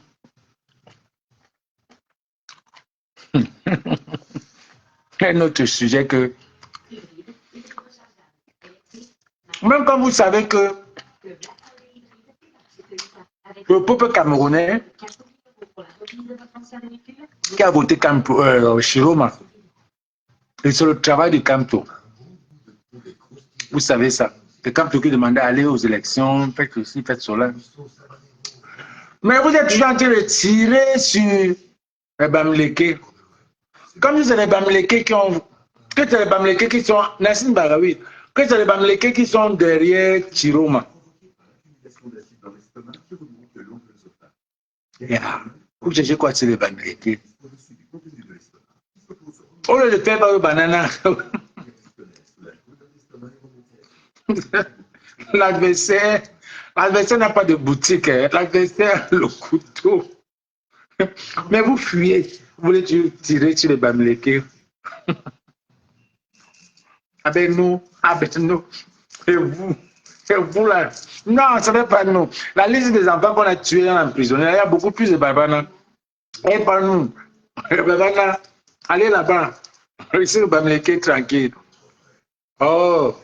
autre sujet que... Même quand vous savez que le peuple camerounais qui a voté Chiroma, et c'est le travail de Kamto. Vous savez ça. C'est Kamto qui demandait d'aller aux élections, faites ceci, faites cela. Mais vous êtes toujours en train de tirer sur les Bamileke. Comme c'est les Bamileke qui ont... Que c'est les Bamileke qui sont... Nassine Barawi. Que c'est les Bamileke qui sont derrière Chiroma. Vous cherchez quoi c'est les Bamileke? Au lieu de faire par le banana. L'adversaire n'a pas de boutique. L'adversaire a le couteau. Mais vous fuyez. Vous voulez tirer sur les Bamileke. Avec nous. Et vous là. Non, ce n'est pas nous. La liste des enfants qu'on a tués en emprisonné, il y a beaucoup plus de Barbana. Et pas nous. Les Barbana, allez là-bas. Laissez le Bamileke tranquille. Oh.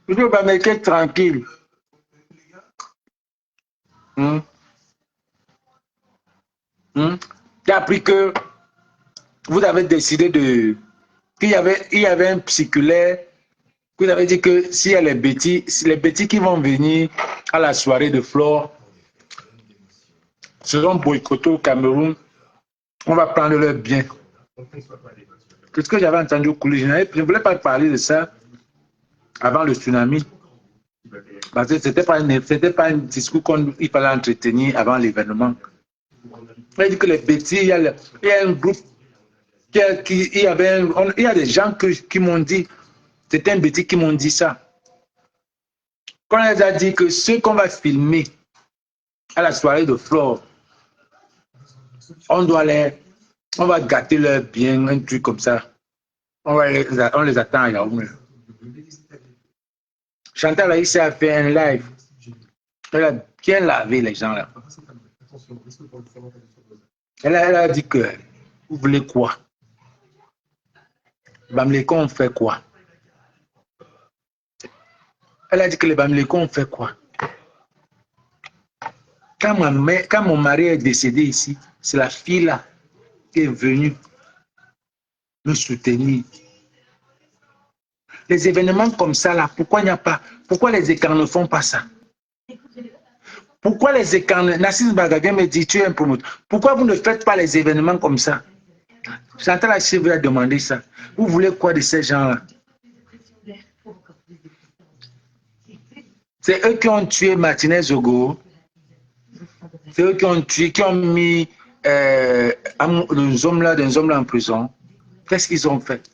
Le Bamileke tranquille. J'ai appris que vous avez décidé qu'il y avait un circulaire. Vous avez dit que s'il y a les bêtis qui vont venir à la soirée de Flore seront boycottés au Cameroun, on va prendre leurs biens. Qu'est-ce que j'avais entendu au coulisses? Je ne voulais pas parler de ça avant le tsunami. Parce que ce n'était pas un discours qu'il fallait entretenir avant l'événement. On a dit que les bêtis, il y a un groupe, il y a des gens qui m'ont dit, c'était un bêtis qui m'ont dit ça. Quand on les a dit que ceux qu'on va filmer à la soirée de Flore, on va gâter leurs biens, un truc comme ça. On les attend à Yaoundé. Chantal Aïssa a fait un live. Elle a bien lavé les gens là. Elle a dit que vous voulez quoi? Les Bamileke ont fait quoi? Elle a dit que les Bamileke ont fait quoi? Quand mon mari est décédé ici, c'est la fille là qui est venue me soutenir. Les événements comme ça là, pourquoi les écarts ne font pas ça? Pourquoi les écarts, Nassim Bagavien me dit, tu es un promoteur. Pourquoi vous ne faites pas les événements comme ça? Chantal Aïcha vous a demandé ça. Vous voulez quoi de ces gens-là? C'est eux qui ont tué Martinez Zogo. C'est eux qui ont tué, qui ont mis des hommes là en prison. Qu'est-ce qu'ils ont fait?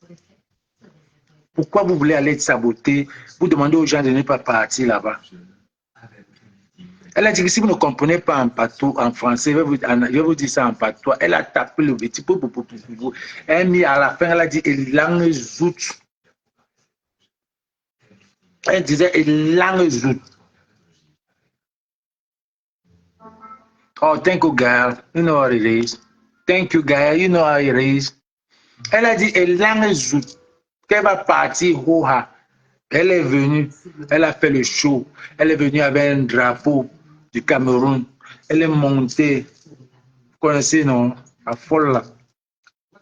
Pourquoi vous voulez aller saboter? Vous demandez aux gens de ne pas partir là-bas. Elle a dit que si vous ne comprenez pas en français, je vais vous dire ça en patois. Elle a tapé le petit peu. Elle a mis à la fin, elle a dit langue zout. Elle disait langue zout. Oh, thank you, girl. You know what it is. Thank you, girl. You know how it is. Elle a dit langue zout. Qu'elle va partir, elle est venue, elle a fait le show. Elle est venue avec un drapeau du Cameroun. Elle est montée. Vous connaissez, non? La folle là.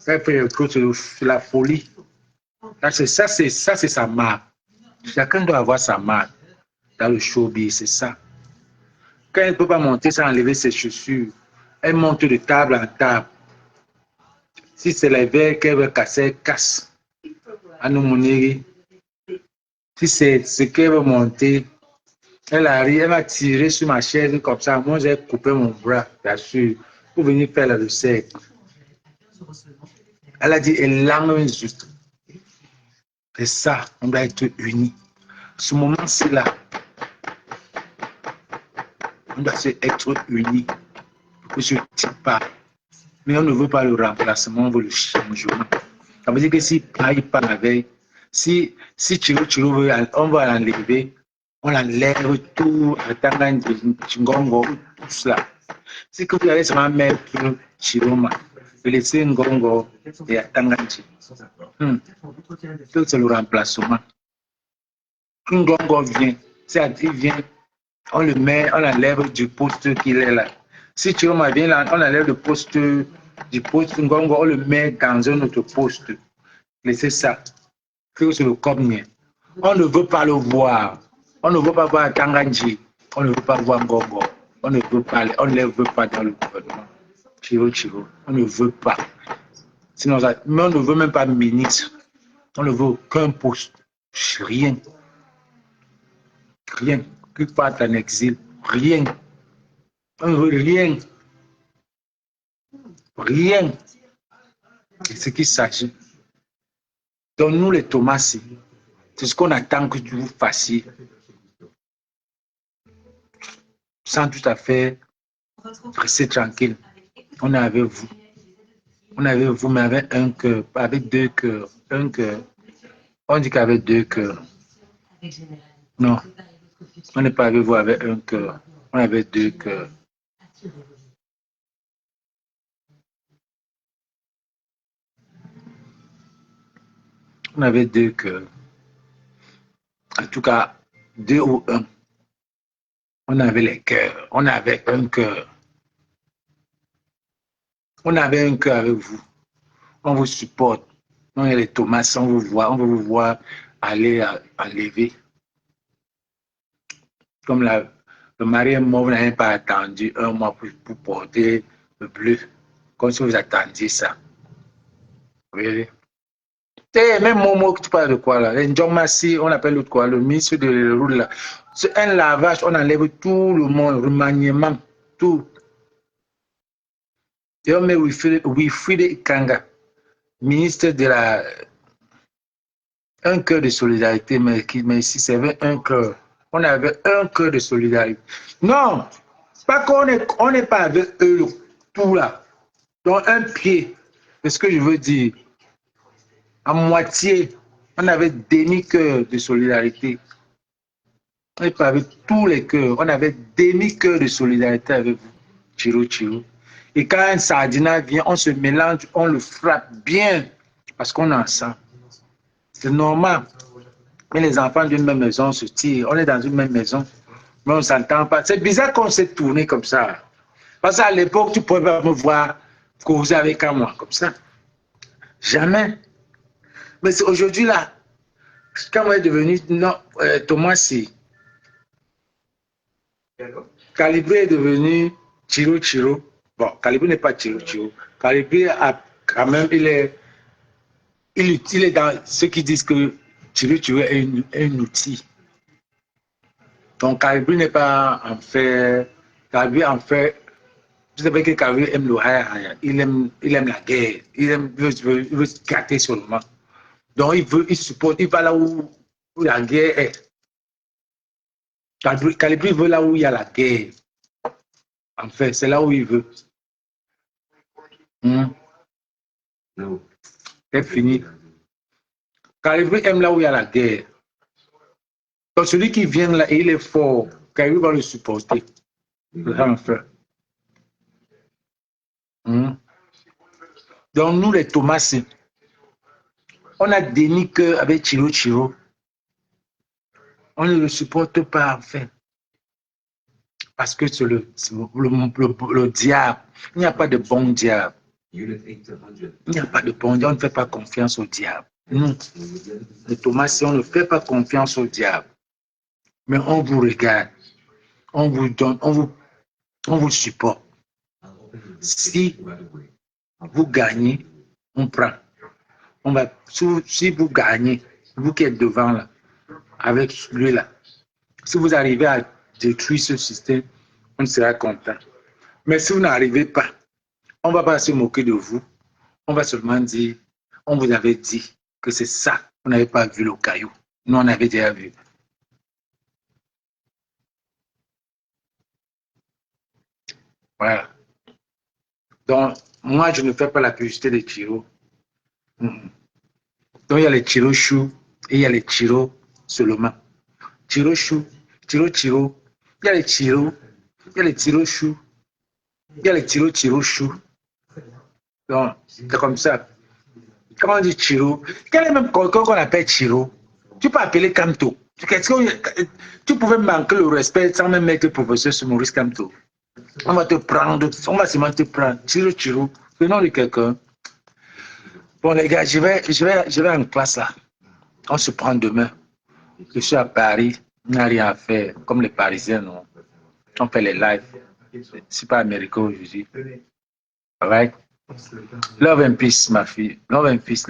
Elle fait le coup, c'est la folie. Ça, c'est sa marque. Chacun doit avoir sa marque dans le showbiz, c'est ça. Quand elle ne peut pas monter sans enlever ses chaussures, elle monte de table en table. Si c'est les verres qu'elle veut casser, elle casse. À nous monner. Si c'est ce qu'elle veut monter, elle arrive, elle va tirer sur ma chaise comme ça. Moi, j'ai coupé mon bras, bien sûr, pour venir faire la recette. Elle a dit, elle langue juste. Et ça, on doit être unis. Ce moment-ci là, on doit être unis. Que je ne dis pas. Mais on ne veut pas le remplacement, on veut le changement. Ça veut dire que si il part la veille, si Chiro veut, on va l'enlever, on l'enlève tout, Ngongo, tout cela. Si que vous allez seulement mettre Chiroma, vous laissez Ngongo et Atanganji. C'est le remplacement. Ngongo vient, il vient, on le met, on l'enlève du poste qu'il est là. Si Chiroma vient là, on enlève le poste du poste Ngongo, on le met dans un autre poste. Laissez ça. C'est le combien. On ne veut pas le voir. On ne veut pas voir Tanganji. On ne veut pas voir Ngongo. On ne veut pas, on ne les veut pas dans le gouvernement. Chiro. On ne veut pas. Sinon, mais on ne veut même pas ministre. On ne veut aucun poste. Rien. Rien. Qui parte en exil. Rien. On ne veut rien. Rien. C'est ce qu'il s'agit. Donne-nous les Thomas. C'est ce qu'on attend que tu vous fassiez. Sans tout à fait rester tranquille. On est avec vous. On est avec vous, mais avec un cœur, avec deux cœurs. Un cœur. On dit qu'avec deux cœurs. Non. On n'est pas avec vous avec un cœur. On est avec deux cœurs. On avait deux cœurs. En tout cas, deux ou un. On avait les cœurs. On avait un cœur. On avait un cœur avec vous. On vous supporte. On est les Thomas, on vous voit. On veut vous voir aller enlever. Comme le mari est mort, vous n'avez pas attendu un mois pour porter le bleu. Comme si vous attendiez ça. Vous voyez? Même Momo, tu parles de quoi là? Les Ndjomassi, on appelle l'autre quoi? Le ministre de l'Euro là. C'est un lavage, on enlève tout le monde, remaniement, tout. Et on met Wilfried Ikanga, ministre de la. Un cœur de solidarité, mais ici, c'est un cœur. On avait un cœur de solidarité. Non, pas qu'on n'est pas avec eux, tout là. Donc un pied, c'est ce que je veux dire. À moitié, on avait demi-cœur de solidarité. On n'est pas avec tous les cœurs. On avait demi-cœur de solidarité avec vous. Chiro. Et quand un sardina vient, on se mélange, on le frappe bien. Parce qu'on est ensemble. C'est normal. Mais les enfants d'une même maison se tirent. On est dans une même maison. Mais on ne s'entend pas. C'est bizarre qu'on s'est tourné comme ça. Parce qu'à l'époque, tu ne pouvais pas me voir causer avec moi comme ça. Jamais. Mais c'est aujourd'hui là, quand on est devenu, non, Thomas, c'est Calibré est devenu Chiro. Bon, Calibré n'est pas Chiro. Calibré a quand même, il est dans ceux qui disent que Chiro est un outil. Donc Calibré n'est pas en fait, Calibré en fait, je sais pas que Calibré aime le haya. Il aime la guerre, il veut se gâter seulement. Donc il supporte, il va là où la guerre est. Calibré veut là où il y a la guerre. En fait, c'est là où il veut. C'est fini. Calibré aime là où il y a la guerre. Donc celui qui vient là et il est fort, Calibré va le supporter. C'est ça en fait. Donc nous les Thomas, on a déni que avec Chiro. On ne le supporte pas en fait. Parce que c'est le diable. Il n'y a pas de bon diable. Il n'y a pas de bon diable. On ne fait pas confiance au diable. Nous, les Thomas, on ne fait pas confiance au diable. Mais on vous regarde. On vous donne, on vous supporte. Si vous gagnez, on prend. Si vous gagnez, vous qui êtes devant là, avec lui là, si vous arrivez à détruire ce système, on sera content. Mais si vous n'arrivez pas, on ne va pas se moquer de vous. On va seulement dire, on vous avait dit que c'est ça. On n'avait pas vu le caillou. Nous, on avait déjà vu. Voilà. Donc, moi, je ne fais pas la publicité des Chiro. Donc, il y a les Chiro chou et il y a les Chiro seulement. Chiro chou, Chiro. Il y a les Chiro, il y a les Chiro chou, il y a les Chiro chou. Donc, c'est comme ça. Comment on dit Chiro? Quel est même quelqu'un qu'on appelle Chiro? Tu peux appeler Kamto. Tu pouvais manquer le respect sans même mettre le professeur sur Maurice Kamto. On va te prendre, on va seulement te prendre. Chiro, le nom de quelqu'un. Bon les gars, je vais en classe là. On se prend demain. Je suis à Paris, on n'a rien à faire. Comme les Parisiens, non. On fait les lives. C'est pas américain aujourd'hui. All right? Love and peace, ma fille. Love and peace.